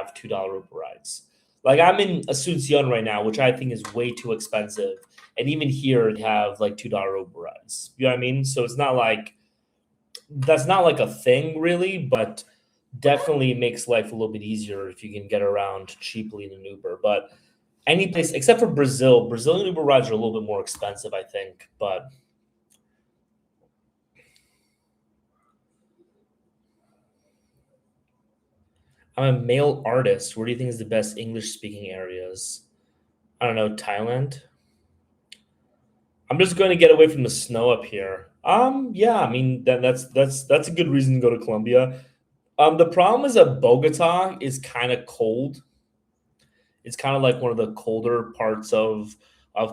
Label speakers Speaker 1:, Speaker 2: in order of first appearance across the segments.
Speaker 1: have $2 Uber rides. Like I'm in Asuncion right now, which I think is way too expensive. And even here they have like $2 Uber rides. You know what I mean? So it's not like that's not like a thing really, but definitely makes life a little bit easier if you can get around cheaply in an Uber. But any place except for Brazil, Brazilian Uber rides are a little bit more expensive, I think. But I'm a male artist. Where do you think is the best English speaking areas? I don't know, Thailand. I'm just going to get away from the snow up here. Yeah, I mean that's a good reason to go to Colombia. The problem is that Bogota is kind of cold. It's kind of like one of the colder parts of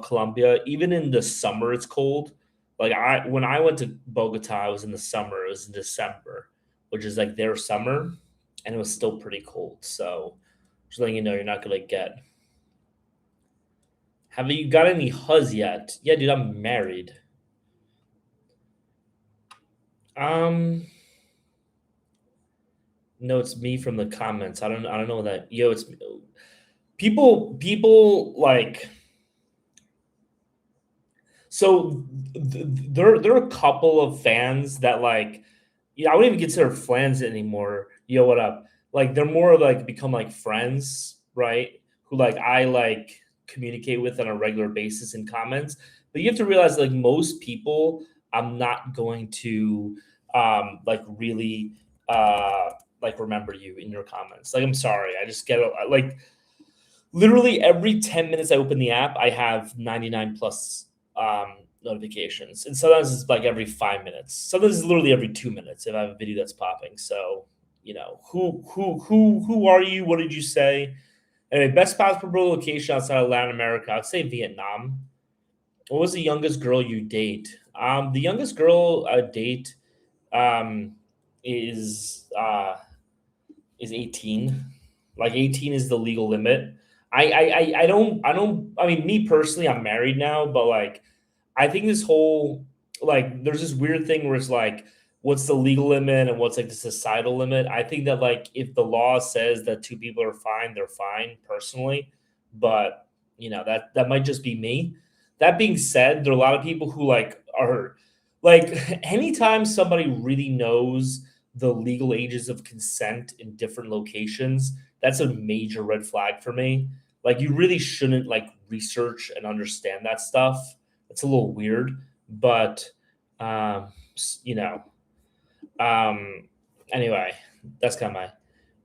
Speaker 1: Colombia. Even in the summer, it's cold. Like I when I went to Bogota, I was in the summer. It was in December, which is like their summer, and it was still pretty cold. So just letting you know, you're not gonna get. Have you got any huzz yet? Yeah, dude, I'm married. Um, no, it's me from the comments. I don't know that. Yo, it's people like so there are a couple of fans that like I wouldn't even consider fans anymore. Yo, what up? Like they're more of like become like friends, right? Who like I like communicate with on a regular basis in comments. But you have to realize like most people, I'm not going to like really like remember you in your comments. Like I'm sorry, I just get like literally every 10 minutes I open the app, I have 99 plus notifications. And sometimes it's like every 5 minutes. Sometimes it's literally every 2 minutes if I have a video that's popping. So, who are you? What did you say? Anyway, best passport location outside of Latin America, I'd say Vietnam. What was the youngest girl you date? The youngest girl I date um, is uh, is 18. Like 18 is the legal limit. I mean me personally, I'm married now, but like I think this whole like there's this weird thing where it's like what's the legal limit and what's like the societal limit. I think that like if the law says that two people are fine, they're fine personally. But that might just be me. That being said, there are a lot of people who like are like anytime somebody really knows the legal ages of consent in different locations, that's a major red flag for me. Like you really shouldn't like research and understand that stuff. It's a little weird, but um, you know. Um, anyway, that's kind of my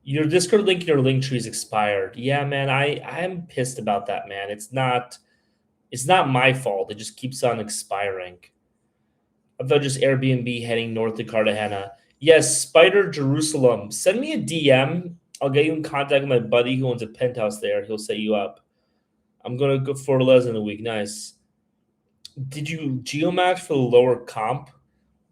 Speaker 1: your Discord link in your link tree is expired. Yeah, man, I'm pissed about that, man. It's not my fault. It just keeps on expiring. I thought just Airbnb heading north to Cartagena. Yes, Spider Jerusalem. Send me a DM. I'll get you in contact with my buddy who owns a penthouse there. He'll set you up. I'm gonna go for Les in a week. Nice. Did you geomatch for the lower comp?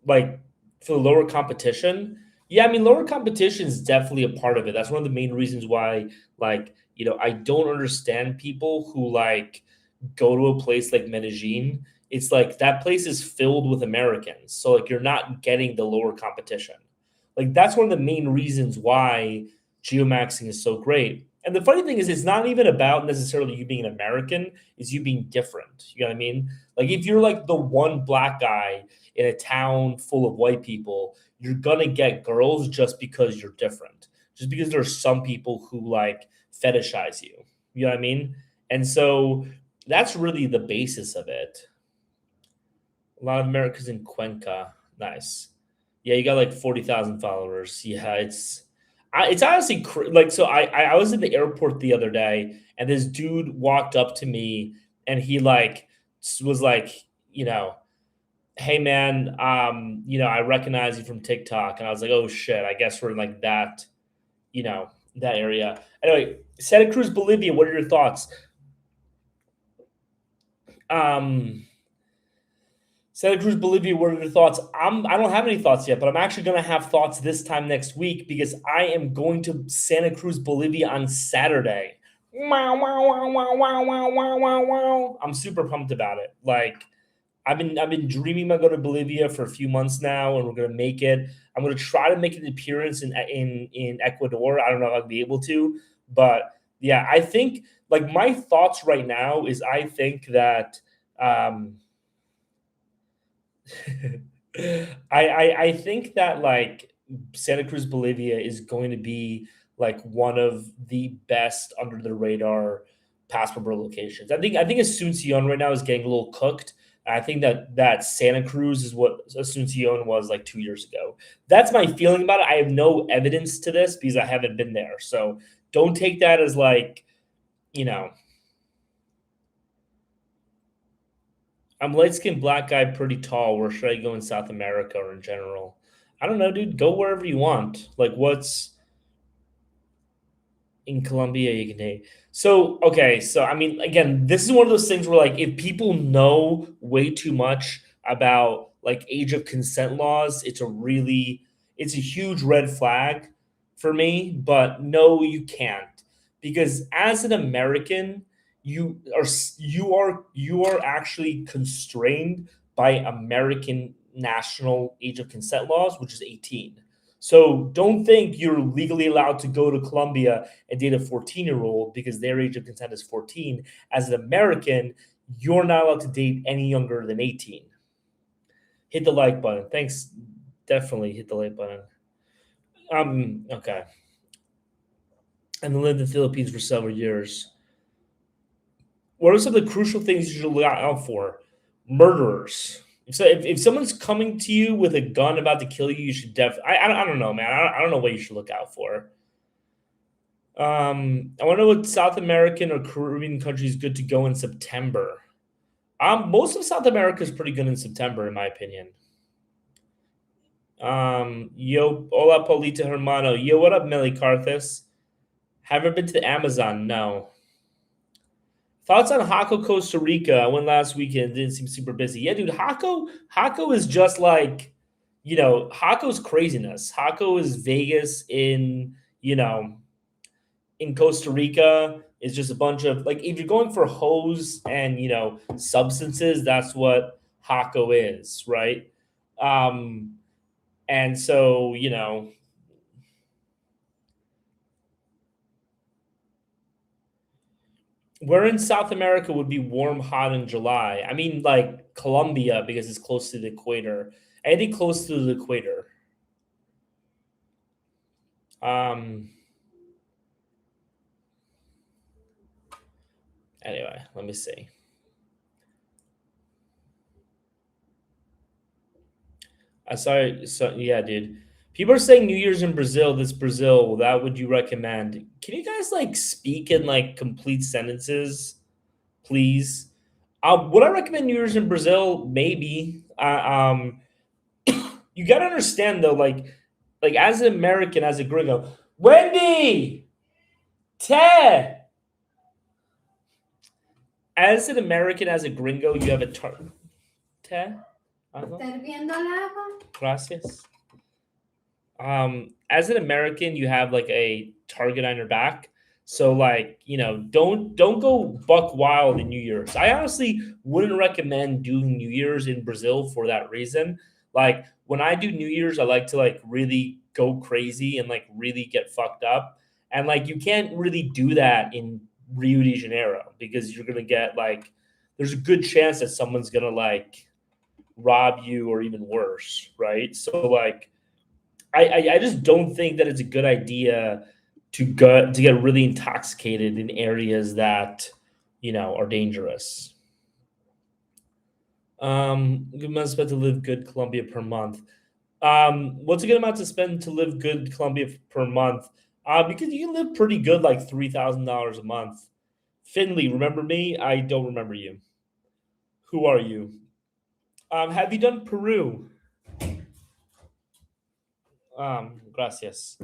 Speaker 1: Like for the lower competition? Yeah, I mean lower competition is definitely a part of it. That's one of the main reasons why, like, I don't understand people who like go to a place like Medellin. It's like that place is filled with Americans. So like you're not getting the lower competition. Like that's one of the main reasons why geomaxing is so great. And the funny thing is it's not even about necessarily you being an American, it's you being different. You know what I mean? Like if you're like the one black guy in a town full of white people, you're gonna get girls just because you're different. Just because there's some people who like fetishize you. You know what I mean? And so that's really the basis of it. A lot of Americans in Cuenca. Nice. Yeah, you got like 40,000 followers. Yeah, it's honestly like so. I was in the airport the other day, and this dude walked up to me, and he like was like, hey man, I recognize you from TikTok, and I was like, oh shit, I guess we're in like that, that area. Anyway, Santa Cruz, Bolivia. What are your thoughts? Um, Santa Cruz, Bolivia, what are your thoughts? I don't have any thoughts yet, but I'm actually going to have thoughts this time next week because I am going to Santa Cruz, Bolivia on Saturday. Wow, wow, wow, wow, wow, wow, wow, wow, wow. I'm super pumped about it. Like I've been dreaming about going to Bolivia for a few months now, and we're going to make it. I'm going to try to make an appearance in Ecuador. I don't know if I'll be able to, But yeah, I think like my thoughts right now is I think that I think that like Santa Cruz, Bolivia is going to be like one of the best under the radar passport bro locations. I think Asuncion right now is getting a little cooked. I think that Santa Cruz is what Asuncion was like 2 years ago. That's my feeling about it. I have no evidence to this because I haven't been there. So don't take that as like, you know, I'm light skinned black guy, pretty tall. Where should I go in South America or in general? I don't know, dude. Go wherever you want. Like, what's in Colombia? You can take. So, okay. So, I mean, again, this is one of those things where, like, if people know way too much about like age of consent laws, it's a huge red flag for me. But no, you can't because as an American, you are actually constrained by American national age of consent laws, which is 18. So don't think you're legally allowed to go to Colombia and date a 14-year-old because their age of consent is 14. As an American, you're not allowed to date any younger than 18. Hit the like button. Thanks. Definitely hit the like button. Okay. And lived in the Philippines for several years. What are some of the crucial things you should look out for? Murderers. So if someone's coming to you with a gun about to kill you, you should definitely. I don't know, man. I don't know what you should look out for. I want to know what South American or Caribbean country is good to go in September. Most of South America is pretty good in September, in my opinion. Yo, hola, Polita Hermano. Yo, what up, Melly Carthus? Haven't been to the Amazon? No. Thoughts on Hako, Costa Rica? I went last weekend. Didn't seem super busy. Yeah, dude. Hako is just like, Hako's craziness. Hako is Vegas in Costa Rica. Is just a bunch of like if you're going for hoes and substances, that's what Hako is, right? Um, and so where in South America would be warm, hot in July? I mean, like Colombia because it's close to the equator. Anything close to the equator. Um. Anyway, let me see. I saw. So yeah, dude. People are saying New Year's in Brazil. This Brazil. That would you recommend? Can you guys like speak in like complete sentences, please? Would I recommend New Year's in Brazil? Maybe. You gotta understand though, like as an American, as a gringo, Wendy, Te. As an American, as a gringo, you have a Te. Gracias. As an American, you have like a target on your back. So like, don't go buck wild in New Year's. I honestly wouldn't recommend doing New Year's in Brazil for that reason. Like when I do New Year's, I like to like really go crazy and like really get fucked up. And like you can't really do that in Rio de Janeiro because you're gonna get like there's a good chance that someone's gonna like rob you or even worse, right? So like I just don't think that it's a good idea to get really intoxicated in areas that are dangerous. Good amount spent to live good Colombia per month. What's a good amount to spend to live good Colombia per month? Because you can live pretty good, like $3,000 a month. Finley, remember me? I don't remember you. Who are you? Have you done Peru? Gracias.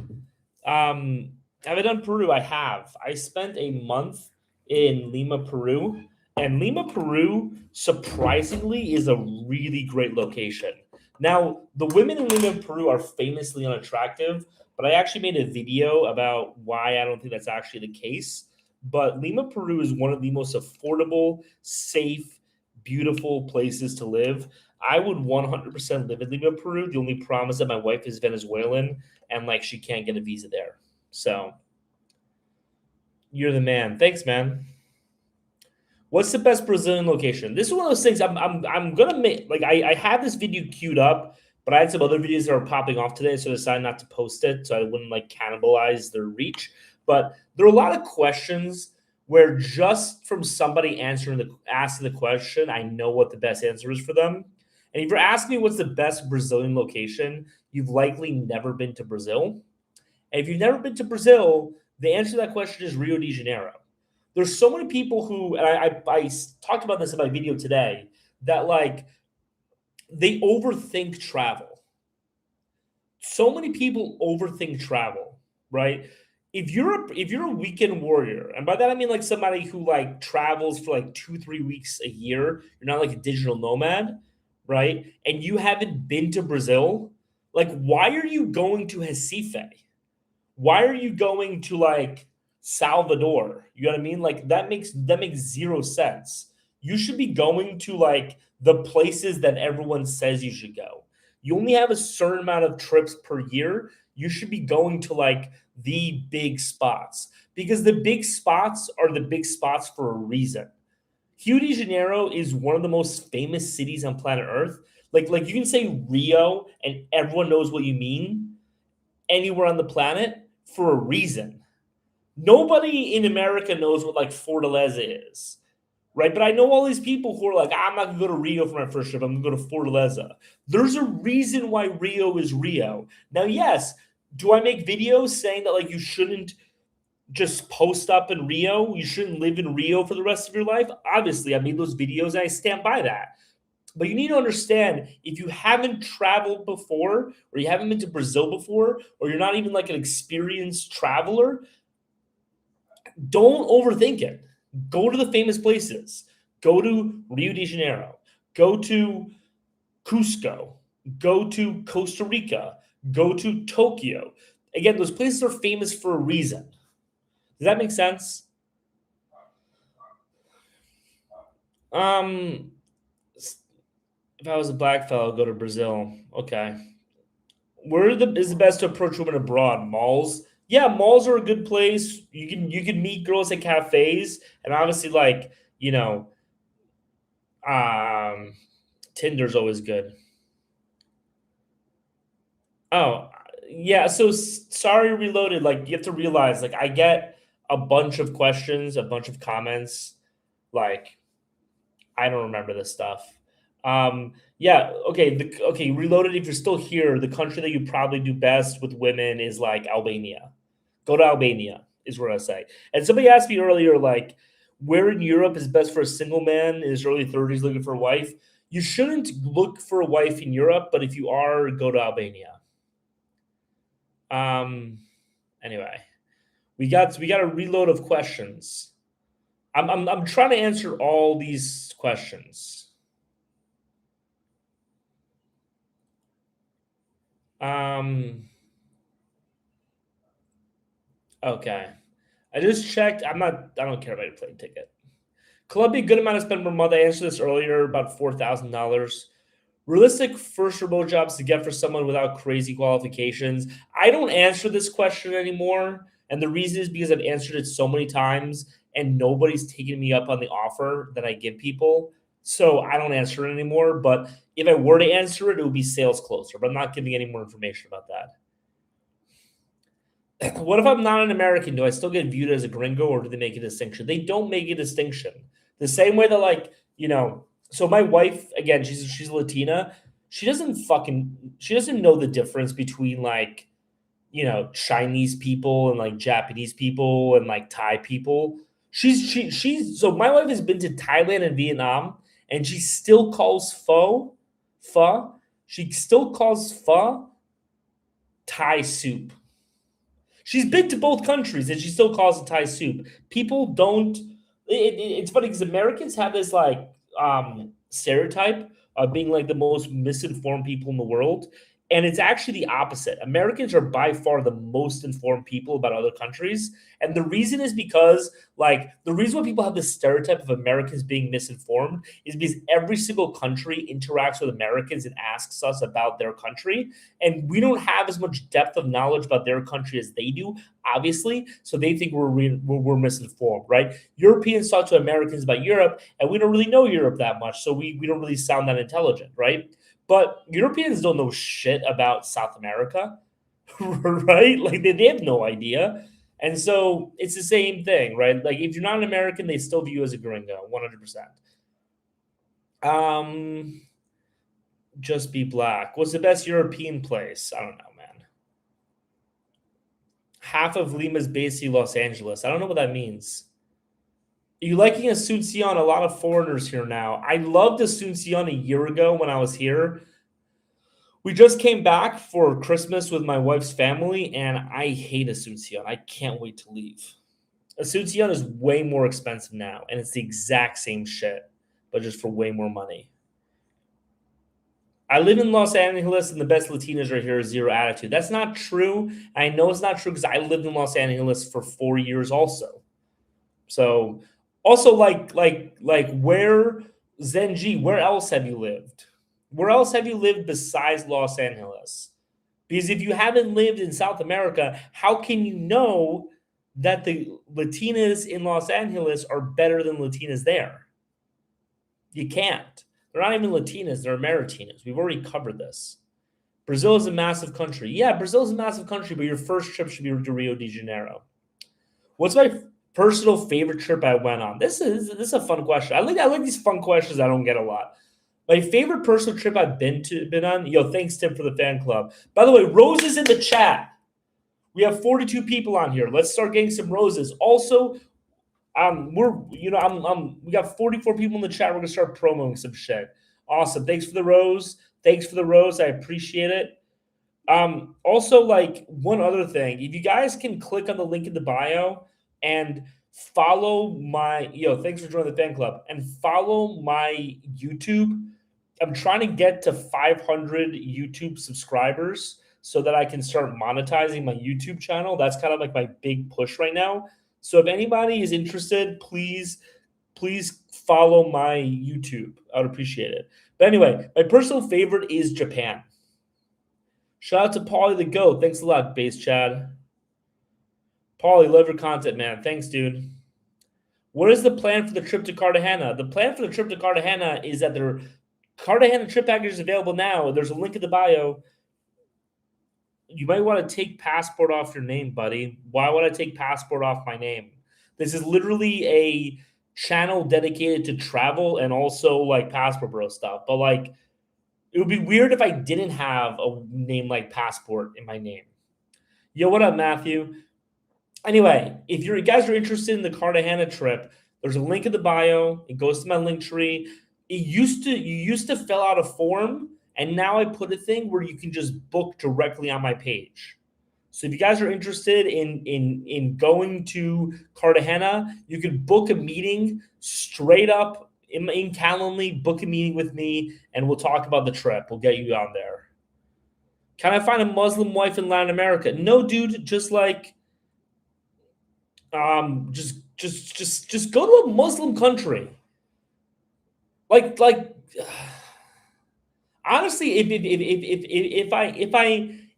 Speaker 1: Have I done Peru? I have. I spent a month in Lima, Peru, and Lima, Peru, surprisingly, is a really great location. Now, the women in Lima, Peru are famously unattractive, but I actually made a video about why I don't think that's actually the case. But Lima, Peru is one of the most affordable, safe, beautiful places to live. I would 100% live in Lima, Peru. The only problem is that my wife is Venezuelan and like she can't get a visa there. So You're the man. Thanks, man. What's the best Brazilian location? This is one of those things I'm gonna make. Like I had this video queued up, but I had some other videos that were popping off today, so I decided not to post it so I wouldn't like cannibalize their reach. But there are a lot of questions where just from somebody asking the question, I know what the best answer is for them. And if you're asking me what's the best Brazilian location, you've likely never been to Brazil. And if you've never been to Brazil, the answer to that question is Rio de Janeiro. There's so many people who, and I talked about this in my video today, that like they overthink travel. So many people overthink travel, right? If you're a weekend warrior, and by that I mean like somebody who like travels for like 2-3 weeks a year, you're not like a digital nomad, right? And you haven't been to Brazil, like why are you going to Recife? Why are you going to like Salvador? You know what I mean? Like that makes zero sense. You should be going to like the places that everyone says you should go. You only have a certain amount of trips per year. You should be going to like the big spots because the big spots are the big spots for a reason. Rio de Janeiro is one of the most famous cities on planet Earth. Like you can say Rio and everyone knows what you mean anywhere on the planet for a reason. Nobody in America knows what like Fortaleza is, right? But I know all these people who are like, I'm not gonna go to Rio for my first trip. I'm gonna go to Fortaleza. There's a reason why Rio is Rio. Now, yes, do I make videos saying that like you shouldn't just post up in Rio? You shouldn't live in Rio for the rest of your life? Obviously, I made those videos and I stand by that. But you need to understand if you haven't traveled before, or you haven't been to Brazil before, or you're not even like an experienced traveler, don't overthink it. Go to the famous places. Go to Rio de Janeiro. Go to Cusco. Go to Costa Rica. Go to Tokyo. Again, those places are famous for a reason. Does that make sense? Um, if I was a black fellow, go to Brazil. Okay. Is the best to approach women abroad? Malls? Yeah, malls are a good place. You can meet girls at cafes, and obviously, like um, Tinder's always good. Oh, yeah. So sorry, reloaded. Like you have to realize, like I get a bunch of questions, a bunch of comments. Like I don't remember this stuff. Yeah, okay, okay, reloaded. If you're still here, the country that you probably do best with women is like Albania. Go to Albania is what I say. And somebody asked me earlier, like, where in Europe is best for a single man in his early 30s looking for a wife? You shouldn't look for a wife in Europe, but if you are, go to Albania. Um, anyway, we got a reload of questions. I'm trying to answer all these questions. Um, okay. I just checked. I don't care about your plane ticket. Colombia, good amount of spend per month. I answered this earlier, about $4,000. Realistic first remote jobs to get for someone without crazy qualifications. I don't answer this question anymore. And the reason is because I've answered it so many times and nobody's taken me up on the offer that I give people. So I don't answer it anymore. But if I were to answer it, it would be sales closer. But I'm not giving any more information about that. What if I'm not an American? Do I still get viewed as a gringo or do they make a distinction? They don't make a distinction. The same way that, like, so my wife, again, she's Latina. She doesn't know the difference between like, Chinese people and like Japanese people and like Thai people. She's so my wife has been to Thailand and Vietnam and she still calls pho. She still calls pho Thai soup. She's been to both countries and she still calls it Thai soup. People don't. It's funny because Americans have this like stereotype of being like the most misinformed people in the world. And it's actually the opposite. Americans are by far the most informed people about other countries. And the reason is because, like, the reason why people have this stereotype of Americans being misinformed is because every single country interacts with Americans and asks us about their country. And we don't have as much depth of knowledge about their country as they do, obviously. So they think we're misinformed, right? Europeans talk to Americans about Europe, and we don't really know Europe that much. So we don't really sound that intelligent, right? But Europeans don't know shit about South America, right? Like they have no idea. And so it's the same thing, right? Like if you're not an American, they still view you as a gringo, 100%. Um, just be black. What's the best European place? I don't know, man. Half of Lima is basically Los Angeles. I don't know what that means. You liking Asuncion? A lot of foreigners here now. I loved Asuncion a year ago when I was here. We just came back for Christmas with my wife's family, and I hate Asuncion. I can't wait to leave. Asuncion is way more expensive now, and it's the exact same shit, but just for way more money. I live in Los Angeles, and the best Latinas are here. Zero attitude. That's not true. I know it's not true because I lived in Los Angeles for 4 years also. So, also like where Zenji? Where else have you lived? Where else have you lived besides Los Angeles? Because if you haven't lived in South America, how can you know that the Latinas in Los Angeles are better than Latinas there? You can't. They're not even Latinas, they're Ameritinas. We've already covered this. Brazil is a massive country. Yeah, Brazil is a massive country, but your first trip should be to Rio de Janeiro. What's my personal favorite trip I went on? This is a fun question. I like these fun questions I don't get a lot. My favorite personal trip I've been on. Yo, thanks Tim for the fan club. By the way, roses in the chat. We have 42 people on here. Let's start getting some roses. Also, we got 44 people in the chat. We're gonna start promoting some shit. Awesome. Thanks for the rose. I appreciate it. Also, like one other thing, if you guys can click on the link in the bio and follow my thanks for joining the fan club and follow my YouTube. I'm trying to get to 500 YouTube subscribers so that I can start monetizing my YouTube channel. That's kind of like my big push right now. So if anybody is interested, please follow my YouTube. I would appreciate it. But anyway, my personal favorite is Japan. Shout out to Paulie the GOAT. Thanks a lot, Base Chad. Paulie, love your content, man. Thanks, dude. What is the plan for the trip to Cartagena? The plan for the trip to Cartagena is that their Cartagena trip package is available now. There's a link in the bio. You might want to take passport off your name, buddy. Why would I take passport off my name? This is literally a channel dedicated to travel and also like passport bro stuff. But like, it would be weird if I didn't have a name like passport in my name. Yo, what up, Matthew? Anyway, if you guys are interested in the Cartagena trip, there's a link in the bio. It goes to my link tree. You used to fill out a form, and now I put a thing where you can just book directly on my page. So if you guys are interested in going to Cartagena, you can book a meeting straight up in Calendly, book a meeting with me, and we'll talk about the trip. We'll get you on there. Can I find a Muslim wife in Latin America? No, dude, just like just go to a Muslim country. Like honestly,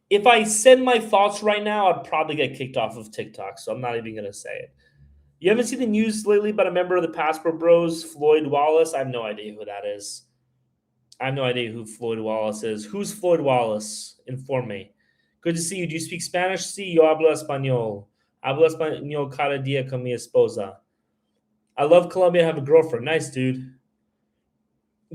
Speaker 1: if I said my thoughts right now, I'd probably get kicked off of TikTok. So I'm not even gonna say it. You haven't seen the news lately about a member of the Passport Bros, Floyd Wallace? I have no idea who that is. I have no idea who Floyd Wallace is. Who's Floyd Wallace? Inform me. Good to see you. Do you speak Spanish? Sí, yo hablo español. Hablo español cada día con mi esposa. I love Colombia. I have a girlfriend. Nice, dude.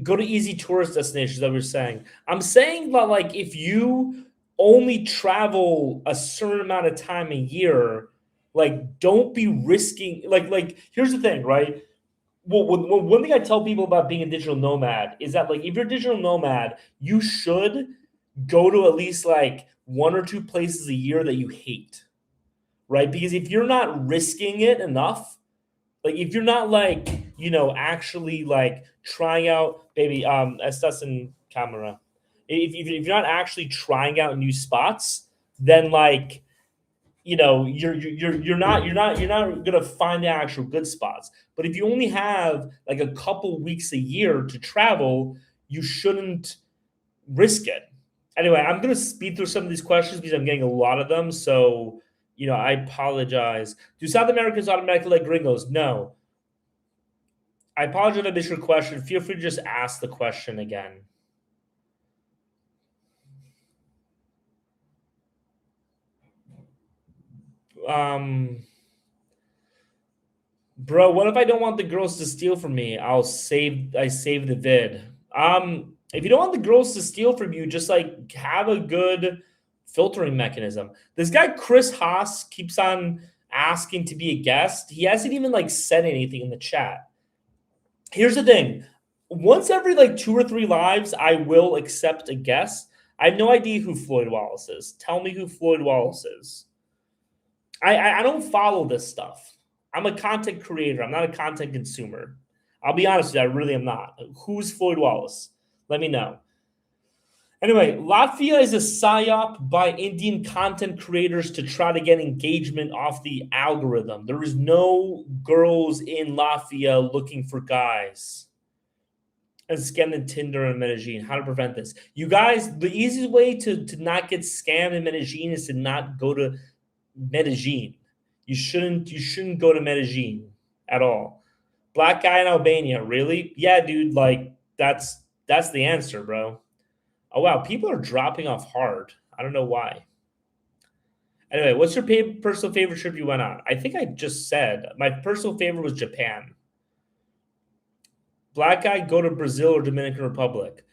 Speaker 1: Go to easy tourist destinations, that we're saying. I'm saying that, like, if you only travel a certain amount of time a year, like, don't be risking, like, here's the thing, right? Well, one thing I tell people about being a digital nomad is that, like, if you're a digital nomad, you should go to at least, like, 1 or 2 places a year that you hate, right? Because if you're not risking it enough, like, if you're not, like, actually, like, trying out, baby, estás en cámara. If you're not actually trying out new spots, then like you're not gonna find the actual good spots. But if you only have like a couple weeks a year to travel, you shouldn't risk it. Anyway, I'm gonna speed through some of these questions because I'm getting a lot of them. So I apologize. Do South Americans automatically like gringos? No. I apologize if I missed your question. Feel free to just ask the question again. Um, Bro, what if I don't want the girls to steal from me? I save the vid. If you don't want the girls to steal from you, just like have a good filtering mechanism. This guy Chris Haas keeps on asking to be a guest. He hasn't even like said anything in the chat. Here's the thing. Once every like 2 or 3 lives, I will accept a guest. I have no idea who Floyd Wallace is. Tell me who Floyd Wallace is. I don't follow this stuff. I'm a content creator. I'm not a content consumer. I'll be honest with you, I really am not. Who's Floyd Wallace? Let me know. Anyway, Latvia is a psyop by Indian content creators to try to get engagement off the algorithm. There is no girls in Latvia looking for guys. And scammed in Tinder and Medellin. How to prevent this? You guys, the easiest way to not get scammed in Medellin is to not go to Medellin. You shouldn't go to Medellin at all. Black guy in Albania, really? Yeah, dude, like that's the answer, bro. Oh wow, people are dropping off hard. I don't know why. Anyway, what's your personal favorite trip you went on? I think I just said my personal favorite was Japan. Black guy, go to Brazil or Dominican Republic.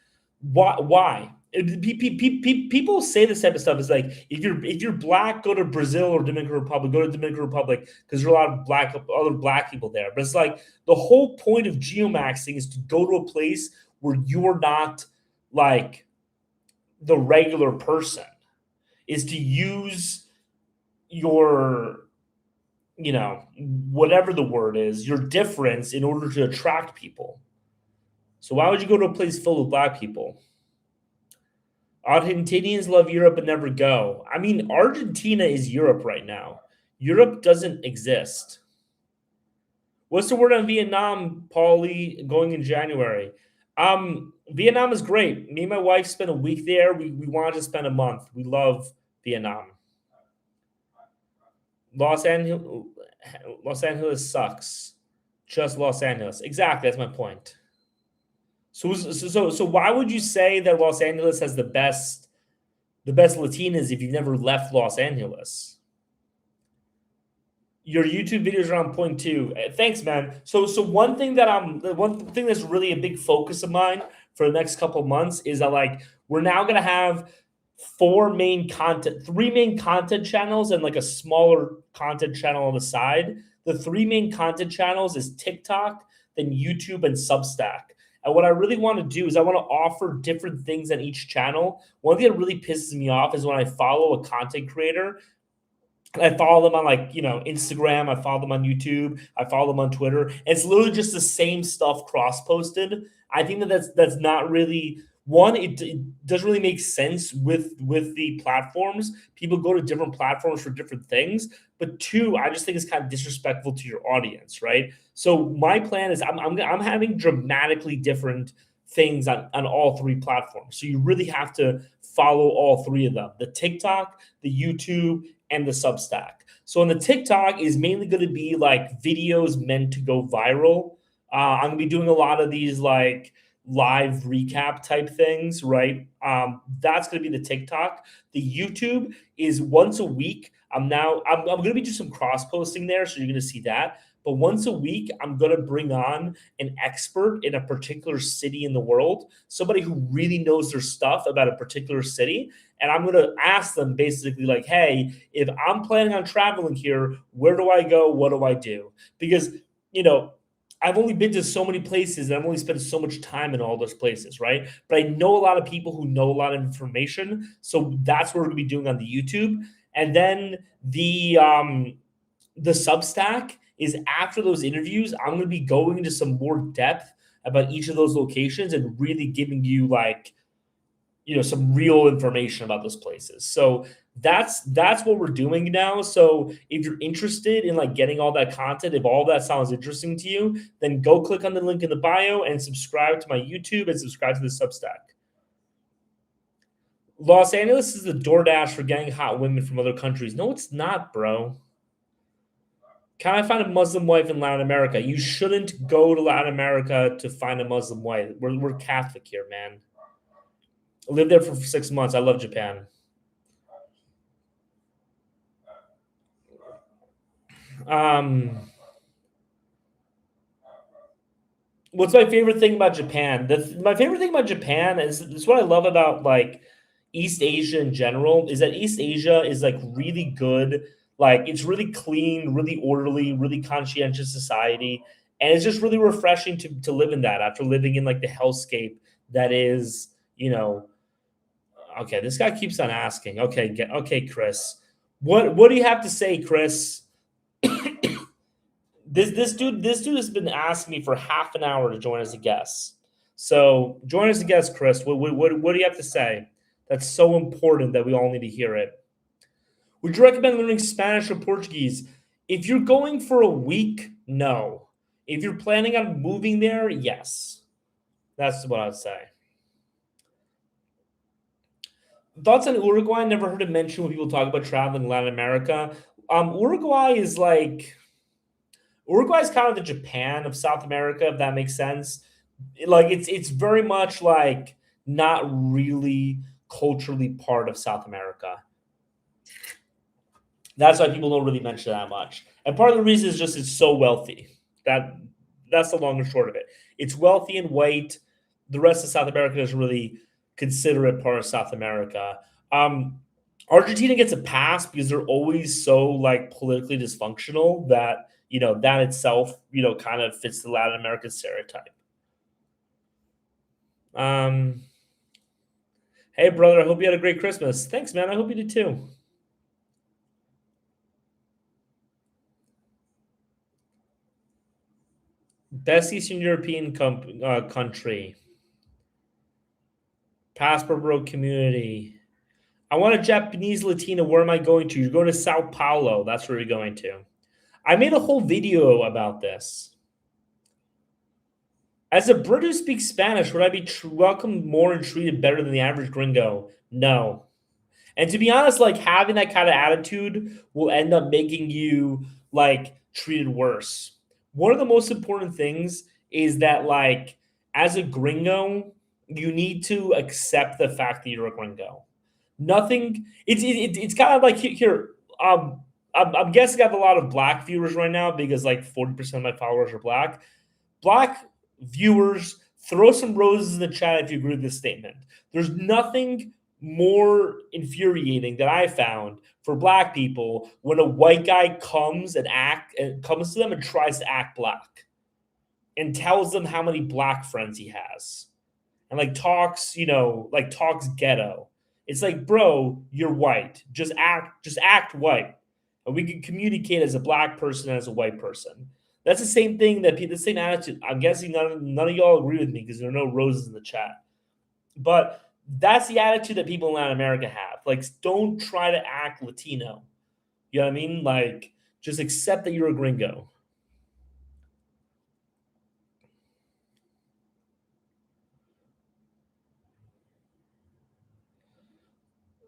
Speaker 1: Why? People say this type of stuff. It's like if you're black, go to Brazil or Dominican Republic. Go to Dominican Republic because there are a lot of other black people there. But it's like the whole point of geomaxing is to go to a place where you're not like the regular person. Is to use your whatever the word is, your difference in order to attract people. So why would you go to a place filled with black people? Argentinians love Europe but never go. I mean, Argentina is Europe right now. Europe doesn't exist. What's the word on Vietnam, Paulie, going in January? Vietnam is great. Me and my wife spent a week there. We wanted to spend a month. We love Vietnam. Los Angeles sucks. Just Los Angeles. Exactly, that's my point. So why would you say that Los Angeles has the best Latinas if you've never left Los Angeles? Your YouTube videos are on point too. Thanks, man. So one thing that's really a big focus of mine for the next couple of months is that like we're now gonna have three main content channels and like a smaller content channel on the side. The 3 main content channels is TikTok, then YouTube, and Substack. And what I really want to do is I want to offer different things on each channel. One thing that really pisses me off is when I follow a content creator. I follow them on Instagram. I follow them on YouTube. I follow them on Twitter. It's literally just the same stuff cross-posted. I think that's not really one. It doesn't really make sense with the platforms. People go to different platforms for different things. But 2, I just think it's kind of disrespectful to your audience, right? So my plan is I'm having dramatically different things on all 3 platforms. So you really have to follow all 3 of them: the TikTok, the YouTube, and the Substack. So on the TikTok is mainly going to be like videos meant to go viral. I'm going to be doing a lot of these like live recap type things, right? That's going to be the TikTok. The YouTube is once a week. I'm going to be doing some cross posting there, so you're going to see that. But once a week, I'm going to bring on an expert in a particular city in the world, somebody who really knows their stuff about a particular city. And I'm going to ask them basically like, hey, if I'm planning on traveling here, where do I go? What do I do? Because, I've only been to so many places and I've only spent so much time in all those places, right? But I know a lot of people who know a lot of information. So that's what we're going to be doing on the YouTube. And then the Substack is after those interviews, I'm going to be going into some more depth about each of those locations and really giving you like some real information about those places. So that's what we're doing now. So if you're interested in like getting all that content, if all that sounds interesting to you, then go click on the link in the bio and subscribe to my YouTube and subscribe to the Substack. Los Angeles is the DoorDash for getting hot women from other countries. No, it's not, bro. Can I find a Muslim wife in Latin America? You shouldn't go to Latin America to find a Muslim wife. We're Catholic here, man. I lived there for 6 months. I love Japan. What's my favorite thing about Japan? My favorite thing about Japan is what I love about like East Asia in general is that East Asia is like really good. Like it's really clean, really orderly, really conscientious society. And it's just really refreshing to live in that after living in like the hellscape that is, okay, this guy keeps on asking. Okay, Chris. What do you have to say, Chris? This dude has been asking me for half an hour to join as a guest. So join as a guest, Chris. What do you have to say? That's so important that we all need to hear it. Would you recommend learning Spanish or Portuguese? If you're going for a week, no. If you're planning on moving there, yes. That's what I would say. Thoughts on Uruguay? Never heard it mentioned when people talk about traveling Latin America. Uruguay is kind of the Japan of South America, if that makes sense. Like it's very much like not really culturally part of South America. That's why people don't really mention that much. And part of the reason is just it's so wealthy. That's the long and short of it. It's wealthy and white. The rest of South America doesn't really consider it part of South America. Argentina gets a pass because they're always so like politically dysfunctional that that itself kind of fits the Latin American stereotype. Hey brother, I hope you had a great Christmas. Thanks, man. I hope you did too. Best Eastern European country. Passport Bro community. I want a Japanese Latina. Where am I going to? You're going to Sao Paulo. That's where you're going to. I made a whole video about this. As a Brit who speaks Spanish, would I be welcomed more and treated better than the average gringo? No. And to be honest, like having that kind of attitude will end up making you like treated worse. One of the most important things is that like as a gringo, you need to accept the fact that you're a gringo. Nothing. It's kind of like here. I'm guessing I have a lot of black viewers right now because like 40% of my followers are black. Black viewers, throw some roses in the chat if you agree with this statement. There's nothing more infuriating that I found for black people when a white guy comes to them and tries to act black and tells them how many black friends he has and like talks ghetto. It's like, bro, you're white. Just act white. And we can communicate as a black person and as a white person. That's the same thing the same attitude. I'm guessing none of y'all agree with me because there are no roses in the chat. But that's the attitude that people in Latin America have. Like, don't try to act Latino. You know what I mean? Like, just accept that you're a gringo.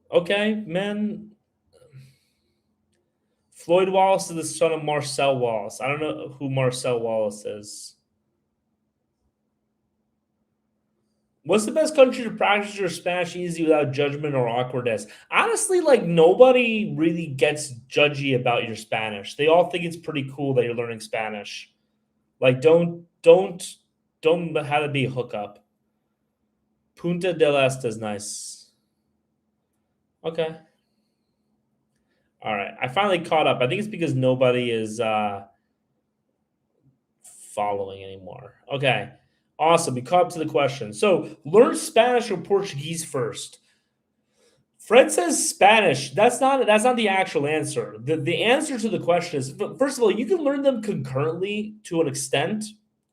Speaker 1: Okay, man. Floyd Wallace is the son of Marcel Wallace. I don't know who Marcel Wallace is. What's the best country to practice your Spanish easy without judgment or awkwardness? Honestly, like nobody really gets judgy about your Spanish. They all think it's pretty cool that you're learning Spanish. Like don't have it be a hookup. Punta del Este is nice. Okay. All right. I finally caught up. I think it's because nobody is following anymore. Okay. Awesome. We caught up to the question. So learn Spanish or Portuguese first. Fred says Spanish. That's not the actual answer. The answer to the question is, first of all, you can learn them concurrently to an extent.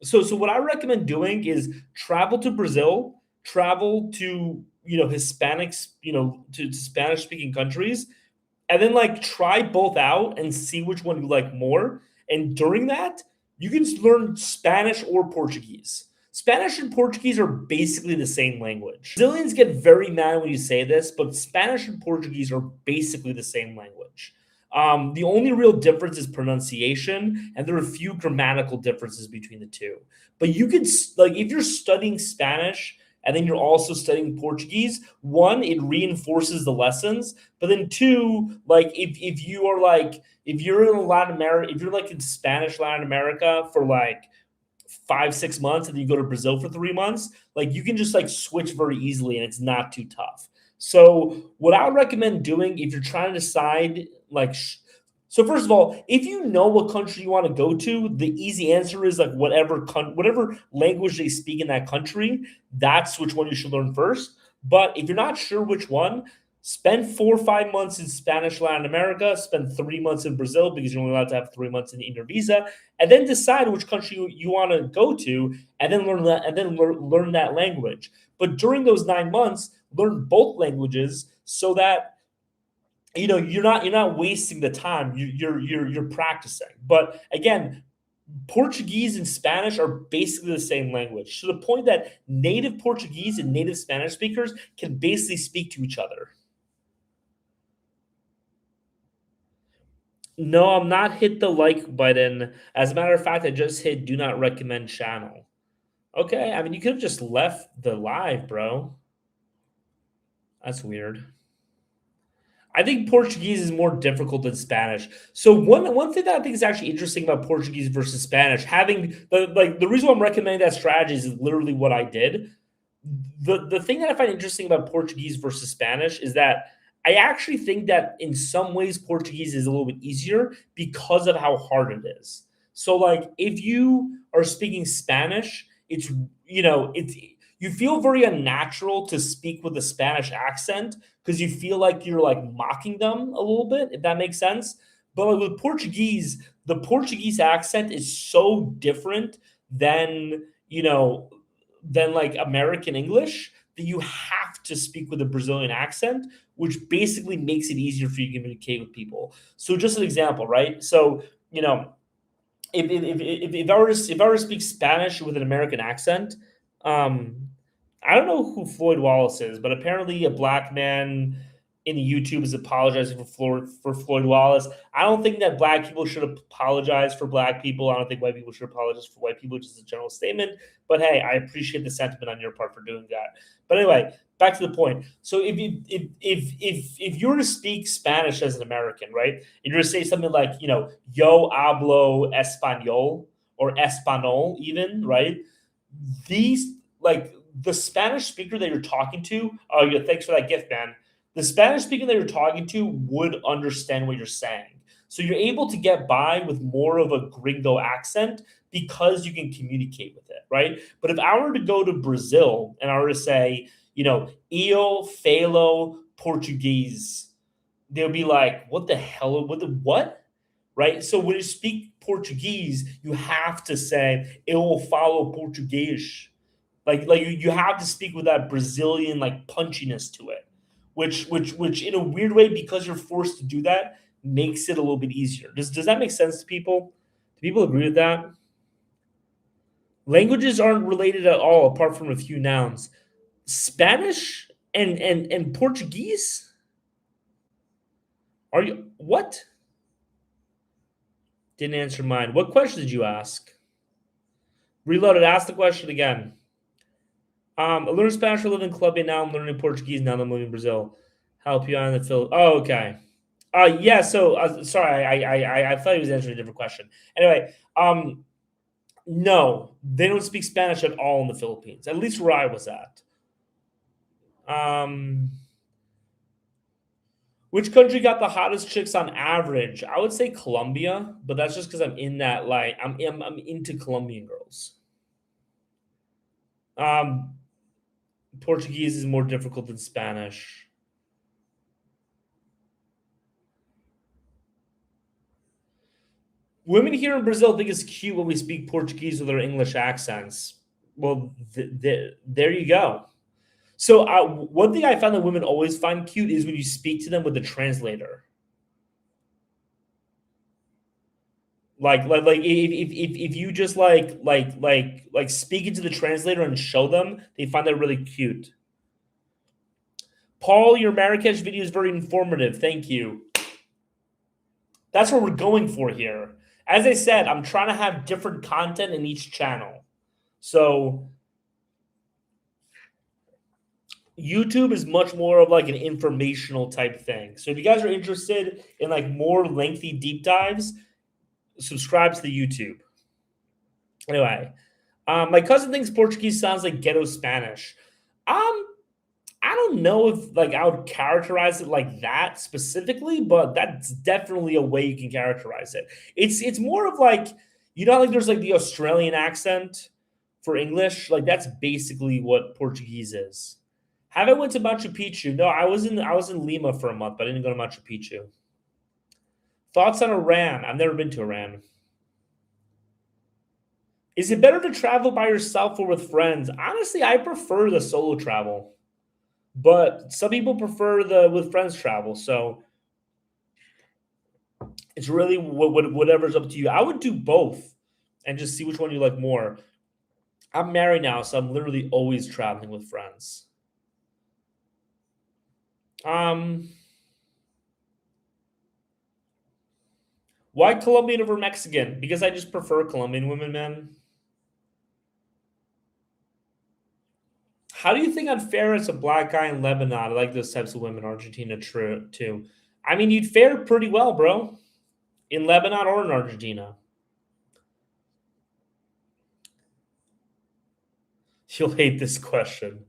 Speaker 1: So what I recommend doing is travel to Brazil, travel to Hispanics, to Spanish speaking countries, and then like try both out and see which one you like more. And during that, you can learn Spanish or Portuguese. Spanish and Portuguese are basically the same language. Brazilians get very mad when you say this, but Spanish and Portuguese are basically the same language. The only real difference is pronunciation, and there are a few grammatical differences between the two. But you could, like, if you're studying Spanish and then you're also studying Portuguese, one, it reinforces the lessons, but then two, like if you are like if you're in Latin America, if you're like in Spanish Latin America for like 5 6 months, and then you go to Brazil for 3 months, like you can just like switch very easily, and it's not too tough. So what I would recommend doing if you're trying to decide, like, so first of all, if you know what country you want to go to, the easy answer is like whatever language they speak in that country, that's which one you should learn first. But if you're not sure which one, spend 4 or 5 months in Spanish Latin America, spend 3 months in Brazil because you're only allowed to have 3 months in your visa, and then decide which country you want to go to, and then learn that, and then learn that language. But during those 9 months, learn both languages so that you're not wasting the time. You're practicing. But again, Portuguese and Spanish are basically the same language, to the point that native Portuguese and native Spanish speakers can basically speak to each other. No, I'm not hit the like button. As a matter of fact, I just hit do not recommend channel. Okay, I mean, you could have just left the live, bro. That's weird. I think Portuguese is more difficult than Spanish. So one thing that I think is actually interesting about Portuguese versus Spanish, having the reason why I'm recommending that strategy is literally what I did. The thing that I find interesting about Portuguese versus Spanish is that I actually think that in some ways Portuguese is a little bit easier because of how hard it is. So like if you are speaking Spanish, it's you feel very unnatural to speak with a Spanish accent because you feel like you're like mocking them a little bit, if that makes sense. But like with Portuguese, the Portuguese accent is so different than than like American English that you have to speak with a Brazilian accent, which basically makes it easier for you to communicate with people. So just an example, right? So if I were to speak Spanish with an American accent, um, I don't know who Floyd Wallace is, but apparently a black man in the YouTube is apologizing for Floyd Wallace. I don't think that black people should apologize for black people. I don't think white people should apologize for white people, just a general statement. But hey, I appreciate the sentiment on your part for doing that. But anyway, back to the point. So if you were to speak Spanish as an American, right, and you're to say something like, yo hablo español or español, even, right? These like the Spanish speaker that you're talking to. Oh, yeah, thanks for that gift, man. The Spanish speaker that you're talking to would understand what you're saying. So you're able to get by with more of a gringo accent because you can communicate with it, right? But if I were to go to Brazil and I were to say, eu falo Portuguese, they'll be like, what the hell? What? Right? So when you speak Portuguese, you have to say, eu falo Português. Like you have to speak with that Brazilian like punchiness to it, which in a weird way, because you're forced to do that, makes it a little bit easier. Does that make sense to people? Do people agree with that? Languages aren't related at all, apart from a few nouns. Spanish and Portuguese? Are you what? Didn't answer mine. What question did you ask? Reloaded. Ask the question again. I learned Spanish. I live in Colombia now. I'm learning Portuguese now. I'm living in Brazil. Help you out in the Philippines. Oh, okay. Yeah. So sorry, I thought he was answering a different question. Anyway, no, they don't speak Spanish at all in the Philippines. At least where I was at. Which country got the hottest chicks on average? I would say Colombia, but that's just because I'm in that like I'm into Colombian girls. Um, Portuguese is more difficult than Spanish. Women here in Brazil think it's cute when we speak Portuguese with our English accents. Well, there you go. So one thing I found that women always find cute is when you speak to them with the translator. Like if you just like speak into the translator and show them, they find that really cute. Paul, your Marrakesh video is very informative. Thank you. That's what we're going for here. As I said, I'm trying to have different content in each channel. So YouTube is much more of like an informational type thing. So if you guys are interested in like more lengthy deep dives, subscribe to the YouTube. Anyway, my cousin thinks Portuguese sounds like ghetto Spanish. I don't know if like I would characterize it like that specifically, but that's definitely a way you can characterize it. It's more of like, you know, like there's like the Australian accent for English, like that's basically what Portuguese is. Have I went to Machu Picchu? No, I was in Lima for a month, but I didn't go to Machu Picchu. Thoughts on Iran? I've never been to Iran. Is it better to travel by yourself or with friends? Honestly, I prefer the solo travel, but some people prefer the with friends travel. So it's really whatever's up to you. I would do both and just see which one you like more. I'm married now, so I'm literally always traveling with friends. Um, why Colombian over Mexican? Because I just prefer Colombian women, man. How do you think I'd fare as a black guy in Lebanon? I like those types of women. Argentina, too. I mean, you'd fare pretty well, bro, in Lebanon or in Argentina. You'll hate this question.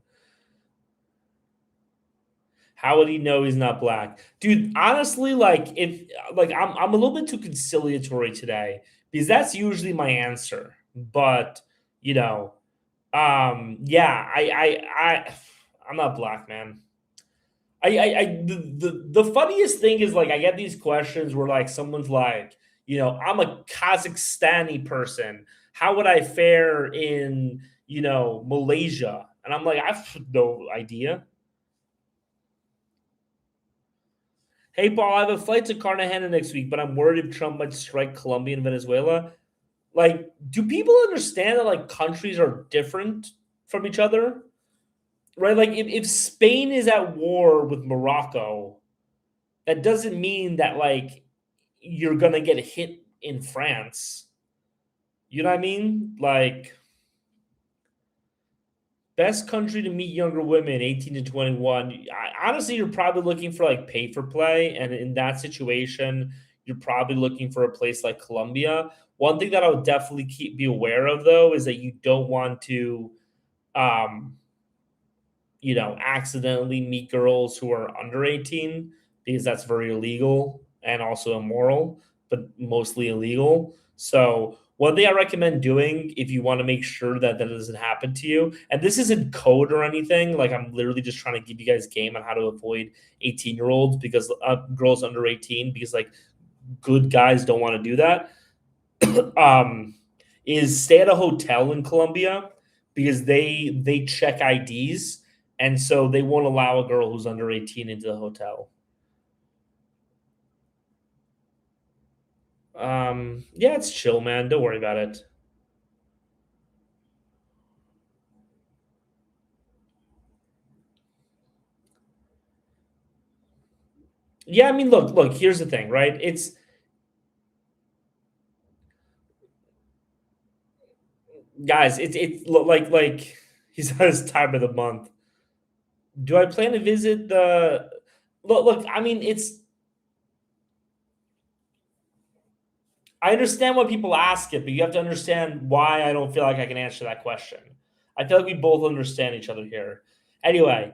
Speaker 1: How would he know he's not black? Dude, honestly, like if like I'm a little bit too conciliatory today because that's usually my answer. But, you know, yeah, I'm not black, man. The funniest thing is like I get these questions where like someone's like, you know, I'm a Kazakhstani person. How would I fare in, you know, Malaysia? And I'm like, I have no idea. Hey, Paul, I have a flight to Cartagena next week, but I'm worried if Trump might strike Colombia and Venezuela. Like, do people understand that like countries are different from each other? Right? Like, if Spain is at war with Morocco, that doesn't mean that like you're gonna get hit in France. You know what I mean? Like, best country to meet younger women, 18 to 21. Honestly, you're probably looking for like pay for play. And in that situation, you're probably looking for a place like Colombia. One thing that I would definitely be aware of, though, is that you don't want to, um, you know, accidentally meet girls who are under 18 because that's very illegal and also immoral, but mostly illegal. So, one thing I recommend doing if you want to make sure that that doesn't happen to you, and this isn't code or anything, like I'm literally just trying to give you guys game on how to avoid 18-year-olds because girls under 18, because like good guys don't want to do that. um, is stay at a hotel in Colombia because they check IDs, and so they won't allow a girl who's under 18 into the hotel. Yeah, it's chill, man. Don't worry about it. Yeah, I mean, look. Here's the thing, right? It's guys. It's like he's on his time of the month. Do I plan to visit the? Look. I mean, it's. I understand why people ask it, but you have to understand why I don't feel like I can answer that question. I feel like we both understand each other here. Anyway,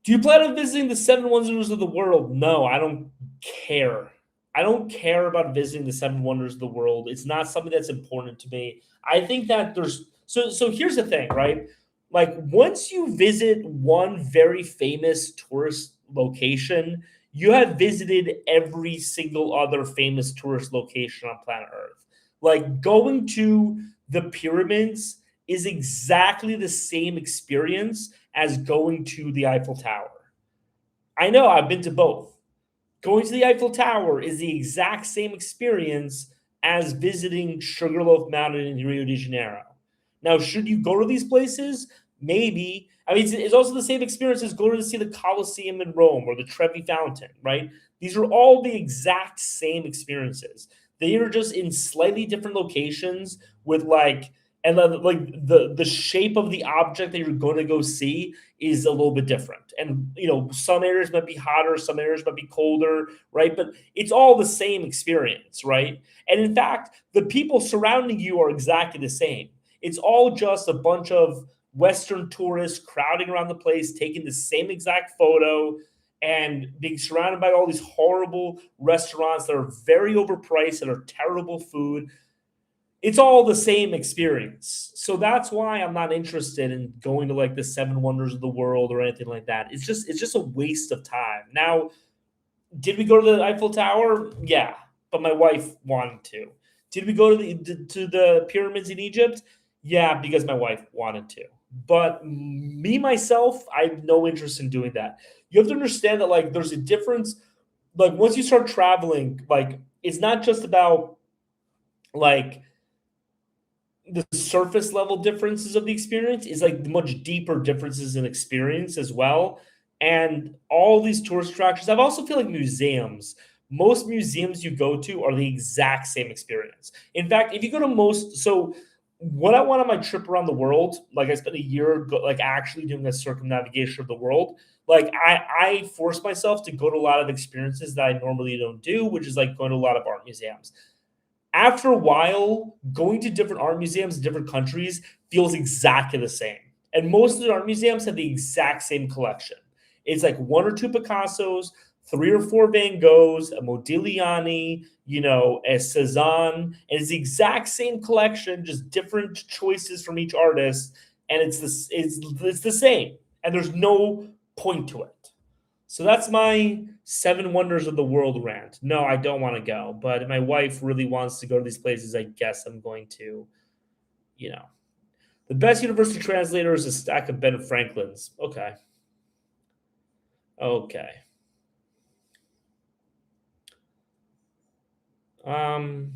Speaker 1: do you plan on visiting the seven wonders of the world? No, I don't care. I don't care about visiting the seven wonders of the world. It's not something that's important to me. I think that there's so here's the thing, right? Like once you visit one very famous tourist location, you have visited every single other famous tourist location on planet Earth. Like going to the pyramids is exactly the same experience as going to the Eiffel Tower. I know I've been to both. Going to the Eiffel Tower is the exact same experience as visiting Sugarloaf Mountain in Rio de Janeiro. Now, should you go to these places? Maybe. I mean, it's also the same experience as going to see the Colosseum in Rome or the Trevi Fountain, right? These are all the exact same experiences. They are just in slightly different locations with and then the shape of the object that you're going to go see is a little bit different. And some areas might be hotter, some areas might be colder, right? But it's all the same experience, right? And in fact, the people surrounding you are exactly the same. It's all just a bunch of Western tourists crowding around the place, taking the same exact photo and being surrounded by all these horrible restaurants that are very overpriced and are terrible food. It's all the same experience. So that's why I'm not interested in going to the seven wonders of the world or anything like that. It's just a waste of time. Now, did we go to the Eiffel Tower? Yeah, but my wife wanted to. Did we go to the pyramids in Egypt? Yeah, because my wife wanted to. But me, myself, I have no interest in doing that. You have to understand that there's a difference. Once you start traveling, it's not just about the surface level differences of the experience. Is much deeper differences in experience as well. And all these tourist attractions, I also feel like museums. Most museums you go to are the exact same experience. In fact, if you go to what I went on my trip around the world, I spent a year actually doing a circumnavigation of the world. I forced myself to go to a lot of experiences that I normally don't do, which is going to a lot of art museums. After a while, going to different art museums in different countries feels exactly the same. And most of the art museums have the exact same collection. It's one or two Picassos, three or four Van Goghs, a Modigliani, a Cezanne, and it's the exact same collection, just different choices from each artist, and it's the same, and there's no point to it. So that's my seven wonders of the world rant. No, I don't want to go, but if my wife really wants to go to these places, I guess I'm going to, The best university translator is a stack of Ben Franklin's. Okay. Okay. Um,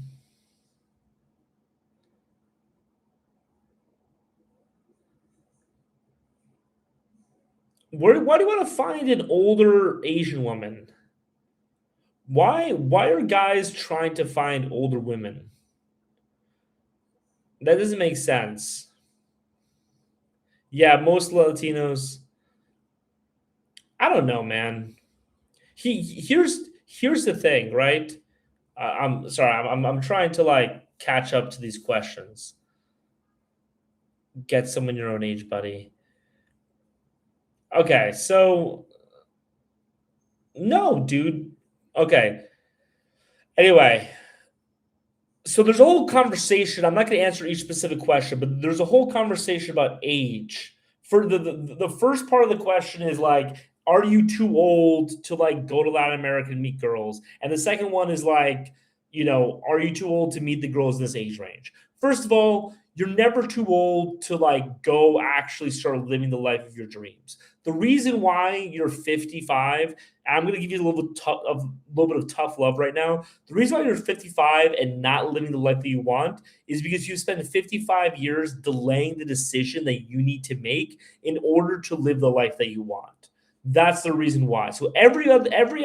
Speaker 1: why do you want to find an older Asian woman? Why are guys trying to find older women? That doesn't make sense. Yeah, most Latinos. I don't know, man. Here's the thing, right? I'm sorry. I'm trying to catch up to these questions. Get someone your own age, buddy. Okay, so no, dude. Okay. Anyway, so there's a whole conversation. I'm not going to answer each specific question, but there's a whole conversation about age. For the first part of the question is are you too old to go to Latin America and meet girls? And the second one is are you too old to meet the girls in this age range? First of all, you're never too old to go actually start living the life of your dreams. The reason why you're 55, I'm going to give you a little bit of tough love right now. The reason why you're 55 and not living the life that you want is because you spent 55 years delaying the decision that you need to make in order to live the life that you want. That's the reason why. So every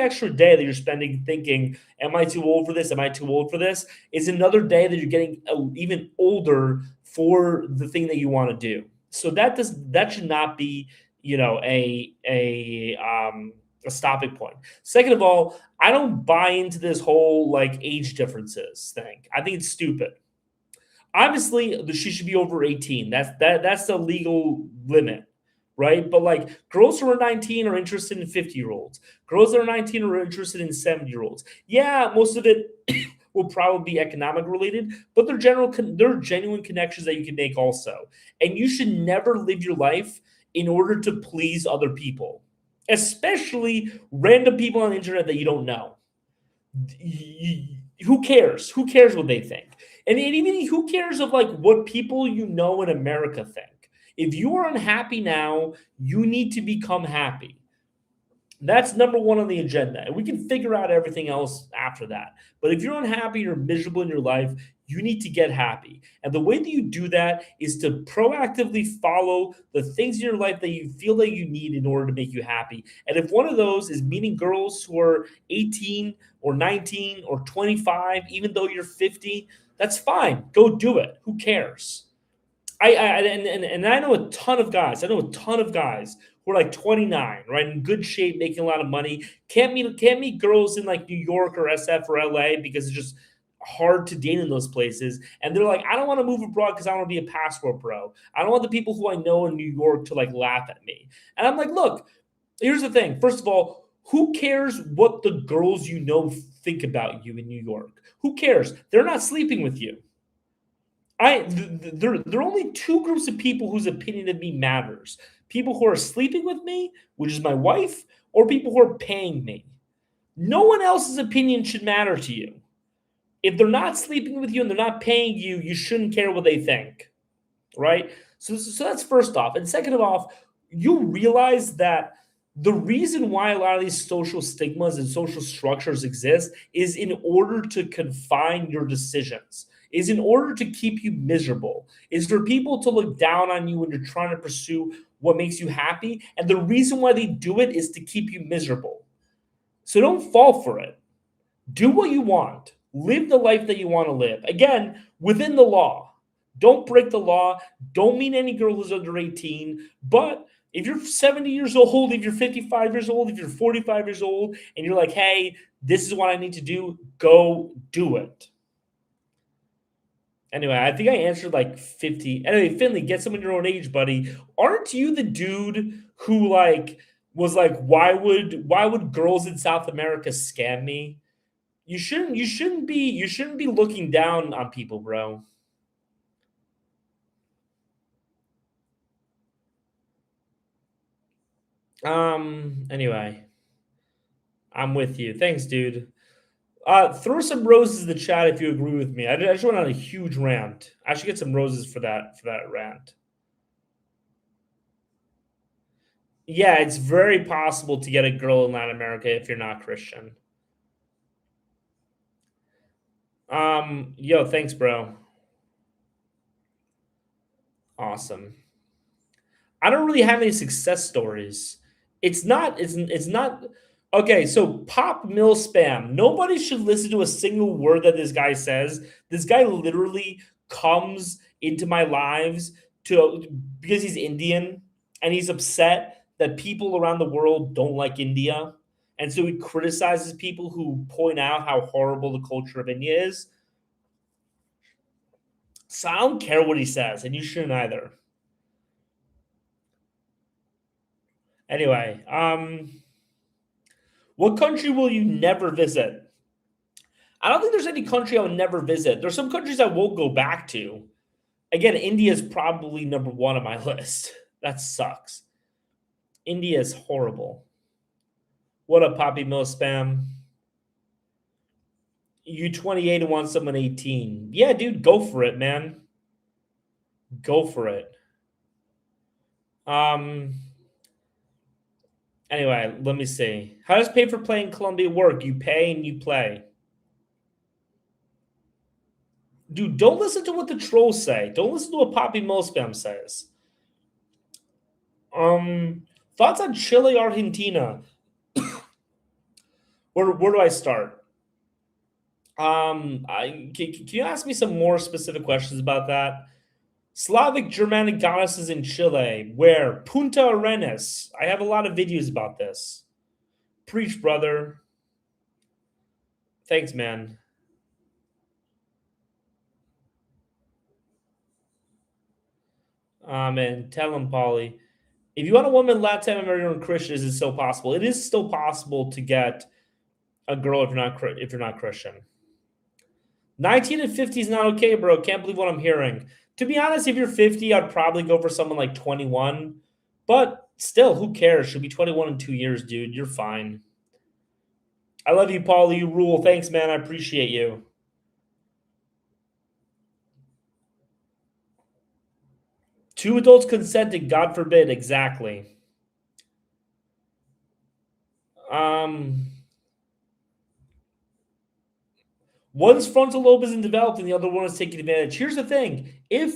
Speaker 1: extra day that you're spending thinking, am I too old for this? Am I too old for this? Is another day that you're getting even older for the thing that you want to do. So that should not be, a stopping point. Second of all, I don't buy into this whole age differences thing. I think it's stupid. Obviously, she should be over 18. That's the legal limit. Right. But girls who are 19 are interested in 50-year-olds. Girls that are 19 are interested in 70-year-olds. Yeah, most of it will probably be economic related, but they're genuine connections that you can make also. And you should never live your life in order to please other people, especially random people on the internet that you don't know. Who cares? Who cares what they think? And even who cares of what people in America think? If you are unhappy now, you need to become happy. That's number one on the agenda. And we can figure out everything else after that. But if you're unhappy, you're miserable in your life, you need to get happy. And the way that you do that is to proactively follow the things in your life that you feel that you need in order to make you happy. And if one of those is meeting girls who are 18 or 19 or 25, even though you're 50, that's fine. Go do it. Who cares? And I know a ton of guys. I know a ton of guys who are like 29, right, in good shape, making a lot of money. Can't meet girls in like New York or SF or LA because it's just hard to date in those places. And they're like, I don't want to move abroad because I want to be a passport bro. I don't want the people who I know in New York to like laugh at me. And I'm like, look, here's the thing. First of all, who cares what the girls you know think about you in New York? Who cares? They're not sleeping with you. There are only two groups of people whose opinion of me matters: people who are sleeping with me, which is my wife, or people who are paying me. No one else's opinion should matter to you. If they're not sleeping with you and they're not paying you, you shouldn't care what they think, right? So that's first off. And second of all, you realize that the reason why a lot of these social stigmas and social structures exist is in order to confine your decisions, is in order to keep you miserable, is for people to look down on you when you're trying to pursue what makes you happy. And the reason why they do it is to keep you miserable. So don't fall for it. Do what you want. Live the life that you want to live. Again, within the law. Don't break the law. Don't meet any girl who's under 18. But if you're 70 years old, if you're 55 years old, if you're 45 years old, and you're like, hey, this is what I need to do, go do it. Anyway, I think I answered like 50. Anyway, Finley, get someone your own age, buddy. Aren't you the dude who like was like, why would girls in South America scam me? You shouldn't be looking down on people, bro. Anyway, I'm with you. Thanks, dude. Throw some roses in the chat if you agree with me. I just went on a huge rant. I should get some roses for that rant. Yeah, it's very possible to get a girl in Latin America if you're not Christian. Yo, thanks, bro. Awesome. I don't really have any success stories. It's not okay, so pop mill spam. Nobody should listen to a single word that this guy says. This guy literally comes into my lives to because he's Indian and he's upset that people around the world don't like India. And so he criticizes people who point out how horrible the culture of India is. So I don't care what he says, and you shouldn't either. Anyway, what country will you never visit? I don't think there's any country I would never visit. There's some countries I won't go back to. Again, India is probably number one on my list. That sucks. India is horrible. What up, Poppy Mill Spam? You 28 and want someone 18. Yeah, dude, go for it, man. Go for it. Um. Anyway, let me see. How does pay for play in Colombia work? You pay and you play. Dude, don't listen to what the trolls say. Don't listen to what Poppy Milspam says. Thoughts on Chile, Argentina? Where do I start? Can you ask me some more specific questions about that? Slavic Germanic goddesses in Chile. Where? Punta Arenas. I have a lot of videos about this. Preach, brother. Thanks, man. And tell him, Paulie. If you want a woman Latin American Christian, is it still possible? It is still possible to get a girl if you're not Christian. 19 and 50 is not okay, bro. Can't believe what I'm hearing. To be honest, if you're 50, I'd probably go for someone like 21. But still, who cares? She'll be 21 in 2 years, dude. You're fine. I love you, Paul. You rule. Thanks, man. I appreciate you. Two adults consenting, God forbid, exactly. One's frontal lobe isn't developed and the other one is taking advantage. Here's the thing: if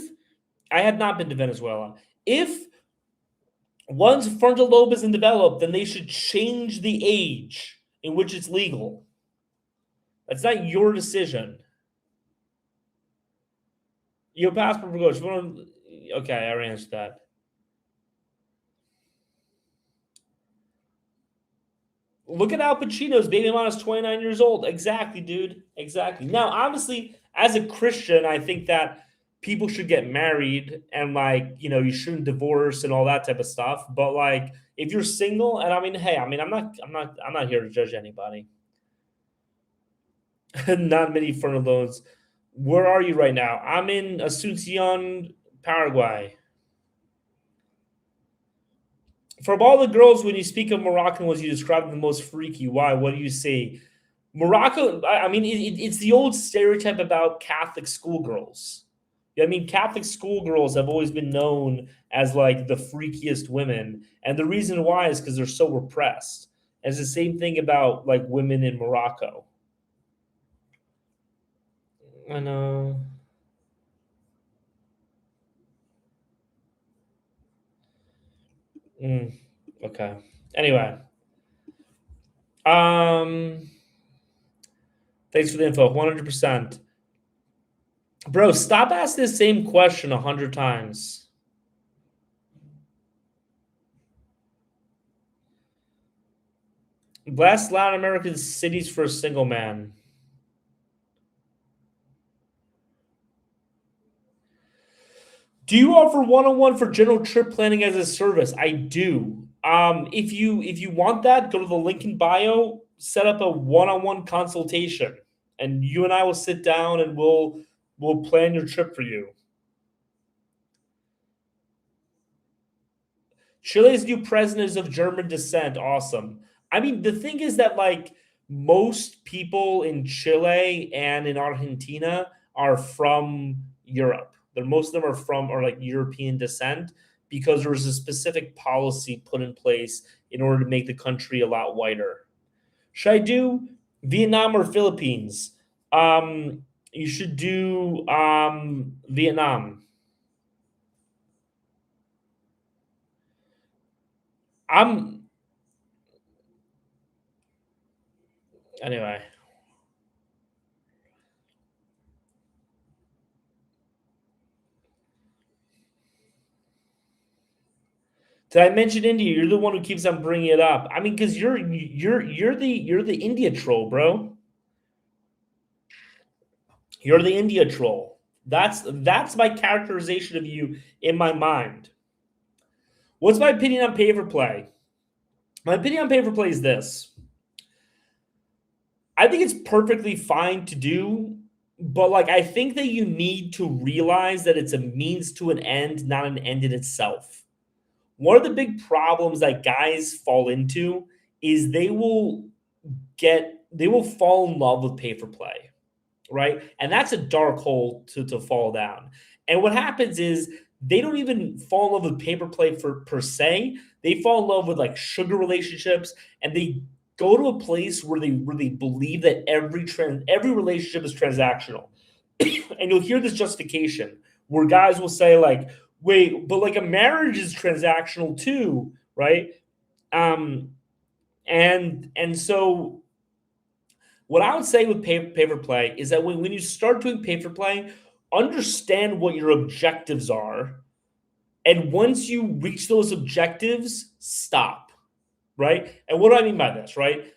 Speaker 1: I have not been to Venezuela, if one's frontal lobe isn't developed, then they should change the age in which it's legal. That's not your decision. Your passport for goes. Okay, I already answered that. Look at Al Pacino's baby mom is 29 years old. Exactly, dude. Exactly. Now, obviously, as a Christian, I think that people should get married and like, you shouldn't divorce and all that type of stuff. But like if you're single, and I mean, hey, I'm not here to judge anybody. Not many frontal loans. Where are you right now? I'm in Asuncion, Paraguay. From all the girls, when you speak of Moroccan ones, you describe them the most freaky. Why? What do you say? Morocco, I mean, it's the old stereotype about Catholic schoolgirls. I mean, Catholic schoolgirls have always been known as like the freakiest women. And the reason why is because they're so repressed. And it's the same thing about like women in Morocco. I know. Okay. Anyway, um, thanks for the info. 100%. Bro, stop asking the same question 100 times. Blast Latin American cities for a single man. Do you offer one-on-one for general trip planning as a service? I do. If you want that, go to the link in bio, set up a one-on-one consultation, and you and I will sit down and we'll plan your trip for you. Chile's new president is of German descent. Awesome. I mean, the thing is that like most people in Chile and in Argentina are from Europe. Most of them are like European descent because there was a specific policy put in place in order to make the country a lot whiter. Should I do Vietnam or Philippines? You should do Vietnam. I'm anyway. Did I mention India? You're the one who keeps on bringing it up. I mean, because you're the India troll, bro. You're the India troll. That's my characterization of you in my mind. What's my opinion on pay for play? My opinion on pay for play is this. I think it's perfectly fine to do, but like I think that you need to realize that it's a means to an end, not an end in itself. One of the big problems that guys fall into is they will fall in love with pay for play, right? And that's a dark hole to fall down. And what happens is they don't even fall in love with pay for play per se. They fall in love with like sugar relationships, and they go to a place where they really believe that every relationship is transactional. And you'll hear this justification where guys will say like, wait, but like a marriage is transactional too, right? Um, and so what I would say with pay for play is that when you start doing pay for play, understand what your objectives are. And once you reach those objectives, stop, right? And what do I mean by this, right?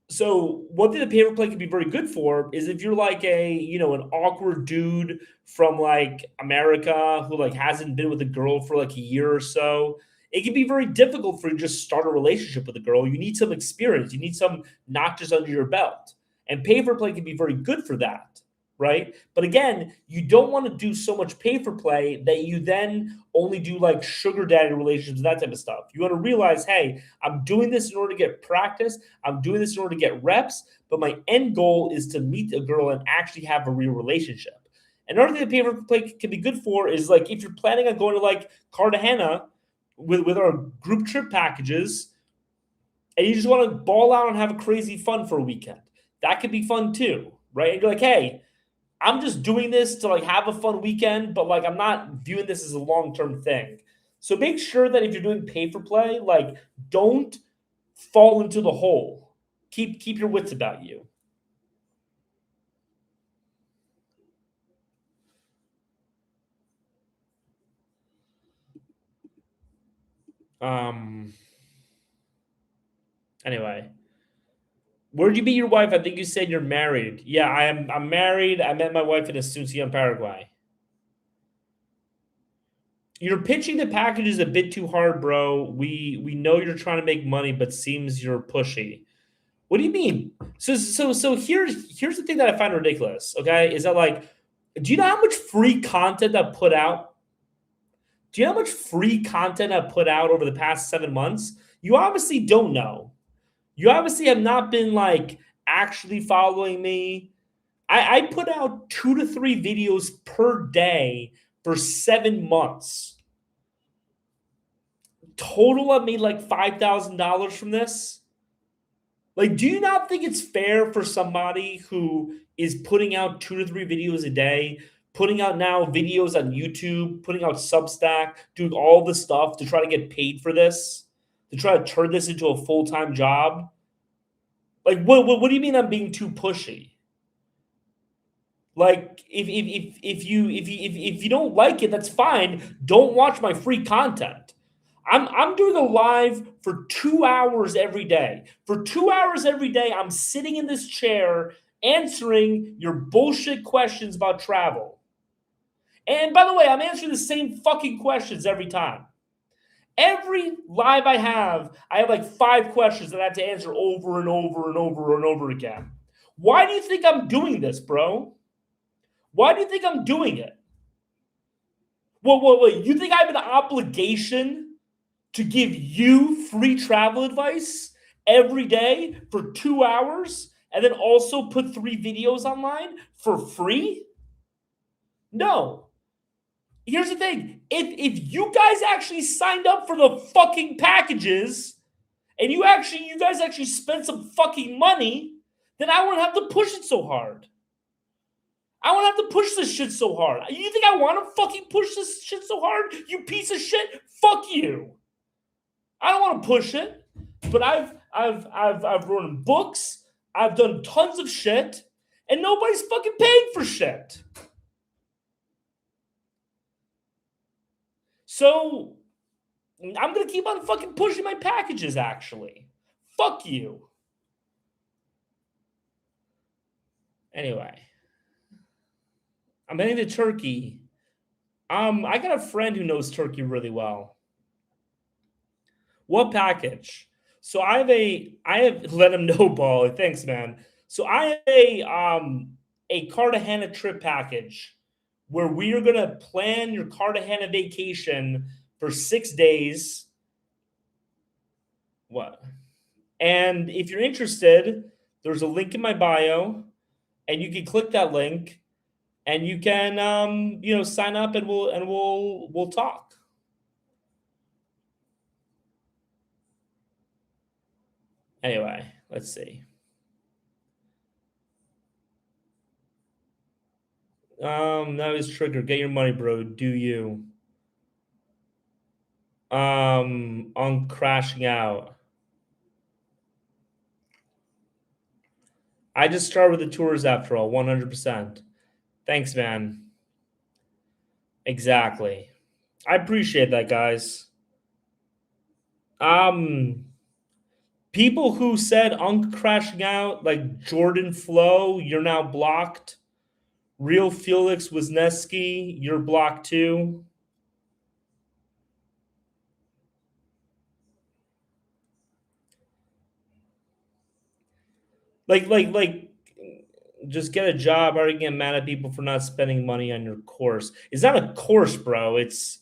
Speaker 1: So one thing the pay for play can be very good for is if you're like an awkward dude from like America who like hasn't been with a girl for like a year or so, it can be very difficult for you to just start a relationship with a girl. You need some experience. You need some notches under your belt. And pay for play can be very good for that, right? But again, you don't want to do so much pay for play that you then only do like sugar daddy relationships and that type of stuff. You want to realize, hey, I'm doing this in order to get practice. I'm doing this in order to get reps, but my end goal is to meet a girl and actually have a real relationship. Another thing that pay for play can be good for is like if you're planning on going to like Cartagena with our group trip packages, and you just want to ball out and have a crazy fun for a weekend. That could be fun too, right? And you're like, hey, I'm just doing this to like have a fun weekend, but like I'm not viewing this as a long-term thing. So make sure that if you're doing pay for play, like don't fall into the hole. Keep your wits about you. Um anyway. Where'd you meet your wife? I think you said you're married. Yeah, I'm married. I met my wife in Asunción, Paraguay. You're pitching the packages a bit too hard, bro. We know you're trying to make money, but seems you're pushy. What do you mean? So here's the thing that I find ridiculous. Okay, is that like, do you know how much free content I put out? Do you know how much free content I put out over the past 7 months? You obviously don't know. You obviously have not been like actually following me. I put out 2 to 3 videos per day for 7 months. Total, I made like $5,000 from this. Like, do you not think it's fair for somebody who is putting out 2 to 3 videos a day, putting out now videos on YouTube, putting out Substack, doing all this stuff to try to get paid for this, to try to turn this into a full-time job? Like, what do you mean I'm being too pushy? Like, if you don't like it, that's fine. Don't watch my free content. I'm doing a live for 2 hours every day. For 2 hours every day, I'm sitting in this chair answering your bullshit questions about travel. And by the way, I'm answering the same fucking questions every time. Every live I have like 5 questions that I have to answer over and over and over and over again. Why do you think I'm doing this, bro? Why do you think I'm doing it? Wait. You think I have an obligation to give you free travel advice every day for 2 hours and then also put 3 videos online for free? No. Here's the thing. If you guys actually signed up for the fucking packages and you guys actually spent some fucking money, then I wouldn't have to push it so hard. I won't have to push this shit so hard. You think I want to fucking push this shit so hard? You piece of shit. Fuck you. I don't want to push it, but I've written books. I've done tons of shit, and nobody's fucking paying for shit. So I'm gonna keep on fucking pushing my packages. Actually, fuck you. Anyway, I'm heading to Turkey. I got a friend who knows Turkey really well. What package? So I have let him know, Paulie. Thanks, man. So I have a Cartagena trip package where we are gonna plan your Cartagena vacation for 6 days. What? And if you're interested, there's a link in my bio, and you can click that link, and you can sign up, and we'll talk. Anyway, let's see. That was trigger. Get your money, bro. Do you? On crashing out. I just started with the tours after all, 100%. Thanks, man. Exactly. I appreciate that, guys. People who said Unk crashing out, like Jordan Flo, you're now blocked. Real Felix Wisniewski, you're blocked too. Like, just get a job. Are you getting mad at people for not spending money on your course? It's not a course, bro. It's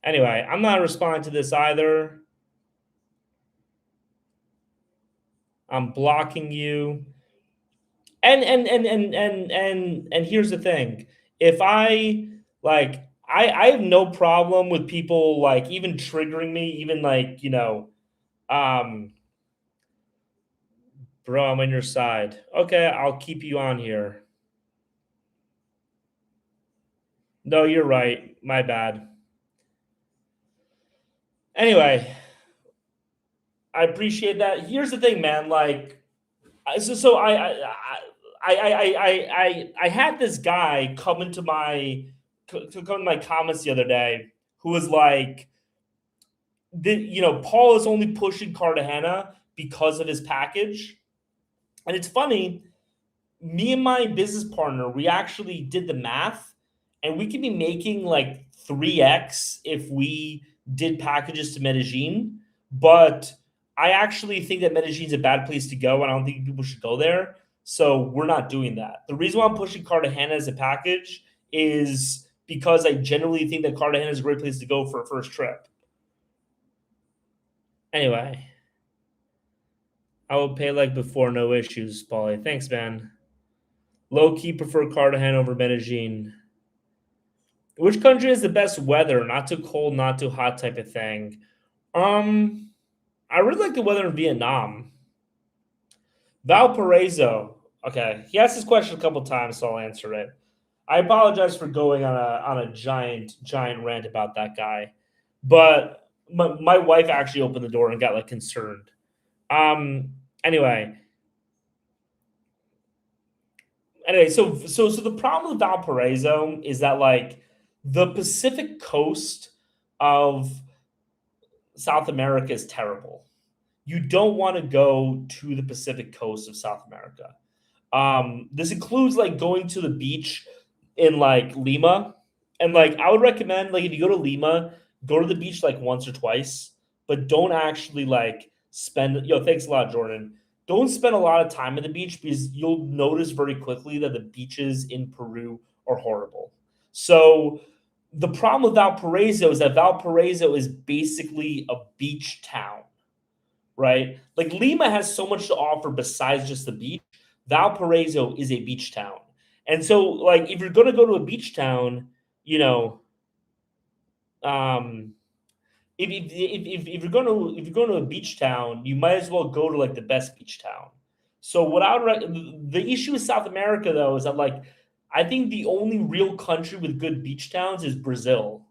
Speaker 1: anyway. I'm not responding to this either. I'm blocking you. And here's the thing: if I like, I have no problem with people like even triggering me, even like, um, bro, I'm on your side. Okay, I'll keep you on here. No, you're right. My bad. Anyway, I appreciate that. Here's the thing, man. Like, so I had this guy come to my comments the other day who was like, Paul is only pushing Cartagena because of his package, and it's funny. Me and my business partner, we actually did the math, and we could be making like 3x if we did packages to Medellin. But I actually think that Medellin's a bad place to go, and I don't think people should go there. So we're not doing that. The reason why I'm pushing Cartagena as a package is because I generally think that Cartagena is a great place to go for a first trip. Anyway, I will pay like before, no issues, Paulie. Thanks, man. Low key prefer Cartagena over Medellin. Which country has the best weather? Not too cold, not too hot type of thing. Um, I really like the weather in Vietnam. Valparaiso. Okay, he asked this question a couple times, so I'll answer it. I apologize for going on a giant rant about that guy, but my wife actually opened the door and got like concerned. Um. Anyway, so the problem with Valparaiso is that like the Pacific coast of South America is terrible. You don't want to go to the Pacific coast of South America. This includes like going to the beach in like Lima, and like I would recommend like if you go to Lima, go to the beach like once or twice, but don't actually like spend. Yo, thanks a lot, Jordan. Don't spend a lot of time at the beach because you'll notice very quickly that the beaches in Peru are horrible. So the problem with Valparaiso is that Valparaiso is basically a beach town, right? Like Lima has so much to offer besides just the beach. Valparaiso is a beach town. And so like if you're going to go to a beach town, you know, um if you're going to a beach town, you might as well go to like the best beach town. So what I would the issue with South America though is that like I think the only real country with good beach towns is Brazil.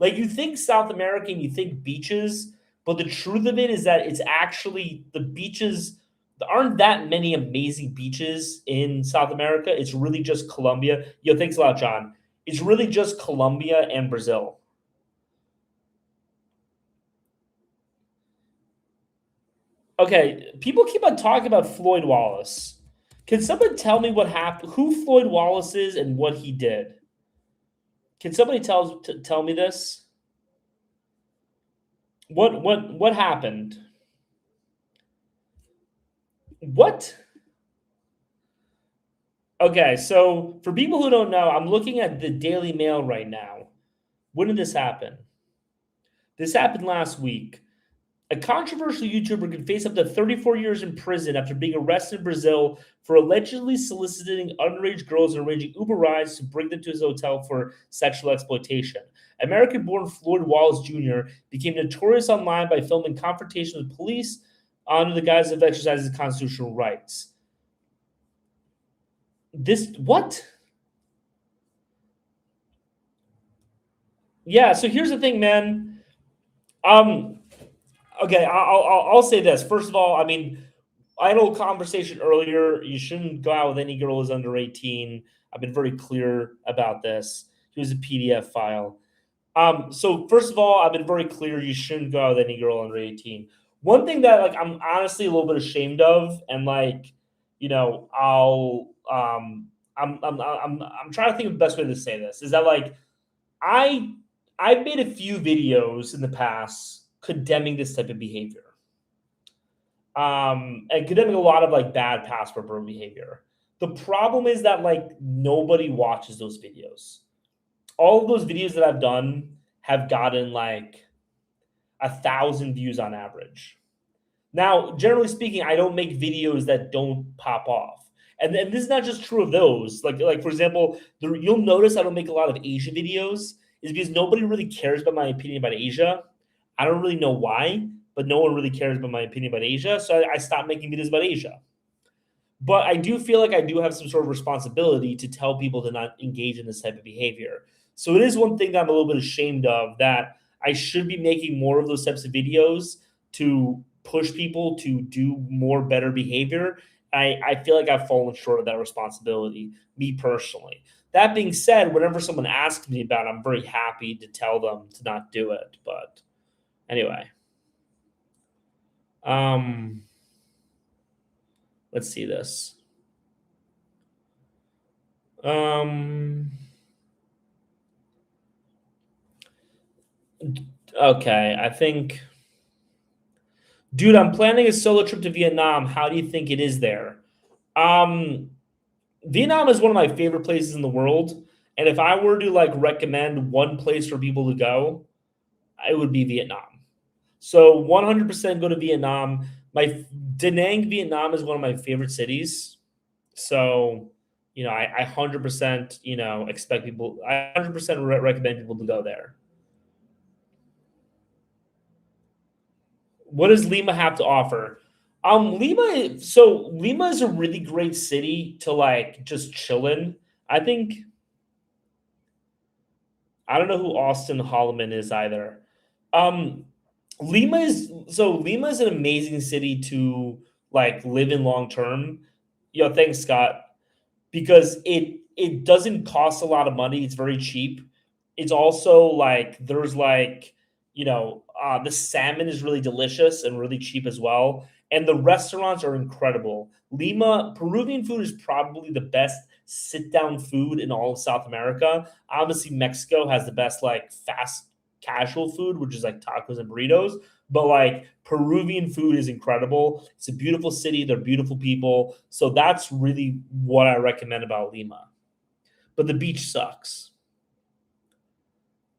Speaker 1: Like you think South American, you think beaches, but the truth of it is that it's actually the beaches. There aren't that many amazing beaches in South America. It's really just Colombia. Yo, thanks a lot, John. It's really just Colombia and Brazil. Okay, people keep on talking about Floyd Wallace. Can someone tell me what happened? Who Floyd Wallace is and what he did? Can somebody tell me this? What happened? What? Okay, so for people who don't know, I'm looking at the Daily Mail right now. When did this happen? This happened last week. A controversial YouTuber could face up to 34 years in prison after being arrested in Brazil for allegedly soliciting underage girls and arranging Uber rides to bring them to his hotel for sexual exploitation. American-born Floyd Wallace Jr. became notorious online by filming confrontations with police under the guise of exercising his constitutional rights. This what? Yeah. So here's the thing, man. Um. Okay. I'll say this. First of all, I mean, I had a little conversation earlier. You shouldn't go out with any girl who's under 18. I've been very clear about this. Here's a PDF file. So first of all, I've been very clear. You shouldn't go out with any girl under 18. One thing that like I'm honestly a little bit ashamed of, and like, I'm trying to think of the best way to say this is that like I I've made a few videos in the past condemning this type of behavior. And condemning a lot of like bad passport bro behavior. The problem is that like nobody watches those videos. All of those videos that I've done have gotten like 1,000 views on average. Now, generally speaking, I don't make videos that don't pop off. And this is not just true of those. Like for example, you'll notice I don't make a lot of Asia videos is because nobody really cares about my opinion about Asia. I don't really know why, but no one really cares about my opinion about Asia. So I stopped making videos about Asia. But I do feel like I do have some sort of responsibility to tell people to not engage in this type of behavior. So it is one thing that I'm a little bit ashamed of, that I should be making more of those types of videos to push people to do more better behavior. I feel like I've fallen short of that responsibility, me personally. That being said, whenever someone asks me about it, I'm very happy to tell them to not do it. But anyway, um, let's see this. Um, okay, I think, dude, I'm planning a solo trip to Vietnam. How do you think it is there? Um, Vietnam is one of my favorite places in the world, and if I were to like recommend one place for people to go, it would be Vietnam. So 100% go to Vietnam. My Da Nang, Vietnam is one of my favorite cities. So, I 100%, expect people. I 100% recommend people to go there. What does Lima have to offer? Lima is a really great city to like just chill in. I think I don't know who Austin Holloman is either. Um, Lima is an amazing city to like live in long term. Yo, thanks, Scott, because it doesn't cost a lot of money. It's very cheap. It's also like there's like the salmon is really delicious and really cheap as well, and the restaurants are incredible. Lima Peruvian food is probably the best sit down food in all of South America. Obviously, Mexico has the best like fast casual food, which is like tacos and burritos. But like Peruvian food is incredible. It's a beautiful city. They're beautiful people. So that's really what I recommend about Lima. But the beach sucks.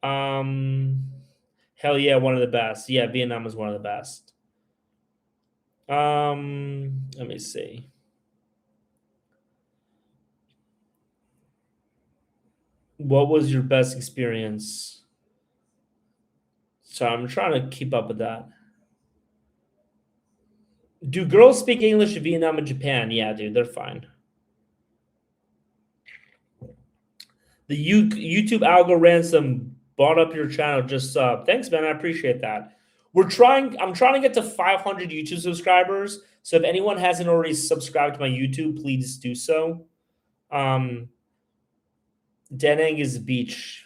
Speaker 1: Um, Hell yeah, one of the best. Yeah, Vietnam is one of the best. Let me see. What was your best experience? So I'm trying to keep up with that. Do girls speak English in Vietnam and Japan? Yeah, dude, they're fine. The YouTube algo ransom bought up your channel. Just thanks, man. I appreciate that. I'm trying to get to 500 YouTube subscribers. So if anyone hasn't already subscribed to my YouTube, please do so. Da Nang is a beach.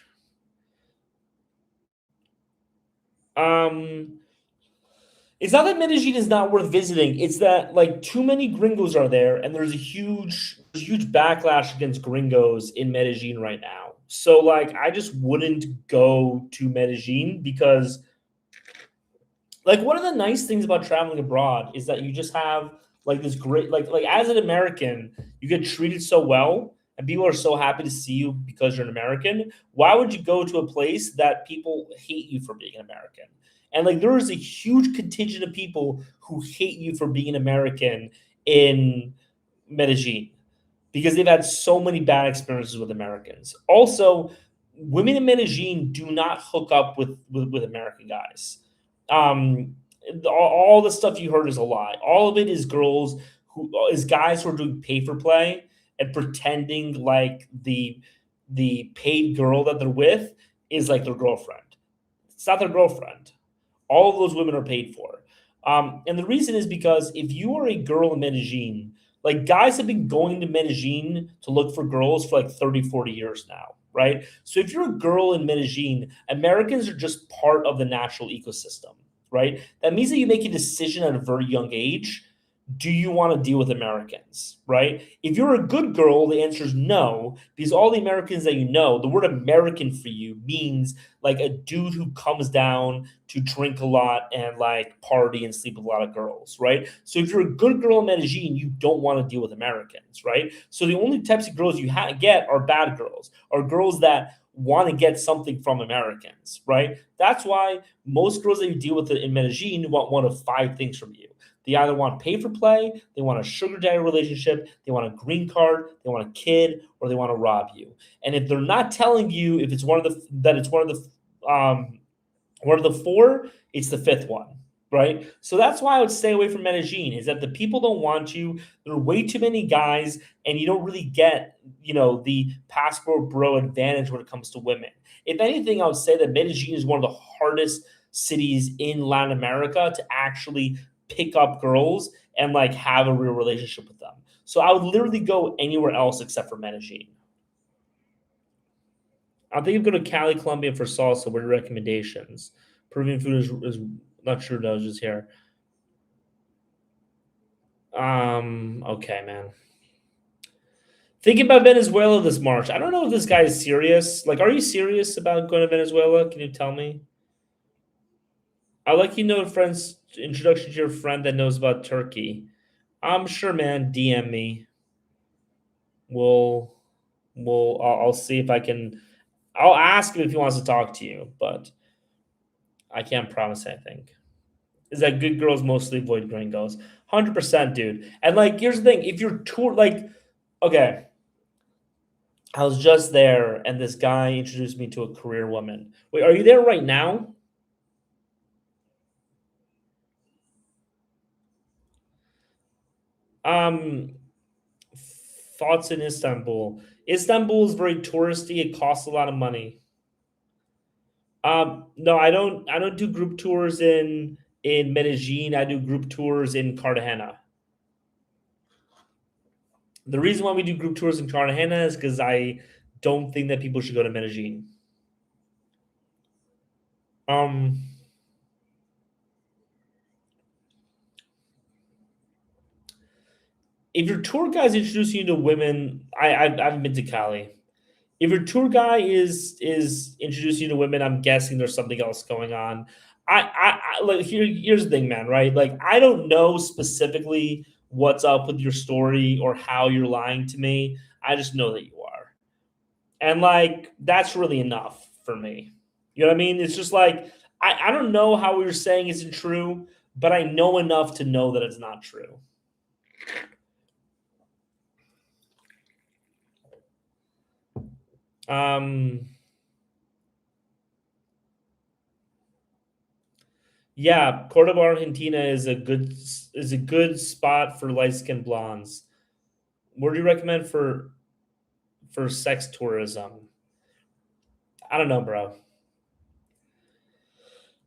Speaker 1: Um, it's not that Medellin is not worth visiting. It's that like too many gringos are there, and there's a huge backlash against gringos in Medellin right now. So like, I just wouldn't go to Medellin because like one of the nice things about traveling abroad is that you just have like this great like as an American, you get treated so well and people are so happy to see you because you're an American. Why would you go to a place that people hate you for being an American? And like there is a huge contingent of people who hate you for being an American in Medellin because they've had so many bad experiences with Americans. Also, women in Medellin do not hook up with American guys. Um, all the stuff you heard is a lie. All of it is guys who are doing pay for play and pretending like the paid girl that they're with is like their girlfriend. It's not their girlfriend. All of those women are paid for. And the reason is because if you are a girl in Medellin, like guys have been going to Medellin to look for girls for like 30, 40 years now, right? So if you're a girl in Medellin, Americans are just part of the natural ecosystem, right? That means that you make a decision at a very young age. Do you want to deal with Americans, right? If you're a good girl, the answer is no, because all the Americans that you know, the word American for you means like a dude who comes down to drink a lot and like party and sleep with a lot of girls, right? So if you're a good girl in Medellin, you don't want to deal with Americans, right? So the only types of girls you get are bad girls, or girls that want to get something from Americans, right? That's why most girls that you deal with in Medellin want one of five things from you. They either want pay for play, they want a sugar daddy relationship, they want a green card, they want a kid, or they want to rob you. And if they're not telling you if it's one of the four, it's the fifth one, right? So that's why I would stay away from Medellin. Is that the people don't want you? There are way too many guys, and you don't really get the passport bro advantage when it comes to women. If anything, I would say that Medellin is one of the hardest cities in Latin America to actually pick up girls and like have a real relationship with them. So I would literally go anywhere else except for Medellin. I think you go to Cali, Colombia for salsa. What are your recommendations? Peruvian food is not sure. No, just here. Okay, man. Thinking about Venezuela this March. I don't know if this guy is serious. Like, are you serious about going to Venezuela? Can you tell me? I like a friend's introduction to your friend that knows about Turkey. I'm sure, man. DM me. We'll, I'll see if I can. I'll ask him if he wants to talk to you, but I can't promise anything. Is that good girls mostly avoid gringos? 100%, dude. And like, here's the thing: if you're okay, I was just there, and this guy introduced me to a career woman. Wait, are you there right now? Um, Thoughts in Istanbul. Istanbul is very touristy. It costs a lot of money. No, I don't. I don't do group tours in Medellin. I do group tours in Cartagena. The reason why we do group tours in Cartagena is because I don't think that people should go to Medellin. Um, if your tour guide's introducing you to women, I haven't been to Cali. If your tour guy is introducing you to women, I'm guessing there's something else going on. I like here's the thing, man. Right? Like I don't know specifically what's up with your story or how you're lying to me. I just know that you are, and like that's really enough for me. You know what I mean? It's just like I don't know how what you're saying isn't true, but I know enough to know that it's not true. Um, yeah, Cordoba, Argentina is a good spot for light skinned blondes. What do you recommend for sex tourism? I don't know, bro.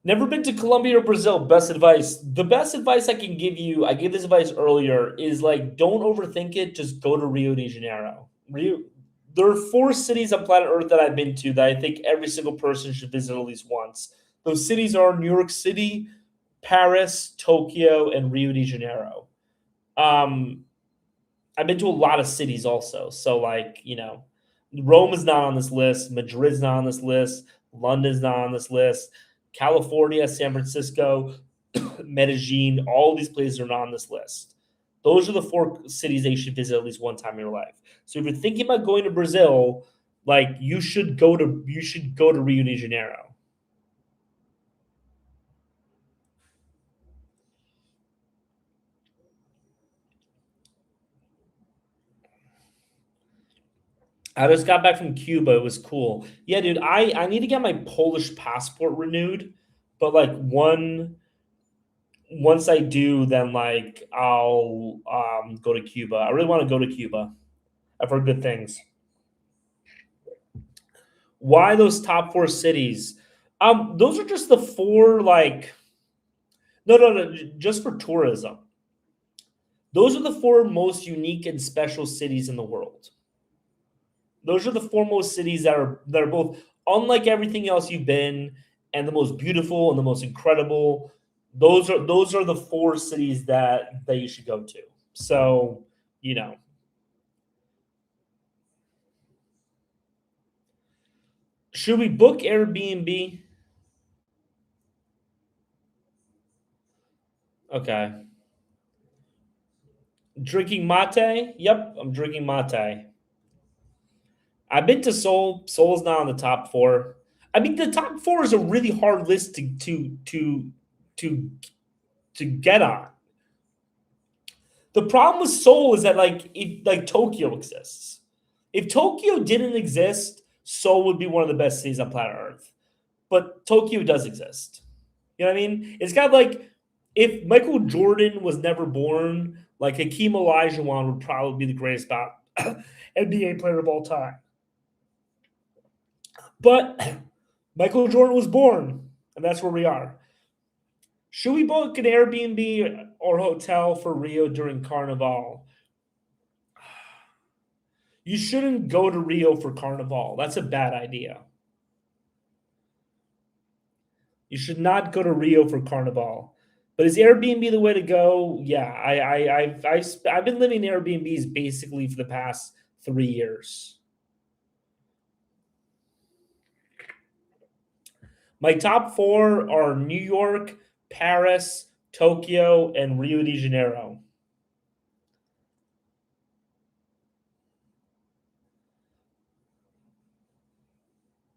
Speaker 1: Never been to Colombia or Brazil. Best advice. The best advice I can give you, I gave this advice earlier, is like don't overthink it. Just go to Rio de Janeiro. There are four cities on planet Earth that I've been to that I think every single person should visit at least once. Those cities are New York City, Paris, Tokyo, and Rio de Janeiro. Um, I've been to a lot of cities also. So like, Rome is not on this list, Madrid's not on this list, London's not on this list, California, San Francisco, Medellin, all these places are not on this list. Those are the four cities that you should visit at least one time in your life. So if you're thinking about going to Brazil, like you should go to Rio de Janeiro. I just got back from Cuba. It was cool. Yeah, dude, I need to get my Polish passport renewed, but like once I do, then like I'll go to Cuba. I really want to go to Cuba. I've heard good things. Why those top four cities? Those are just the four like no, just for tourism. Those are the four most unique and special cities in the world. Those are the foremost cities that are both unlike everything else you've been and the most beautiful and the most incredible. Those are the four cities that you should go to. So, you know, should we book Airbnb? Okay. Drinking mate? Yep, I'm drinking mate. I've been to Seoul. Seoul's not on the top four. I mean, the top four is a really hard list to to get on. The problem with Seoul is that like Tokyo exists. If Tokyo didn't exist, Seoul would be one of the best cities on planet Earth. But Tokyo does exist. You know what I mean? It's got like if Michael Jordan was never born, like Hakeem Olajuwon would probably be the greatest NBA player of all time. But Michael Jordan was born, and that's where we are. Should we book an Airbnb or hotel for Rio during Carnival? You shouldn't go to Rio for Carnival. That's a bad idea. You should not go to Rio for Carnival. But is Airbnb the way to go? Yeah, I've been living in Airbnbs basically for the past 3 years. My top four are New York, Paris, Tokyo, and Rio de Janeiro.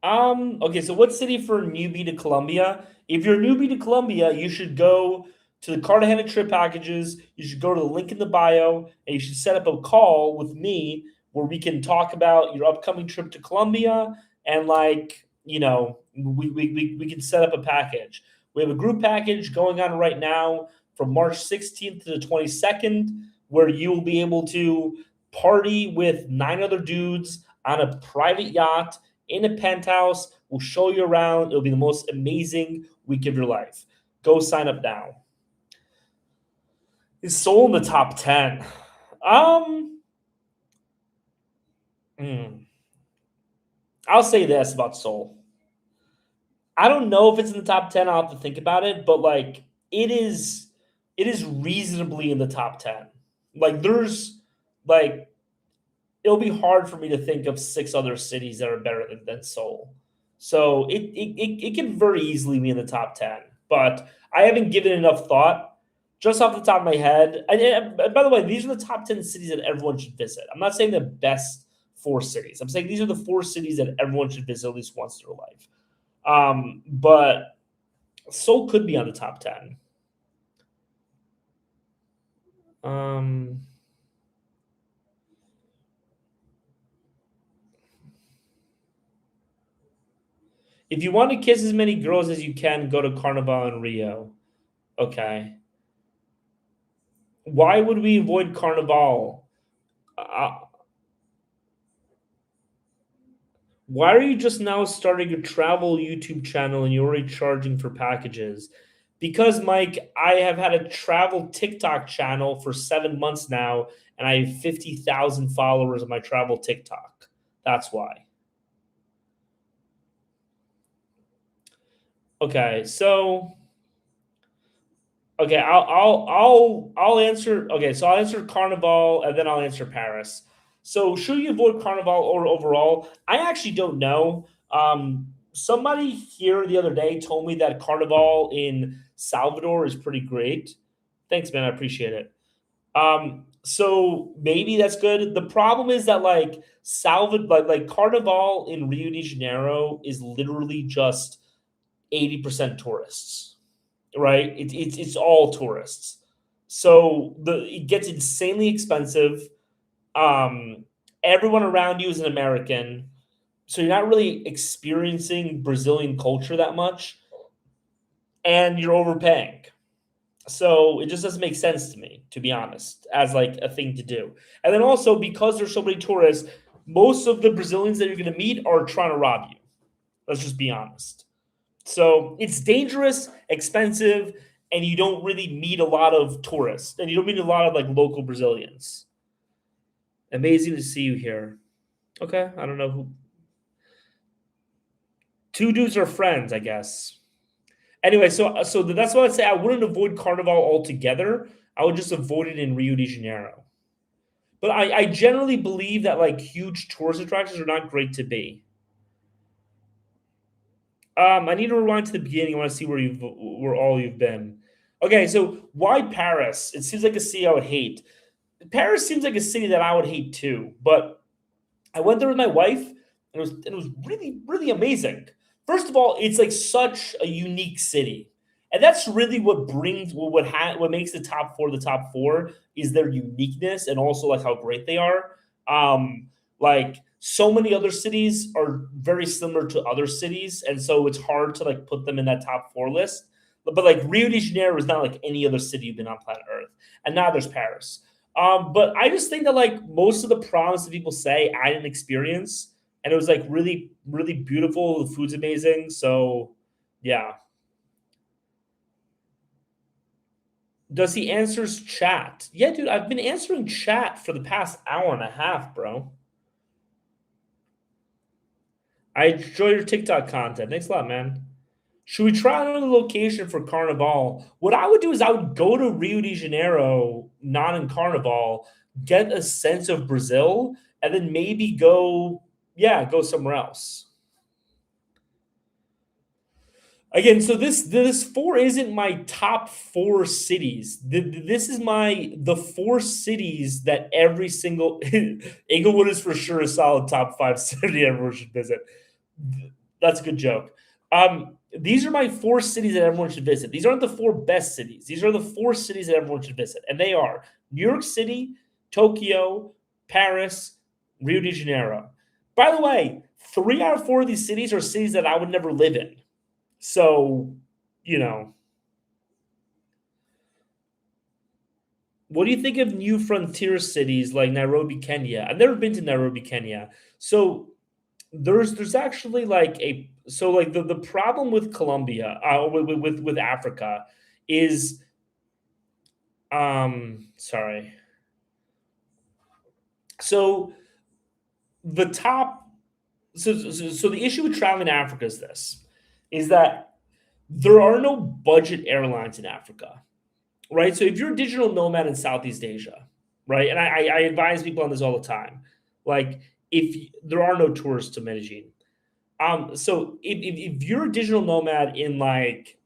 Speaker 1: Okay, so what city for a newbie to Colombia? If you're a newbie to Colombia, you should go to the Cartagena trip packages. You should go to the link in the bio, and you should set up a call with me where we can talk about your upcoming trip to Colombia and we can set up a package. We have a group package going on right now from March 16th to the 22nd, where you will be able to party with 9 other dudes on a private yacht in a penthouse. We'll show you around. It'll be the most amazing week of your life. Go sign up now. Is Seoul in the top 10? I'll say this about Seoul. I don't know if it's in the top 10. I'll have to think about it, but like it is reasonably in the top 10. Like there's like it'll be hard for me to think of 6 other cities that are better than Seoul. So it can very easily be in the top 10, but I haven't given enough thought just off the top of my head. And by the way, these are the top 10 cities that everyone should visit. I'm not saying the best 4 cities. I'm saying these are the 4 cities that everyone should visit at least once in their life. But Seoul could be on the top 10. If you want to kiss as many girls as you can, go to Carnival in Rio. Okay. Why would we avoid Carnival? Uh, why are you just now starting a travel YouTube channel and you're already charging for packages? Because, Mike, I have had a travel TikTok channel for 7 months now, and I have 50,000 followers on my travel TikTok. That's why. Okay, so okay, I'll answer. Okay, so I'll answer Carnival and then I'll answer Paris. So should you avoid Carnival or overall? I actually don't know. Somebody here the other day told me that Carnival in Salvador is pretty great. Thanks, man. I appreciate it. So maybe that's good. The problem is that like Salvador, like Carnival in Rio de Janeiro is literally just 80% tourists, right? It's all tourists. So it gets insanely expensive. Everyone around you is an American, so you're not really experiencing Brazilian culture that much, and you're overpaying. So it just doesn't make sense to me, to be honest, as like a thing to do. And then also because there's so many tourists, most of the Brazilians that you're going to meet are trying to rob you. Let's just be honest. So it's dangerous, expensive, and you don't really meet a lot of tourists, and you don't meet a lot of like local Brazilians. Amazing to see you here. Okay, I don't know who. 2 dudes are friends, I guess. Anyway, so that's why I'd say I wouldn't avoid Carnival altogether. I would just avoid it in Rio de Janeiro. But I generally believe that like huge tourist attractions are not great to be. I need to rewind to the beginning. I want to see where all you've been. Okay, so why Paris? It seems like a city I would hate. Paris seems like a city that I would hate too. But I went there with my wife, and it was really really amazing. First of all, it's like such a unique city. And that's really what makes the top four is their uniqueness and also like how great they are. Like so many other cities are very similar to other cities, and so it's hard to like put them in that top four list. But like Rio de Janeiro is not like any other city you've been on planet Earth, and now there's Paris. But I just think that like most of the problems that people say I didn't experience, and it was like really, really beautiful. The food's amazing. So yeah. Does he answers chat? Yeah, dude, I've been answering chat for the past hour and a half, bro. I enjoy your TikTok content. Thanks a lot, man. Should we try another location for Carnival? What I would do is I would go to Rio de Janeiro, not in Carnival, get a sense of Brazil, and then maybe go somewhere else. Again, so this four isn't my top four cities. This is the four cities that every single Inglewood is for sure a solid top five city everyone should visit. That's a good joke. These are my four cities that everyone should visit. These aren't the four best cities. These are the four cities that everyone should visit, and they are New York City, Tokyo, Paris, Rio de Janeiro. By the way, 3 out of 4 of these cities are cities that I would never live in. So, you know, what do you think of new frontier cities like Nairobi, Kenya? I've never been to Nairobi, Kenya. So there's actually like the problem with Colombia, with Africa is sorry. So the top so the issue with traveling to Africa is that there are no budget airlines in Africa, right? So if you're a digital nomad in Southeast Asia, right, and I advise people on this all the time, like if there are no tours to Medellin, so if you're a digital nomad in like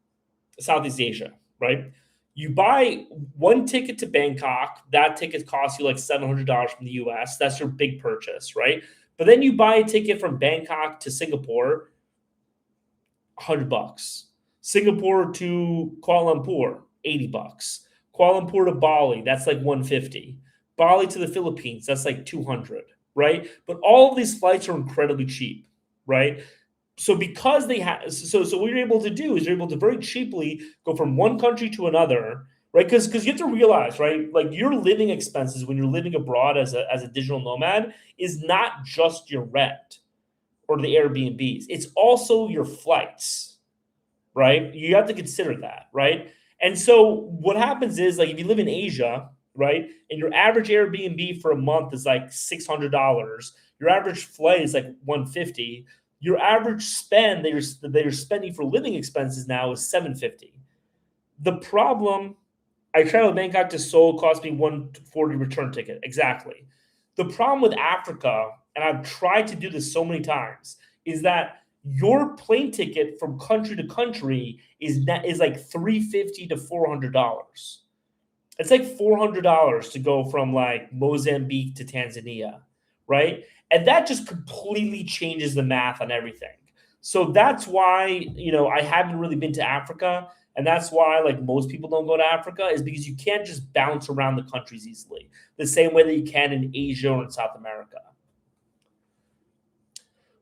Speaker 1: Southeast Asia, right, you buy one ticket to Bangkok, that ticket costs you like $700 from the US. That's your big purchase, right? But then you buy a ticket from Bangkok to Singapore, $100. Singapore to Kuala Lumpur, $80. Kuala Lumpur to Bali, that's like 150. Bali to the Philippines, that's like 200, right? But all of these flights are incredibly cheap, right? So because they have so what you're able to do is you're able to very cheaply go from one country to another, right? Because you have to realize, right, like your living expenses when you're living abroad as a digital nomad is not just your rent or the Airbnbs. It's also your flights, right? You have to consider that, right? And so what happens is like if you live in Asia, right, and your average Airbnb for a month is like $600, your average flight is like 150, your average spend that you're spending for living expenses now is 750. The problem, I traveled Bangkok to Seoul, cost me 140 return ticket. Exactly. The problem with Africa, and I've tried to do this so many times, is that your plane ticket from country to country is like $350 to $400. It's like $400 to go from like Mozambique to Tanzania, right? And that just completely changes the math on everything. So that's why, I haven't really been to Africa. And that's why, like, most people don't go to Africa is because you can't just bounce around the countries easily, the same way that you can in Asia or in South America.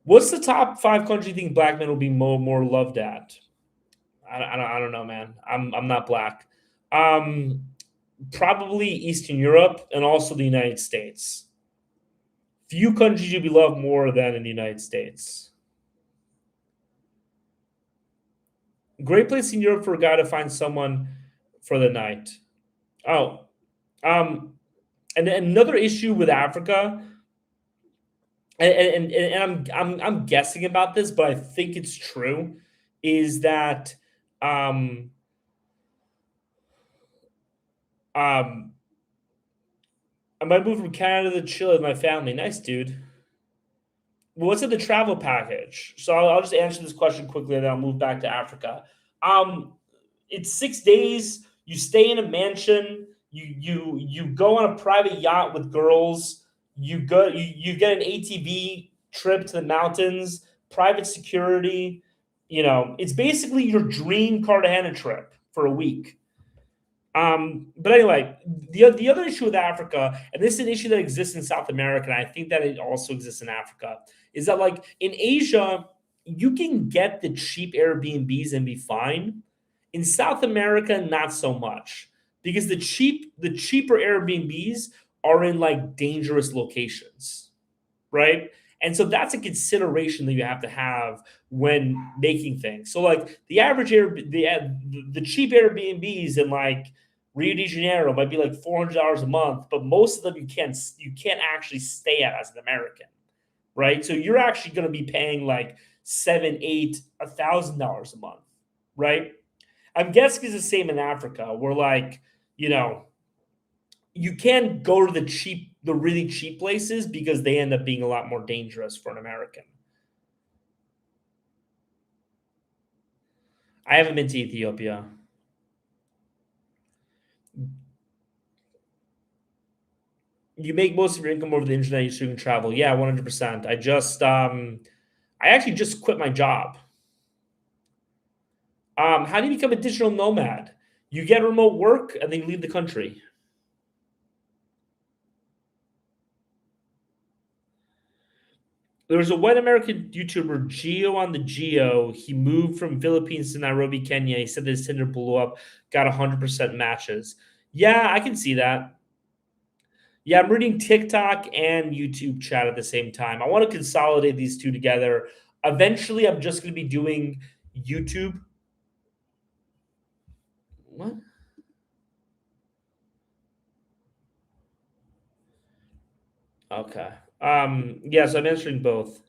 Speaker 1: What's the top 5 countries you think black men will be more loved at? I don't know, man. I'm not black. Probably Eastern Europe and also the United States. Few countries you'd be loved more than in the United States. Great place in Europe for a guy to find someone for the night. Oh, and another issue with Africa, and I'm guessing about this, but I think it's true, is that um, um, I might move from Canada to Chile with my family. Nice, dude. Well, what's in the travel package? So I'll just answer this question quickly, and then I'll move back to Africa. Um, it's 6 days. You stay in a mansion. You go on a private yacht with girls. You get an ATV trip to the mountains. Private security. It's basically your dream Cartagena trip for a week. But anyway, the other issue with Africa, and this is an issue that exists in South America, and I think that it also exists in Africa, is that like in Asia, you can get the cheap Airbnbs and be fine. In South America, not so much because the cheaper Airbnbs are in like dangerous locations, right? And so that's a consideration that you have to have when making things. So like the average Air the cheap Airbnbs in like Rio de Janeiro might be like $400 a month, but most of them you can't actually stay at as an American, right? So you're actually going to be paying like seven, eight, $1,000 a month, right? I'm guessing it's the same in Africa, where like you know you can go to the really cheap places because they end up being a lot more dangerous for an American. I haven't been to Ethiopia. You make most of your income over the internet, so you can travel. Yeah, 100%. I actually just quit my job. How do you become a digital nomad? You get remote work and then you leave the country. There was a white American YouTuber, Geo on the Geo. He moved from Philippines to Nairobi, Kenya. He said that his Tinder blew up, got 100% matches. Yeah, I can see that. Yeah, I'm reading TikTok and YouTube chat at the same time. I want to consolidate these two together. Eventually, I'm just going to be doing YouTube. What? Okay. Yeah, so I'm answering both.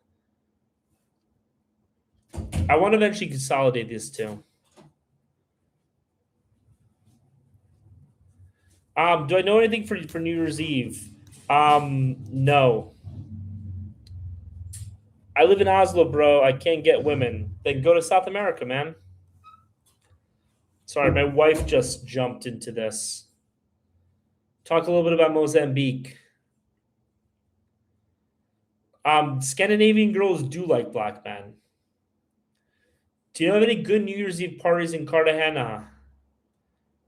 Speaker 1: I want to eventually consolidate these two. Do I know anything for New Year's Eve? No. I live in Oslo, bro. I can't get women. Then go to South America, man. Sorry, my wife just jumped into this. Talk a little bit about Mozambique. Scandinavian girls do like black men. Do you have any good New Year's Eve parties in Cartagena?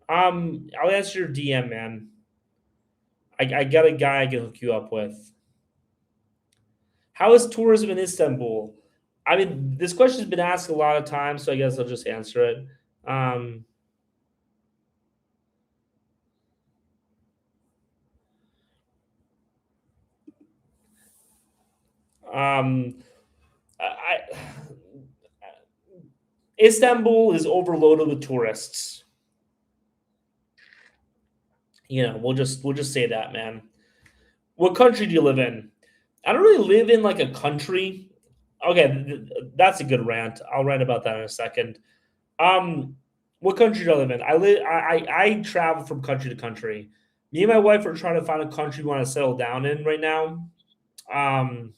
Speaker 1: I'll answer your DM, man. I got a guy I can hook you up with. How is tourism in Istanbul? I mean, this question's been asked a lot of times, so I guess I'll just answer it. Um, um, I Istanbul is overloaded with tourists. We'll just say that, man. What country do you live in? I don't really live in like a country. Okay, that's a good rant. I'll rant about that in a second. Um, what country do I live in? I travel from country to country. Me and my wife are trying to find a country we want to settle down in right now. Um,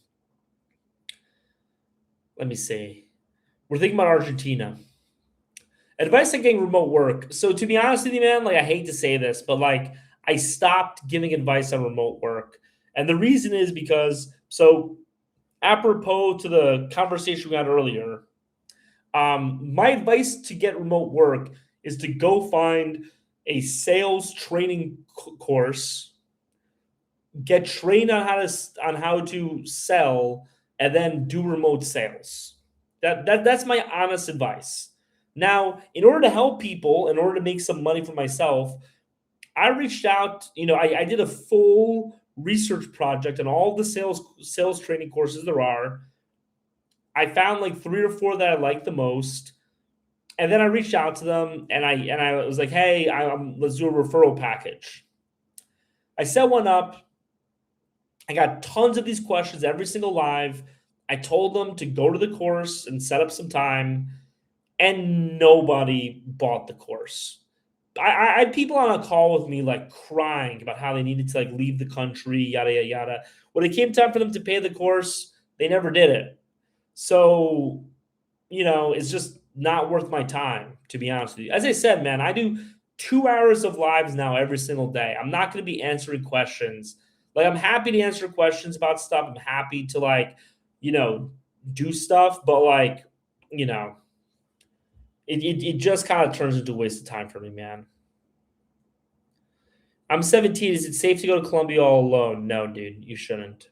Speaker 1: Let me see. We're thinking about Argentina. Advice on getting remote work. So to be honest with you, man, like I hate to say this, but like I stopped giving advice on remote work. And the reason is because apropos to the conversation we had earlier, my advice to get remote work is to go find a sales training course, get trained on how to sell, and then do remote sales. That's my honest advice. Now, in order to help people, in order to make some money for myself, I reached out. I did a full research project on all the sales training courses there are. I found like three or four that I liked the most, and then I reached out to them and I was like, "Hey, let's do a referral package." I set one up. I got tons of these questions every single live. I told them to go to the course and set up some time, and nobody bought the course. I had people on a call with me like crying about how they needed to like leave the country, yada yada yada. When it came time for them to pay the course, they never did it. So, it's just not worth my time, to be honest with you. As I said, man, I do 2 hours of lives now every single day. I'm not going to be answering questions. Like, I'm happy to answer questions about stuff. I'm happy to, like, do stuff, but, like, you know, It just kind of turns into a waste of time for me, man. I'm 17. Is it safe to go to Colombia all alone? No, dude, you shouldn't.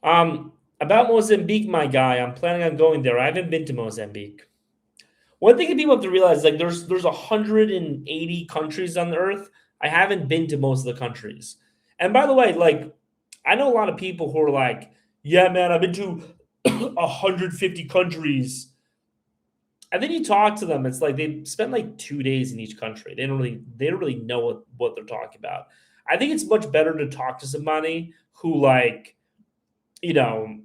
Speaker 1: About Mozambique, my guy, I'm planning on going there. I haven't been to Mozambique. One thing that people have to realize, like, there's 180 countries on the earth. I haven't been to most of the countries. And by the way, like, I know a lot of people who are like, "Yeah, man, I've been to 150 countries." And then you talk to them, it's like they spend like 2 days in each country. They don't really know what they're talking about. I think it's much better to talk to somebody who, like, you know,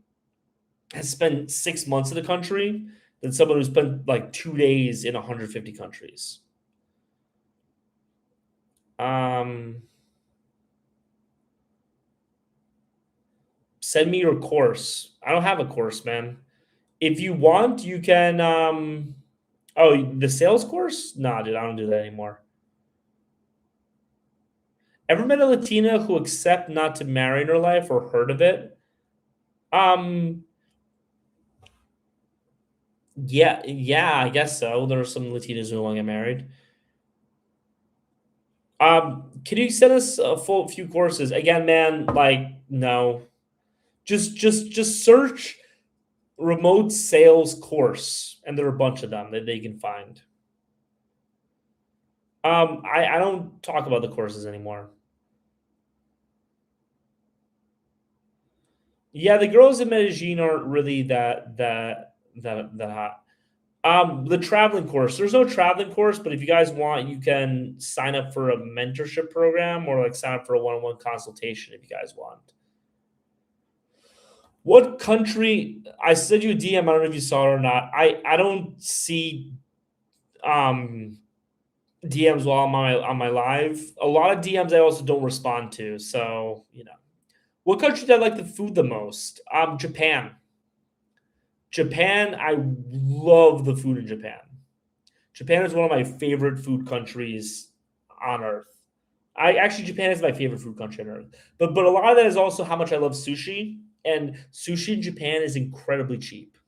Speaker 1: has spent 6 months in the country than someone who spent like 2 days in 150 countries. Um, Send me your course. I don't have a course, man. If you want, you can. Oh, the sales course? Nah, dude, I don't do that anymore. Ever met a Latina who accept not to marry in her life or heard of it? Um, yeah, I guess so. There are some Latinas who want to get married. Can you send us a full few courses again, man? Like, no, just search remote sales course, and there are a bunch of them that they can find. I don't talk about the courses anymore. Yeah, the girls in Medellin aren't really that hot. The traveling course. There's no traveling course, but if you guys want, you can sign up for a mentorship program or like sign up for a one-on-one consultation if you guys want. What country? I sent you a DM. I don't know if you saw it or not. I don't see um DMs while I'm on my live. A lot of DMs I also don't respond to. So what country do I like the food the most? Japan. Japan. I love the food in Japan. Japan is one of my favorite food countries on earth. I actually Japan is my favorite food country on earth. But a lot of that is also how much I love sushi, and sushi in Japan is incredibly cheap.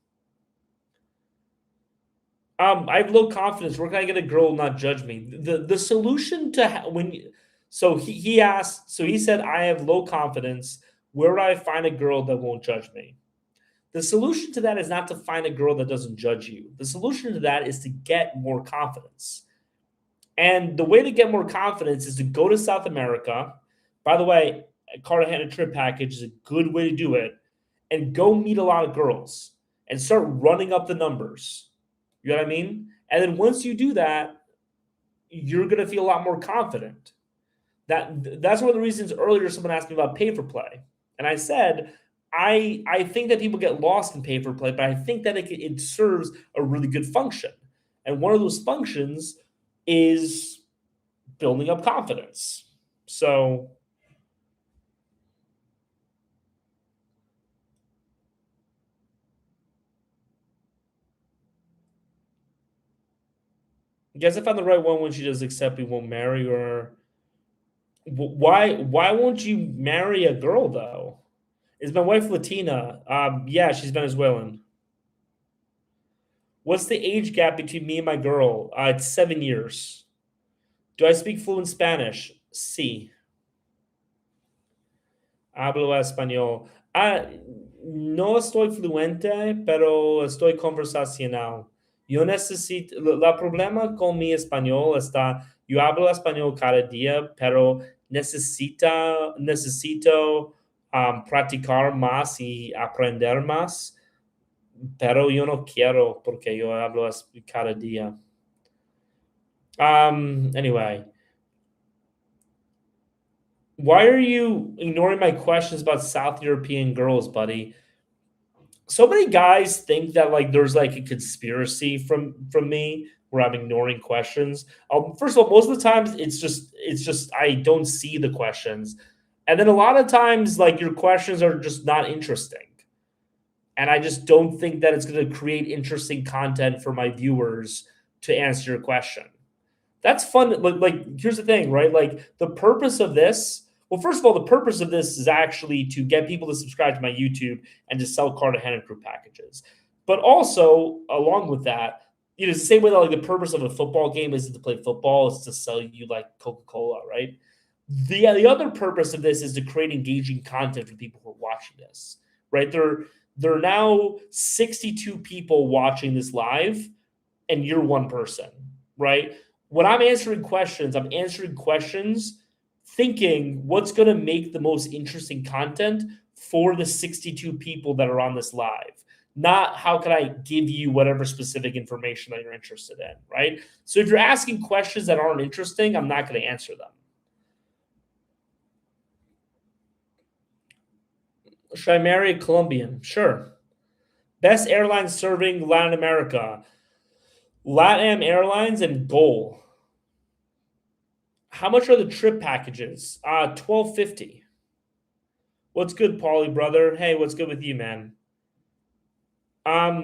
Speaker 1: I have low confidence. Where can I get a girl not judge me? The solution to when so he asked. So he said I have low confidence. Where do I find a girl that won't judge me? The solution to that is not to find a girl that doesn't judge you. The solution to that is to get more confidence. And the way to get more confidence is to go to South America. By the way, a Cartagena trip package is a good way to do it. And go meet a lot of girls and start running up the numbers. You know what I mean? And then once you do that, you're going to feel a lot more confident. That's one of the reasons earlier someone asked me about pay for play. And I said, I think that people get lost in pay for play, but I think that it serves a really good function. And one of those functions is building up confidence. So I guess I found the right one when she does accept we won't marry her. Why won't you marry a girl though? Is my wife Latina? Yeah, she's Venezuelan. What's the age gap between me and my girl? It's 7 years. Do I speak fluent Spanish? Sí. Hablo español. No estoy fluente, pero estoy conversacional. Yo necesito, la problema con mi español está, yo hablo español cada día, pero necesito practicar más y aprender más, pero yo no quiero porque yo hablo cada día. Anyway, why are you ignoring my questions about South European girls, buddy? So many guys think that like there's like a conspiracy from me where I'm ignoring questions. First of all, most of the times it's just I don't see the questions, and then a lot of times like your questions are just not interesting, and I just don't think that it's going to create interesting content for my viewers to answer your question. That's fun. Like here's the thing, right? Like the purpose of this. Well, first of all, the purpose of this is actually to get people to subscribe to my YouTube and to sell Cartagena crew packages. But also, along with that, it's the same way that like the purpose of a football game isn't to play football; it's to sell you like Coca-Cola, right? The other purpose of this is to create engaging content for people who are watching this, right? There are now 62 people watching this live, and you're one person, right? When I'm answering questions, thinking what's going to make the most interesting content for the 62 people that are on this live, not how can I give you whatever specific information that you're interested in, right? So if you're asking questions that aren't interesting, I'm not going to answer them. Should I marry a Colombian? Sure. Best airline serving Latin America. LATAM Airlines and Goal. How much are the trip packages? $12.50. What's good, Paulie, brother? Hey, what's good with you, man? How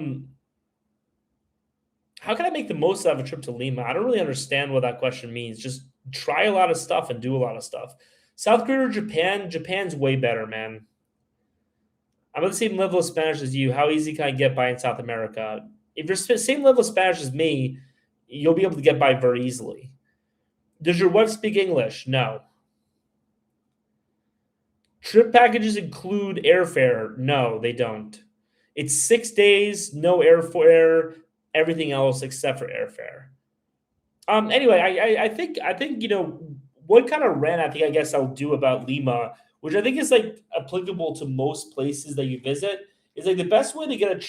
Speaker 1: can I make the most out of a trip to Lima? I don't really understand what that question means. Just try a lot of stuff and do a lot of stuff. South Korea or Japan? Japan's way better, man. I'm at the same level of Spanish as you. How easy can I get by in South America? If you're same level of Spanish as me, you'll be able to get by very easily. Does your wife speak English? No. Trip packages include airfare? No, they don't. It's 6 days, no airfare, everything else except for airfare. Anyway, I think what kind of rant I guess I'll do about Lima, which I think is like applicable to most places that you visit, is like the best way to get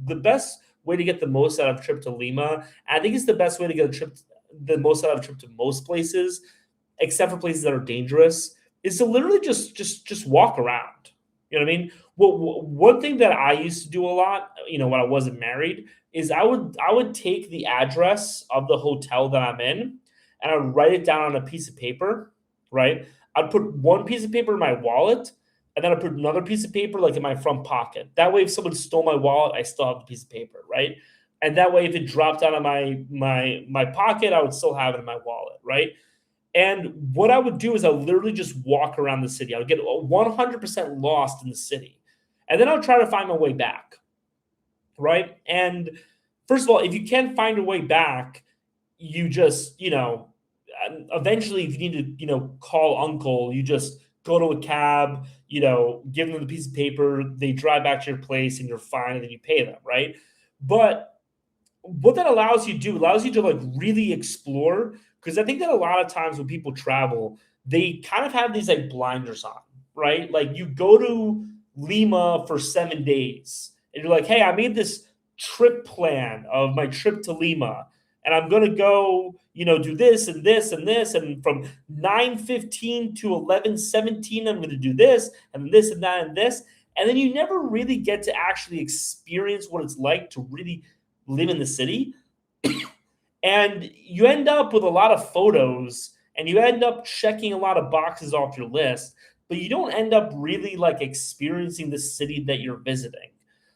Speaker 1: the best way to get the most out of a trip to Lima. And I think it's the best way to get the most out of a trip to most places, except for places that are dangerous, is to literally just walk around. You know what I mean? Well, one thing that I used to do a lot, when I wasn't married, is I would take the address of the hotel that I'm in and I'd write it down on a piece of paper, right? I'd put one piece of paper in my wallet and then I'd put another piece of paper like in my front pocket. That way, if someone stole my wallet, I still have the piece of paper, right? And that way, if it dropped out of my pocket, I would still have it in my wallet, right? And what I would do is I would literally just walk around the city. I would get 100% lost in the city. And then I would try to find my way back, right? And first of all, if you can't find your way back, you just, eventually if you need to, call uncle, you just go to a cab, give them the piece of paper, they drive back to your place and you're fine and then you pay them, right? But what that allows you to like really explore, because I think that a lot of times when people travel, they kind of have these like blinders on, right? Like you go to Lima for 7 days and you're like, hey, I made this trip plan of my trip to Lima and I'm going to go, do this and this and this. And from 9:15 to 11:17, I'm going to do this and this and that and this. And then you never really get to actually experience what it's like to really live in the city. And you end up with a lot of photos and you end up checking a lot of boxes off your list, but you don't end up really like experiencing the city that you're visiting.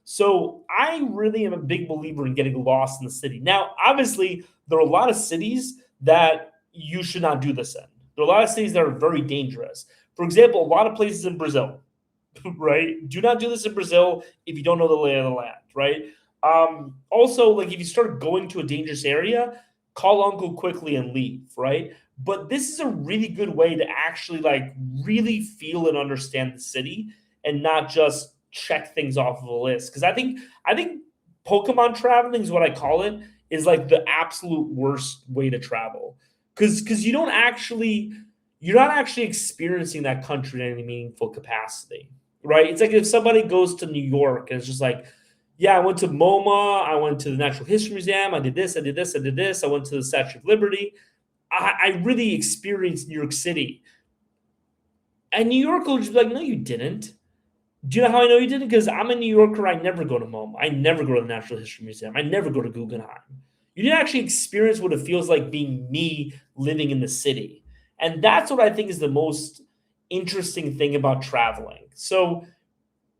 Speaker 1: So I really am a big believer in getting lost in the city. Now, obviously, there are a lot of cities that you should not do this in. There are a lot of cities that are very dangerous. For example, a lot of places in Brazil, right? Do not do this in Brazil if you don't know the lay of the land, right? Also, like if you start going to a dangerous area, call uncle quickly and leave, right? But this is a really good way to actually like really feel and understand the city and not just check things off of a list. Because I think Pokemon traveling is what I call it, is like the absolute worst way to travel. Because you're not actually experiencing that country in any meaningful capacity, right? It's like if somebody goes to New York and it's just like, yeah, I went to MoMA, I went to the Natural History Museum, I did this, I did this, I did this, I went to the Statue of Liberty. I really experienced New York City. And New York will just be like, no, you didn't. Do you know how I know you didn't? Because I'm a New Yorker, I never go to MoMA. I never go to the Natural History Museum. I never go to Guggenheim. You didn't actually experience what it feels like being me living in the city. And that's what I think is the most interesting thing about traveling. So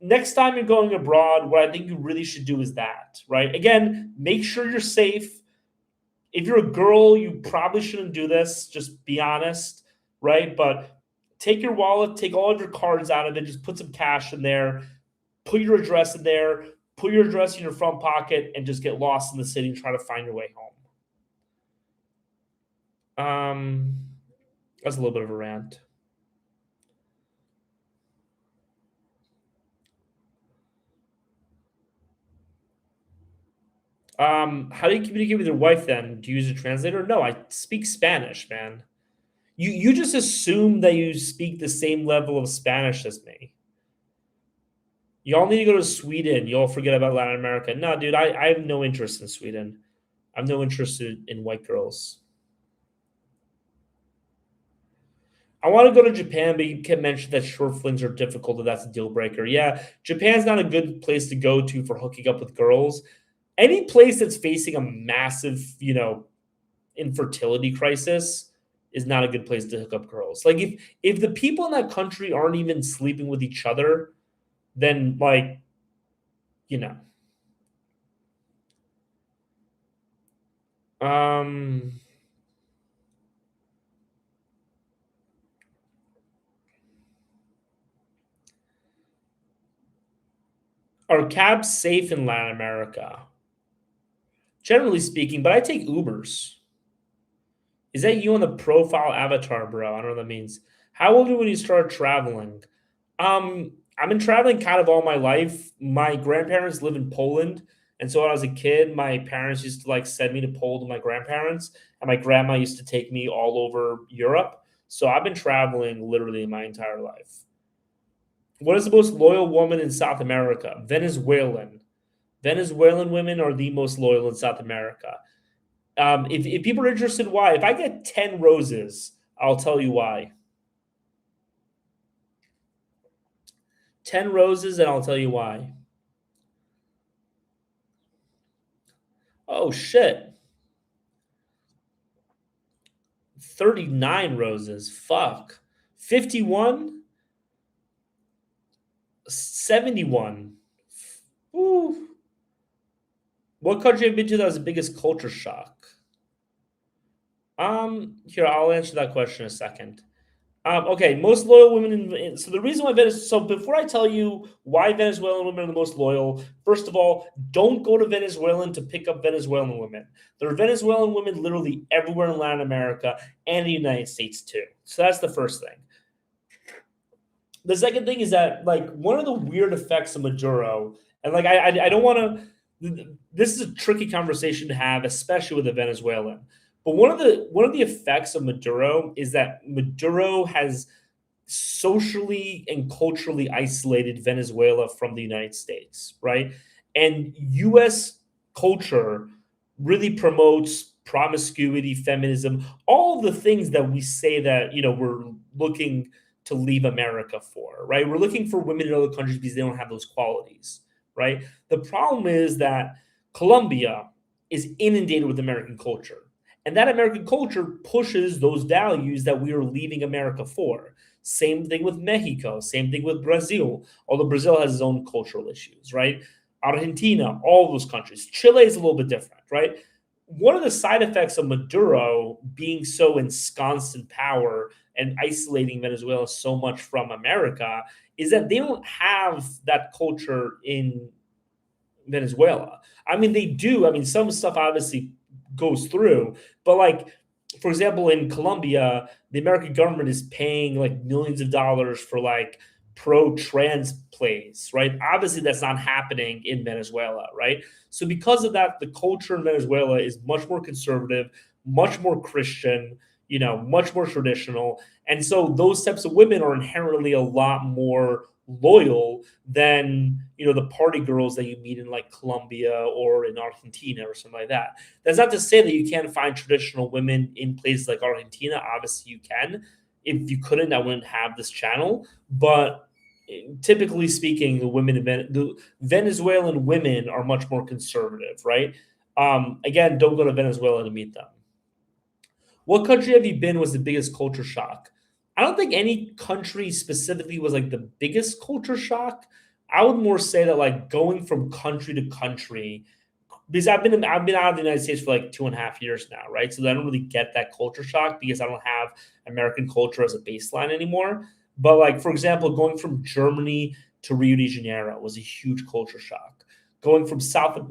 Speaker 1: next time you're going abroad, what I think you really should do is that, right? Again, make sure you're safe. If you're a girl, you probably shouldn't do this. Just be honest, right? But take your wallet, take all of your cards out of it, just put some cash in there, put your address in there, put your address in your front pocket, and just get lost in the city and try to find your way home. That's a little bit of a rant. How do you communicate with your wife then? Do you use a translator? No, I speak Spanish, man. You just assume that you speak the same level of Spanish as me. Y'all need to go to Sweden. Y'all forget about Latin America. No, dude, I have no interest in Sweden. I have no interest in white girls. I want to go to Japan, but you can mention that short flings are difficult, and that's a deal breaker. Yeah, Japan's not a good place to go to for hooking up with girls. Any place that's facing a massive, infertility crisis is not a good place to hook up girls. Like if the people in that country aren't even sleeping with each other, then you know. Um are cabs safe in Latin America? Generally speaking, but I take Ubers. Is that you on the profile avatar, bro? I don't know what that means. How old are you when you start traveling? I've been traveling kind of all my life. My grandparents live in Poland, and so when I was a kid, my parents used to like send me to Poland with my grandparents, and my grandma used to take me all over Europe. So I've been traveling literally my entire life. What is the most loyal woman in South America? Venezuelan. Venezuelan women are the most loyal in South America. If people are interested, why? If I get 10 roses, I'll tell you why. 10 roses, and I'll tell you why. Oh, shit. 39 roses. Fuck. 51? 71. Ooh. What country have you been to that was the biggest culture shock? Here, I'll answer that question in a second. Okay, most loyal women so the reason why so before I tell you why Venezuelan women are the most loyal, first of all, don't go to Venezuelan to pick up Venezuelan women. There are Venezuelan women literally everywhere in Latin America and the United States too. So that's the first thing. The second thing is that like one of the weird effects of Maduro, and like I don't want to. This is a tricky conversation to have, especially with a Venezuelan. But one of the effects of Maduro is that Maduro has socially and culturally isolated Venezuela from the United States, right? And US culture really promotes promiscuity, feminism, all the things that we say that, we're looking to leave America for, right? We're looking for women in other countries because they don't have those qualities, right? The problem is that Colombia is inundated with American culture. And that American culture pushes those values that we are leaving America for. Same thing with Mexico, same thing with Brazil, although Brazil has its own cultural issues, right? Argentina, all those countries. Chile is a little bit different, right? One of the side effects of Maduro being so ensconced in power and isolating Venezuela so much from America is that they don't have that culture in Venezuela. I mean, they do. I mean, some stuff obviously goes through, but like, for example, in Colombia, the American government is paying like millions of dollars for like pro-trans plays, right? Obviously, that's not happening in Venezuela, right? So because of that, the culture in Venezuela is much more conservative, much more Christian, much more traditional. And so those types of women are inherently a lot more loyal than, the party girls that you meet in like Colombia or in Argentina or something like that. That's not to say that you can't find traditional women in places like Argentina. Obviously, you can. If you couldn't, I wouldn't have this channel. But typically speaking, the Venezuelan women are much more conservative, right? Again, don't go to Venezuela to meet them. What country have you been was the biggest culture shock? I don't think any country specifically was like the biggest culture shock. I would more say that like going from country to country because I've been out of the United States for like 2.5 years now, right? So I don't really get that culture shock because I don't have American culture as a baseline anymore. But like for example, going from Germany to Rio de Janeiro was a huge culture shock. Going from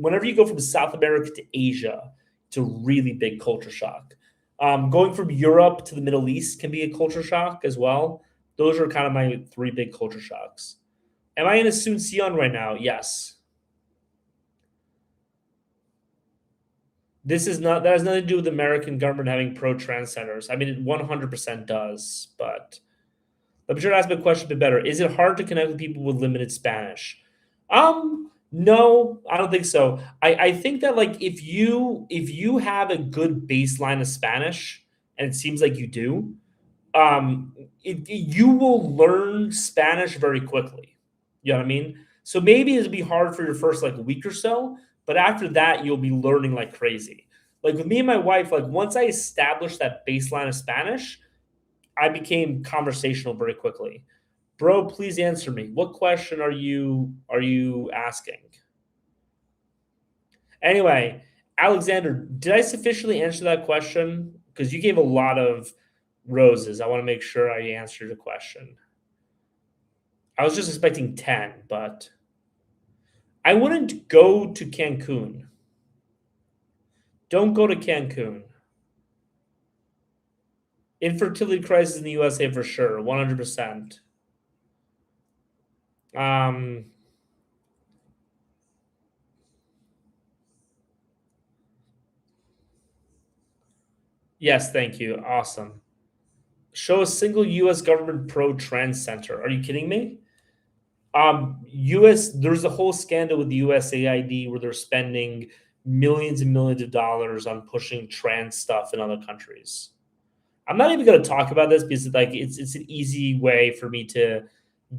Speaker 1: whenever you go from South America to Asia, it's a really big culture shock. Going from Europe to the Middle East can be a culture shock as well. Those are kind of my three big culture shocks. Am I in a Sion right now? Yes. This is not that has nothing to do with the American government having pro-trans centers. I mean, it 100% does, but let me try to ask my question a bit better. Is it hard to connect with people with limited Spanish? No, I don't think so. I think that like if you have a good baseline of Spanish, and it seems like you do, you will learn Spanish very quickly. You know what I mean? So maybe it'll be hard for your first like week or so, but after that, you'll be learning like crazy. Like with me and my wife, like once I established that baseline of Spanish, I became conversational very quickly. Bro, please answer me. What question are you asking? Anyway, Alexander, did I sufficiently answer that question? Because you gave a lot of roses. I want to make sure I answered the question. I was just expecting 10, but I wouldn't go to Cancun. Don't go to Cancun. Infertility crisis in the USA for sure, 100%. Um, yes, thank you. Awesome. Show a single US government pro trans center. Are you kidding me? US there's a whole scandal with the USAID where they're spending millions and millions of dollars on pushing trans stuff in other countries. I'm not even going to talk about this because like it's an easy way for me to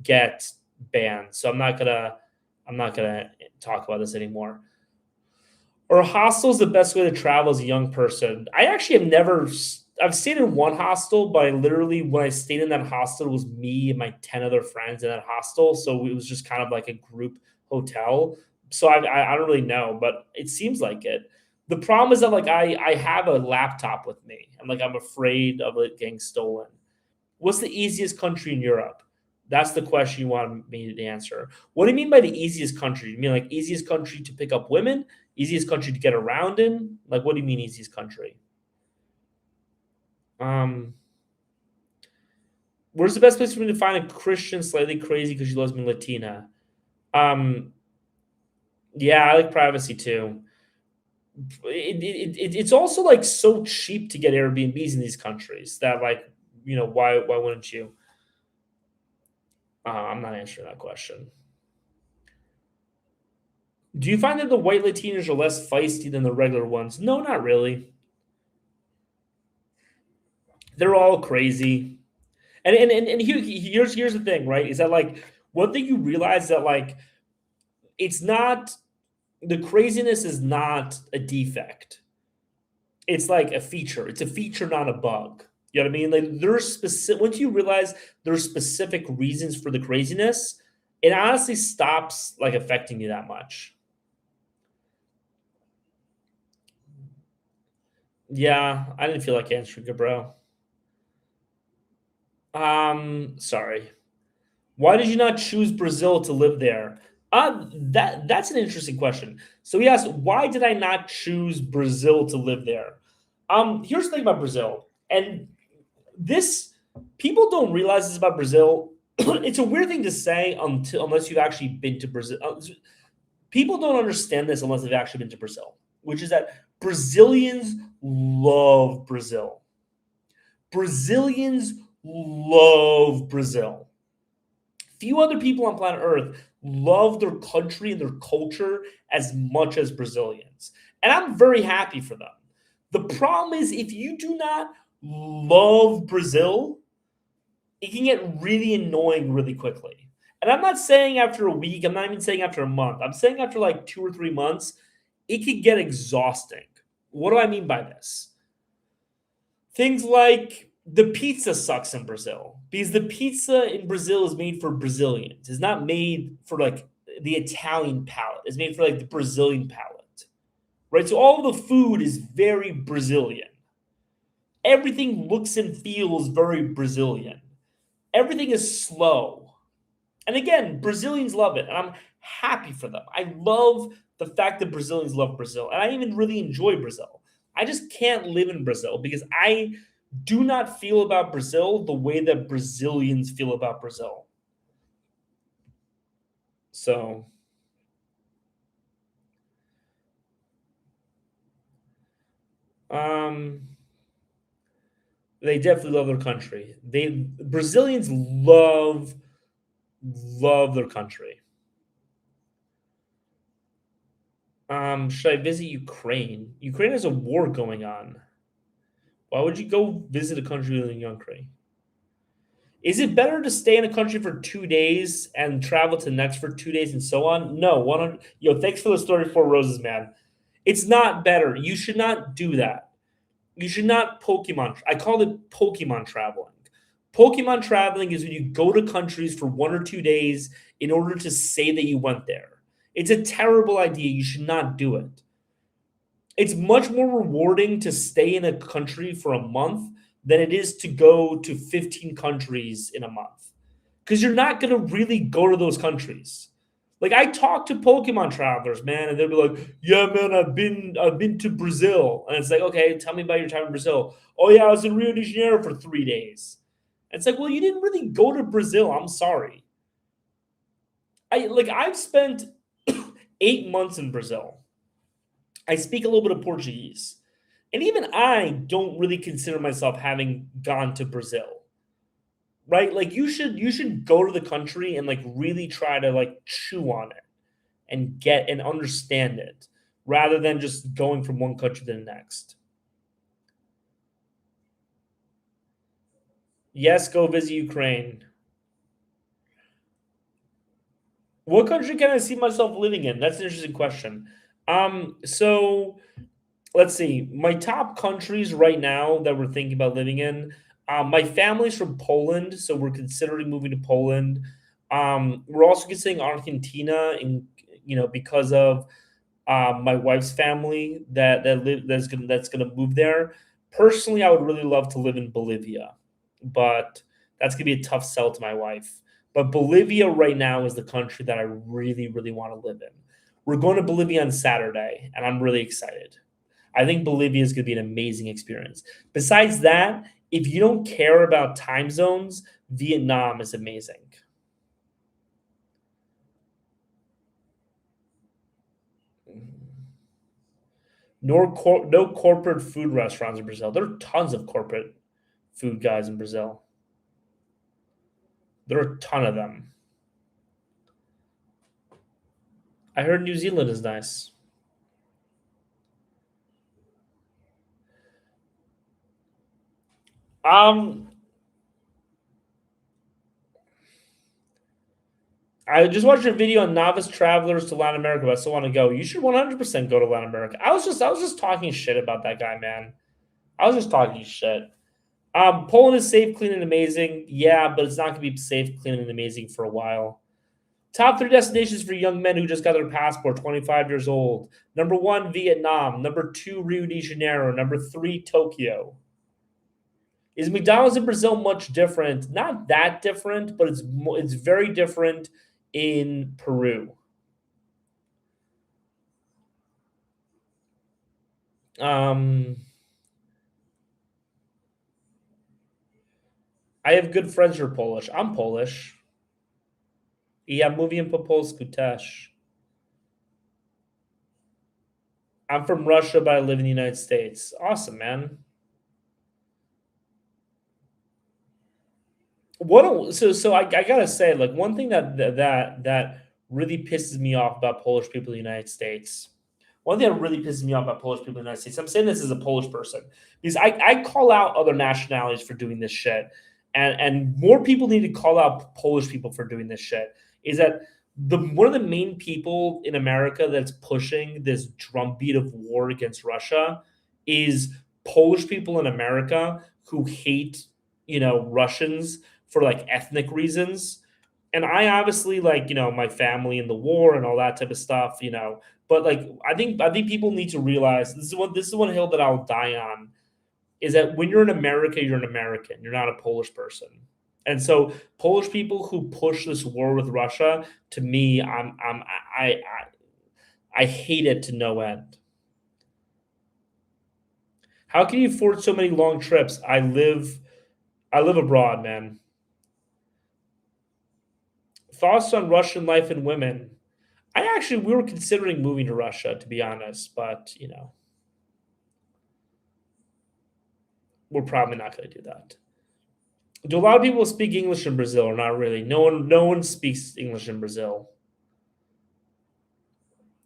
Speaker 1: get banned. So I'm not gonna talk about this anymore. Or hostel is the best way to travel as a young person. I actually have never. I've stayed in one hostel, but I literally when I stayed in that hostel it was me and my 10 other friends in that hostel. So it was just kind of like a group hotel. So I don't really know, but it seems like it. The problem is that like I have a laptop with me, and like I'm afraid of it getting stolen. What's the easiest country in Europe? That's the question you want me to answer. What do you mean by the easiest country? You mean like easiest country to pick up women? Easiest country to get around in? Like, what do you mean easiest country? Um, where's the best place for me to find a Christian slightly crazy because she loves me Latina? Um, yeah, I like privacy too. It's also like so cheap to get Airbnbs in these countries that like why wouldn't you? I'm not answering that question. Do you find that the white Latinos are less feisty than the regular ones? No, not really. They're all crazy. And here's the thing, right? Is that like one thing you realize that like it's not the craziness is not a defect. It's like a feature. It's a feature, not a bug. You know what I mean? Like there's specific once you realize there's specific reasons for the craziness, it honestly stops like affecting you that much. Yeah, I didn't feel like answering it, bro. Sorry. Why did you not choose Brazil to live there? That's an interesting question. So he asked, why did I not choose Brazil to live there? Here's the thing about Brazil, and this people don't realize this about Brazil. It's a weird thing to say unless you've actually been to Brazil. People don't understand this unless they've actually been to Brazil, which is that Brazilians love Brazil. Brazilians love Brazil. Few other people on planet Earth love their country and their culture as much as Brazilians. And I'm very happy for them. The problem is, if you do not love Brazil, it can get really annoying really quickly. And I'm not saying after a week, I'm not even saying after a month. I'm saying after like 2 or 3 months, it could get exhausting. What do I mean by this? Things like the pizza sucks in Brazil because the pizza in Brazil is made for Brazilians. It's not made for like the Italian palate. It's made for like the Brazilian palate. right? So all the food is very Brazilian. Everything looks and feels very Brazilian. Everything is slow. And again, Brazilians love it, and I'm happy for them. I love the fact that Brazilians love Brazil, and I even really enjoy Brazil. I just can't live in Brazil because I do not feel about Brazil the way that Brazilians feel about Brazil. So, um, they definitely love their country. They Brazilians love their country. Should I visit Ukraine? Ukraine has a war going on. Why would you go visit a country in Ukraine? Is it better to stay in a country for 2 days and travel to the next for 2 days and so on? No, 100. Yo, thanks for the story, Four Roses, man. It's not better. You should not do that. You should not Pokemon. I call it Pokemon traveling. Pokemon traveling is when you go to countries for 1 or 2 days in order to say that you went there. It's a terrible idea. You should not do it. It's much more rewarding to stay in a country for a month than it is to go to 15 countries in a month. Because you're not going to really go to those countries. Like I talk to Pokemon travelers, man, and they'll be like, "Yeah, man, I've been to Brazil," and it's like, "Okay, tell me about your time in Brazil." "Oh yeah, I was in Rio de Janeiro for 3 days." And it's like, "Well, you didn't really go to Brazil. I'm sorry." I've spent 8 months in Brazil. I speak a little bit of Portuguese. And even I don't really consider myself having gone to Brazil. Right? Like you should go to the country and like really try to like chew on it and get and understand it rather than just going from one country to the next. Yes, go visit Ukraine. What country can I see myself living in? That's an interesting question. So let's see. My top countries right now that we're thinking about living in. My family's from Poland, so we're considering moving to Poland. We're also considering Argentina, because of my wife's family that's gonna move there. Personally, I would really love to live in Bolivia, but that's gonna be a tough sell to my wife. But Bolivia right now is the country that I really, really want to live in. We're going to Bolivia on Saturday, and I'm really excited. I think Bolivia is going to be an amazing experience. Besides that, if you don't care about time zones, Vietnam is amazing. No corporate food restaurants in Brazil. There are tons of corporate food guys in Brazil. There are a ton of them. I heard New Zealand is nice. Um, I just watched a video on novice travelers to Latin America, but I still want to go. You should 100% go to Latin America. I was just talking shit about that guy, man. I was just talking shit. Poland is safe, clean, and amazing. Yeah, but it's not going to be safe, clean, and amazing for a while. Top three destinations for young men who just got their passport, 25 years old. Number one, Vietnam. Number two, Rio de Janeiro. Number three, Tokyo. Is McDonald's in Brazil much different? Not that different, but it's very different in Peru. Um, I have good friends who are Polish. I'm Polish. Ja mówię po polsku też. I'm from Russia, but I live in the United States. Awesome, man. I gotta say, like one thing that really pisses me off about Polish people in the United States. One thing that really pisses me off about Polish people in the United States. I'm saying this as a Polish person because I call out other nationalities for doing this shit, and more people need to call out Polish people for doing this shit. Is that the one of the main people in America that's pushing this drumbeat of war against Russia is Polish people in America who hate Russians for like ethnic reasons. And I obviously like, my family in the war and all that type of stuff, but like I think people need to realize this is one hill that I'll die on is that when you're in America, you're an American. You're not a Polish person. And so Polish people who push this war with Russia, to me, I hate it to no end. How can you afford so many long trips? I live abroad, man. Thoughts on Russian life and women? We were considering moving to Russia, to be honest, but we're probably not going to do that. Do a lot of people speak English in Brazil or not really? No one speaks English in Brazil.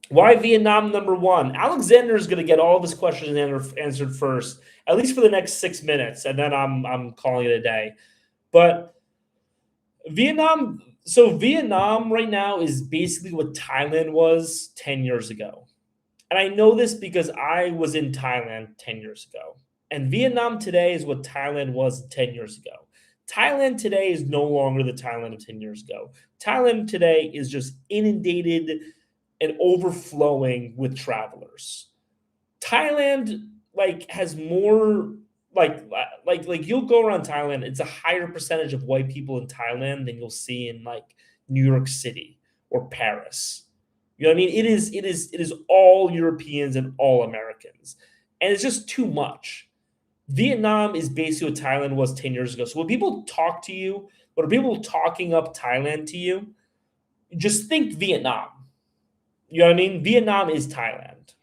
Speaker 1: Why Vietnam number one? Alexander is going to get all of his questions answered first, at least for the next 6 minutes, and then I'm calling it a day. But Vietnam right now is basically what Thailand was 10 years ago. And I know this because I was in Thailand 10 years ago. And Vietnam today is what Thailand was 10 years ago. Thailand today is no longer the Thailand of 10 years ago. Thailand today is just inundated and overflowing with travelers. Thailand has more you'll go around Thailand, it's a higher percentage of white people in Thailand than you'll see in New York City or Paris. You know what I mean? It is all Europeans and all Americans. And it's just too much. Vietnam is basically what Thailand was 10 years ago. So when people talk to you, when people talking up Thailand to you, just think Vietnam. You know what I mean? Vietnam is Thailand.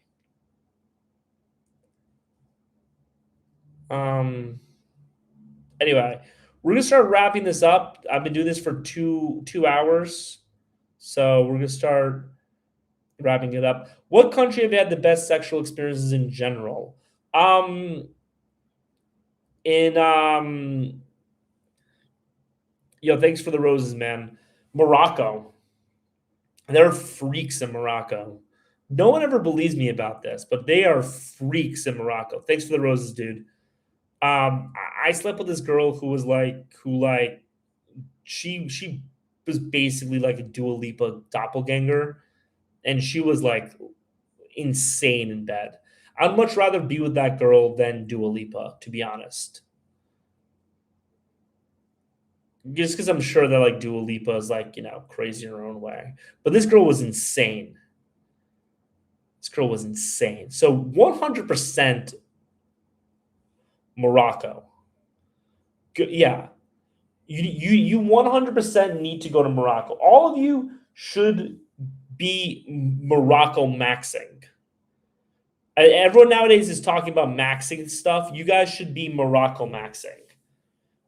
Speaker 1: Anyway, we're gonna start wrapping this up. I've been doing this for two hours, so we're gonna start wrapping it up. What country have you had the best sexual experiences in general? In Yo, thanks for the roses, man. Morocco. They're freaks in Morocco. No one ever believes me about this, but they are freaks in Morocco. Thanks for the roses, dude. I slept with this girl who she was basically like a Dua Lipa doppelganger, and she was like insane in bed. I'd much rather be with that girl than Dua Lipa, to be honest. Just because I'm sure that Dua Lipa is crazy in her own way, but this girl was insane. This girl was insane. So 100% Morocco. Yeah, you 100% need to go to Morocco. All of you should be Morocco maxing. Everyone nowadays is talking about maxing stuff. You guys should be Morocco maxing.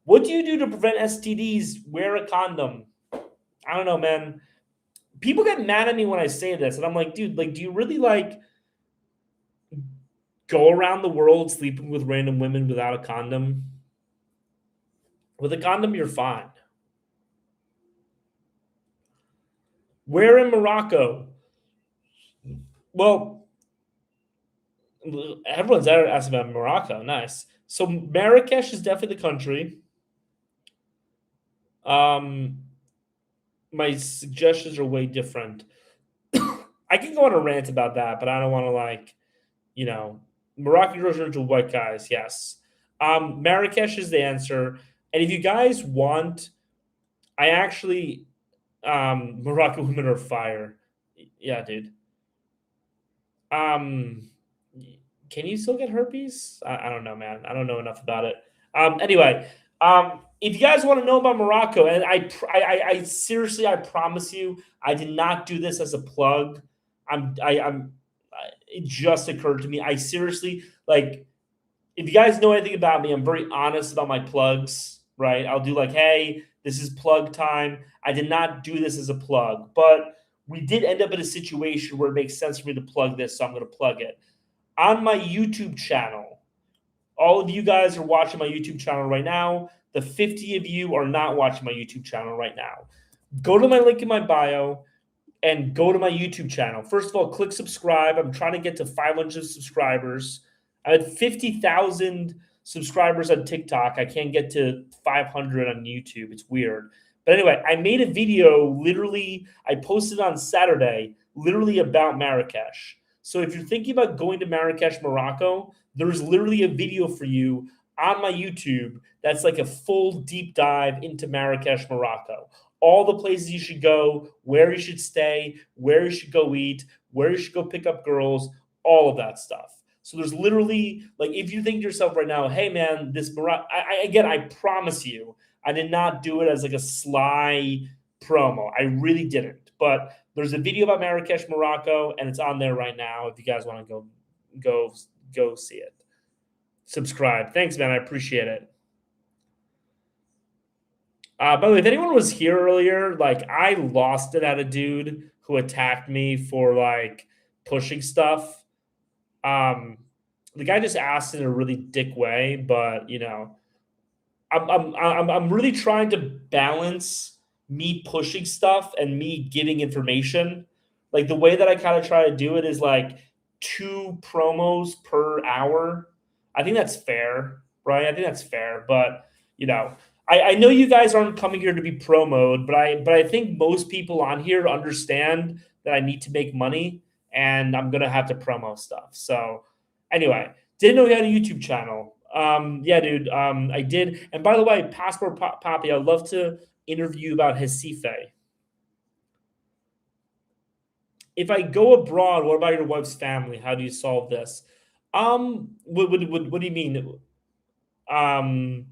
Speaker 1: What do you do to prevent STDs? Wear a condom. I don't know, man. People get mad at me when I say this, and I'm like, dude, do you really go around the world sleeping with random women without a condom? With a condom, you're fine. Where in Morocco? Well, everyone's asking about Morocco. Nice. So Marrakesh is definitely the country. My suggestions are way different. I can go on a rant about that, but I don't want to Moroccan girls are into white guys. Yes. Marrakesh is the answer. And if you guys want, I actually, Moroccan women are fire. Yeah, dude. Can you still get herpes? I don't know, man. I don't know enough about it. Anyway, if you guys want to know about Morocco, and I seriously, I promise you, I did not do this as a plug. It just occurred to me. I seriously if you guys know anything about me, I'm very honest about my plugs, right? I'll do hey, this is plug time. I did not do this as a plug, but we did end up in a situation where it makes sense for me to plug this, so I'm going to plug it. On my YouTube channel, all of you guys are watching my YouTube channel right now. The 50 of you are not watching my YouTube channel right now. Go to my link in my bio and go to my YouTube channel. First of all, click subscribe. I'm trying to get to 500 subscribers. I had 50,000 subscribers on TikTok. I can't get to 500 on YouTube. It's weird. But anyway, I made a video literally, I posted on Saturday, literally about Marrakesh. So if you're thinking about going to Marrakesh, Morocco, there's literally a video for you on my YouTube that's like a full deep dive into Marrakesh, Morocco. All the places you should go, where you should stay, where you should go eat, where you should go pick up girls, all of that stuff. So there's literally like if you think to yourself right now, hey man, this Morocco, again, I promise you, I did not do it as like a sly promo. I really didn't. But there's a video about Marrakesh, Morocco, and it's on there right now. If you guys want to go, go see it. Subscribe. Thanks, man. I appreciate it. By the way, if anyone was here earlier, like I lost it at a dude who attacked me for like pushing stuff. Um, the guy just asked in a really dick way, but you know, I'm really trying to balance me pushing stuff and me giving information. Like the way that I kind of try to do it is like 2 promos per hour. I think that's fair, right? I think that's fair. But you know, I know you guys aren't coming here to be promoted, but I think most people on here understand that I need to make money and I'm gonna have to promo stuff. So anyway, didn't know he had a YouTube channel. Yeah, dude. I did. And by the way, Passport Poppy, I'd love to interview you about Hesife. If I go abroad, what about your wife's family? How do you solve this? What do you mean? Um,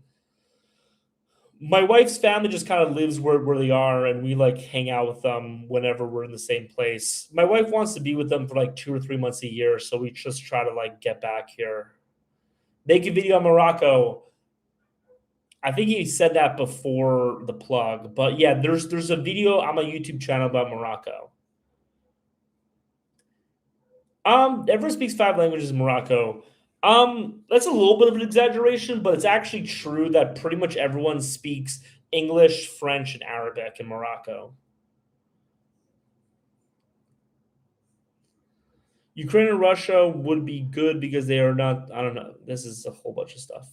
Speaker 1: my wife's family just kind of lives where they are, and we like hang out with them whenever we're in the same place. My wife wants to be with them for like 2 or 3 months a year, so we just try to like get back here. Make a video on Morocco. I think he said that before the plug, but yeah, there's a video on my YouTube channel about Morocco. Everyone speaks 5 languages in Morocco. That's a little bit of an exaggeration, but it's actually true that pretty much everyone speaks English, French, and Arabic in Morocco. Ukraine and Russia would be good because they are not. I don't know. This is a whole bunch of stuff.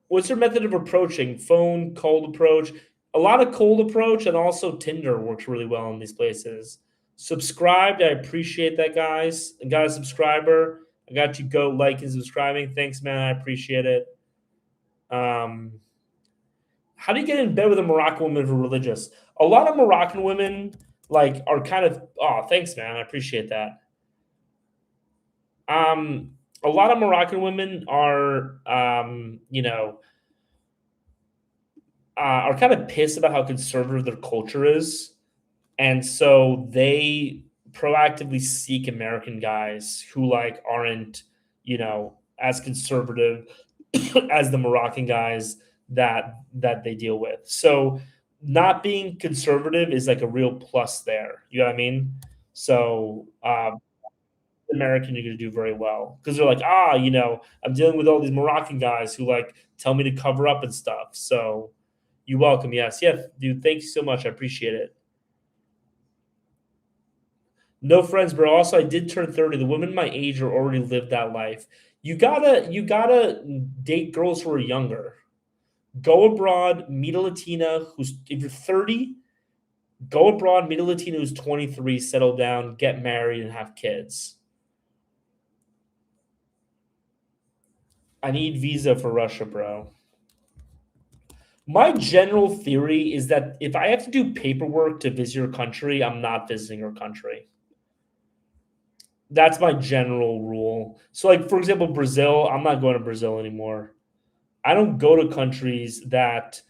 Speaker 1: What's your method of approaching? Phone, cold approach. A lot of cold approach, and also Tinder works really well in these places. Subscribed. I appreciate that, guys. I got a subscriber. I got you go like and subscribing. Thanks, man. I appreciate it. How do you get in bed with a Moroccan woman if you're religious? A lot of Moroccan women like are kind of thanks, man. I appreciate that. A lot of Moroccan women are are kind of pissed about how conservative their culture is. And so they proactively seek American guys who like aren't, as conservative as the Moroccan guys that they deal with. So not being conservative is like a real plus there. You know what I mean? So American, you're going to do very well because they're like, I'm dealing with all these Moroccan guys who like tell me to cover up and stuff. So you're welcome. Yes. Yeah, dude. Thank you so much. I appreciate it. No friends, bro. Also, I did turn 30. The women my age are already lived that life. You gotta date girls who are younger. Go abroad, meet a Latina who's if you're 30, go abroad, meet a Latina who's 23, settle down, get married, and have kids. I need visa for Russia, bro. My general theory is that if I have to do paperwork to visit your country, I'm not visiting your country. That's my general rule. So, like, for example, Brazil, I'm not going to Brazil anymore. I don't go to countries that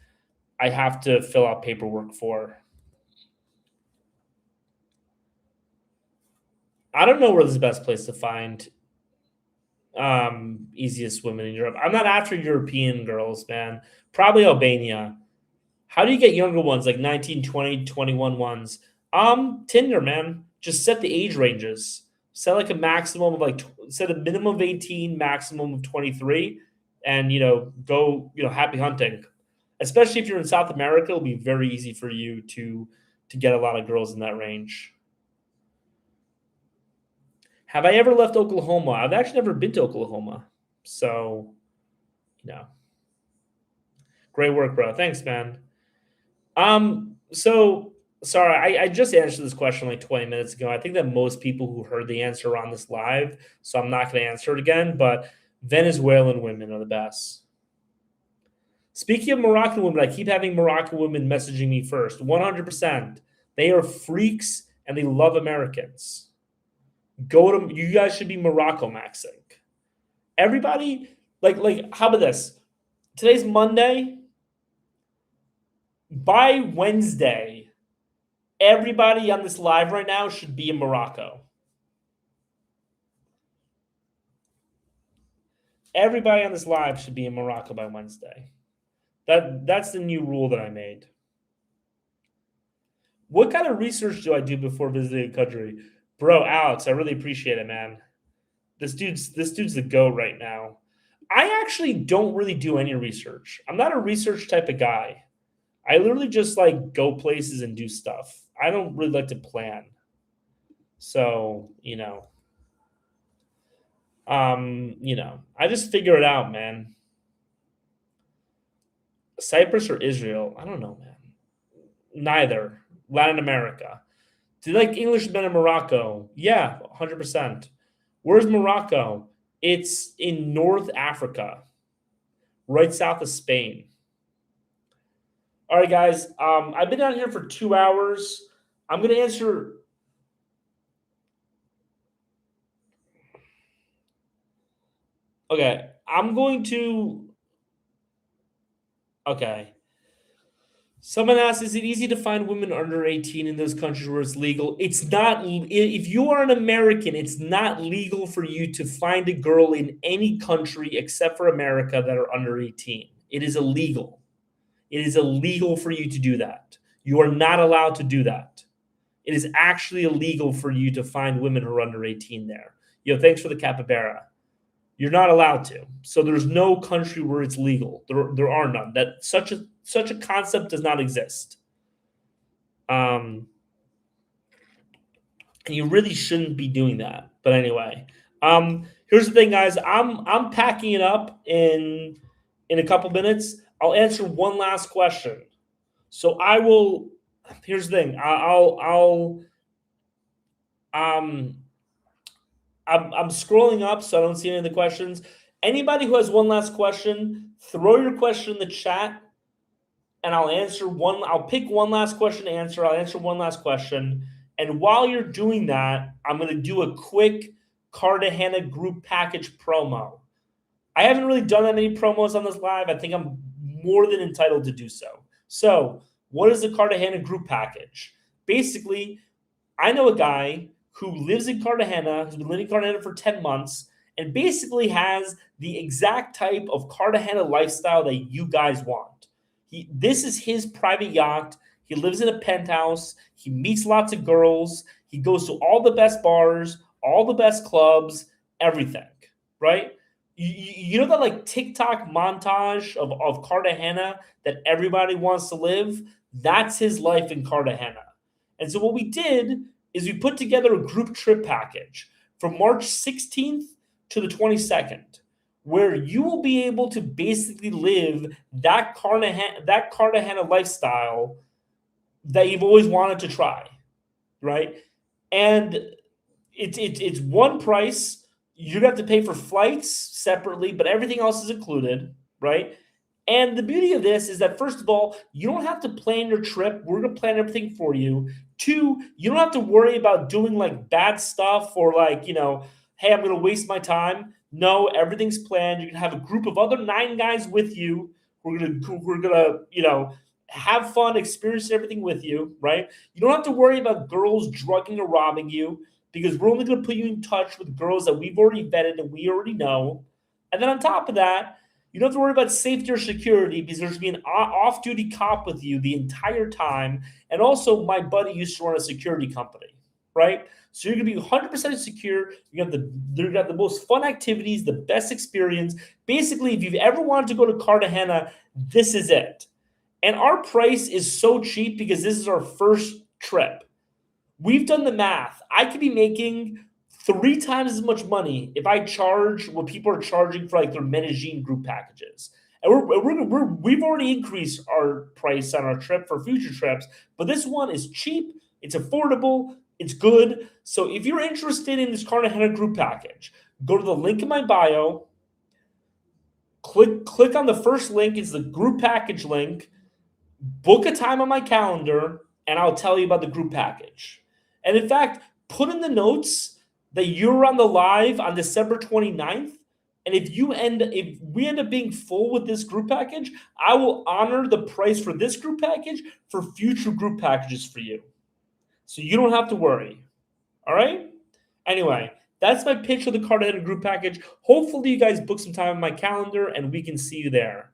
Speaker 1: I have to fill out paperwork for. I don't know where the best place to find easiest women in Europe. I'm not after European girls, man. Probably Albania. How do you get younger ones like 19, 20, 21 ones? Tinder, man. Just set the age ranges. Set like a maximum of like set a minimum of 18, maximum of 23, and go, happy hunting. Especially if you're in South America, it'll be very easy for you to get a lot of girls in that range. Have I ever left Oklahoma? I've actually never been to Oklahoma. So, great work, bro. Thanks, man. So sorry, I just answered this question like 20 minutes ago. I think that most people who heard the answer are on this live, so I'm not going to answer it again. But Venezuelan women are the best. Speaking of Moroccan women, I keep having Moroccan women messaging me first. 100%. They are freaks and they love Americans. Go to you guys should be Morocco maxing. Everybody, how about this? Today's Monday. By Wednesday, everybody on this live right now should be in Morocco. Everybody on this live should be in Morocco by Wednesday. That's the new rule that I made. What kind of research do I do before visiting a country? Bro, Alex, I really appreciate it, man. This dude's the GOAT right now. I actually don't really do any research. I'm not a research type of guy. I literally just like go places and do stuff. I don't really like to plan. So, I just figure it out, man. Cyprus or Israel? I don't know, man. Neither. Latin America. Do you like Englishmen in Morocco? Yeah, 100%. Where's Morocco? It's in North Africa, right south of Spain. All right, guys. I've been down here for 2 hours. I'm going to answer. Okay. Okay. Someone asked, is it easy to find women under 18 in those countries where it's legal? It's not. If you are an American, it's not legal for you to find a girl in any country except for America that are under 18. It is illegal. It is illegal for you to do that. You are not allowed to do that. It is actually illegal for you to find women who are under 18 there. Thanks for the capybara. You're not allowed to. So there's no country where it's legal. There are none. That such a concept does not exist. And you really shouldn't be doing that. But anyway, here's the thing, guys. I'm packing it up in a couple minutes. I'll answer one last question. So I will. Here's the thing. I'm scrolling up, so I don't see any of the questions. Anybody who has one last question, throw your question in the chat, and I'll answer one. I'll pick one last question to answer. I'll answer one last question. And while you're doing that, I'm going to do a quick Cartagena group package promo. I haven't really done that many promos on this live. I think I'm more than entitled to do so. So, what is the Cartagena group package? Basically, I know a guy who lives in Cartagena, who's been living in Cartagena for 10 months, and basically has the exact type of Cartagena lifestyle that you guys want. This is his private yacht. He lives in a penthouse. He meets lots of girls. He goes to all the best bars, all the best clubs, everything, right? You know that like TikTok montage of Cartagena that everybody wants to live? That's his life in Cartagena. And so what we did is we put together a group trip package from March 16th to the 22nd, where you will be able to basically live that Cartagena lifestyle that you've always wanted to try, right? And it's one price. You're going to have to pay for flights separately, but everything else is included, right? And the beauty of this is that, first of all, you don't have to plan your trip. We're going to plan everything for you. 2, you don't have to worry about doing like bad stuff or like, hey, I'm going to waste my time. No, everything's planned. You're going to have a group of other 9 guys with you. We're going to, have fun, experience everything with you, right? You don't have to worry about girls drugging or robbing you because we're only going to put you in touch with girls that we've already vetted and we already know. And then on top of that, you don't have to worry about safety or security because there's going to be an off-duty cop with you the entire time. And also, my buddy used to run a security company, right? So you're going to be 100% secure. You have the most fun activities, the best experience. Basically, if you've ever wanted to go to Cartagena, this is it. And our price is so cheap because this is our first trip. We've done the math. I could be making 3 times as much money if I charge what people are charging for like their Medellin group packages. And we've already increased our price on our trip for future trips, but this one is cheap, it's affordable, it's good. So if you're interested in this Cartagena group package, go to the link in my bio. Click on the first link. It's the group package link. Book a time on my calendar, and I'll tell you about the group package. And in fact, put in the notes that you're on the live on December 29th. And if we end up being full with this group package, I will honor the price for this group package for future group packages for you. So you don't have to worry. All right? Anyway, that's my pitch of the Cartagena group package. Hopefully you guys book some time on my calendar and we can see you there.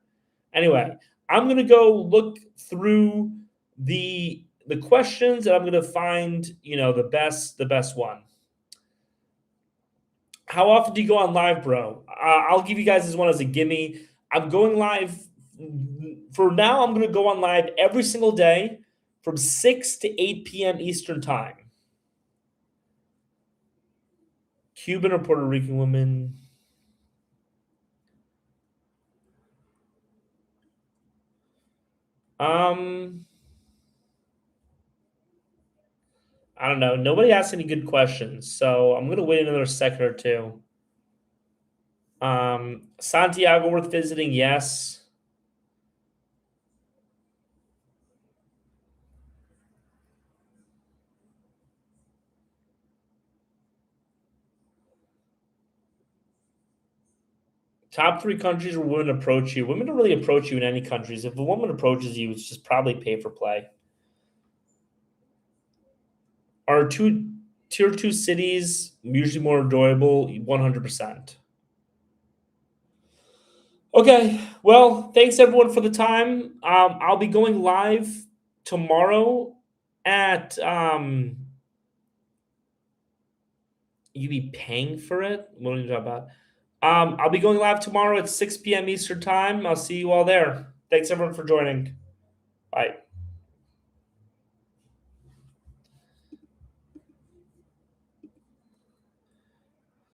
Speaker 1: Anyway, I'm gonna go look through the questions and I'm gonna find the best one. How often do you go on live, bro? I'll give you guys this one as a gimme. I'm going live for now. I'm gonna go on live every single day from 6 to 8 p.m. Eastern time. Cuban or Puerto Rican women. I don't know. Nobody asked any good questions, so I'm gonna wait another second or two. Santiago worth visiting? Yes. Top 3 countries where women approach you. Women don't really approach you in any countries. If a woman approaches you, it's just probably pay for play. Are tier 2 cities usually more enjoyable? 100%. Okay. Well, thanks everyone for the time. I'll be going live tomorrow at you be paying for it? What are you talking about? I'll be going live tomorrow at 6 p.m. Eastern time. I'll see you all there. Thanks everyone for joining. Bye.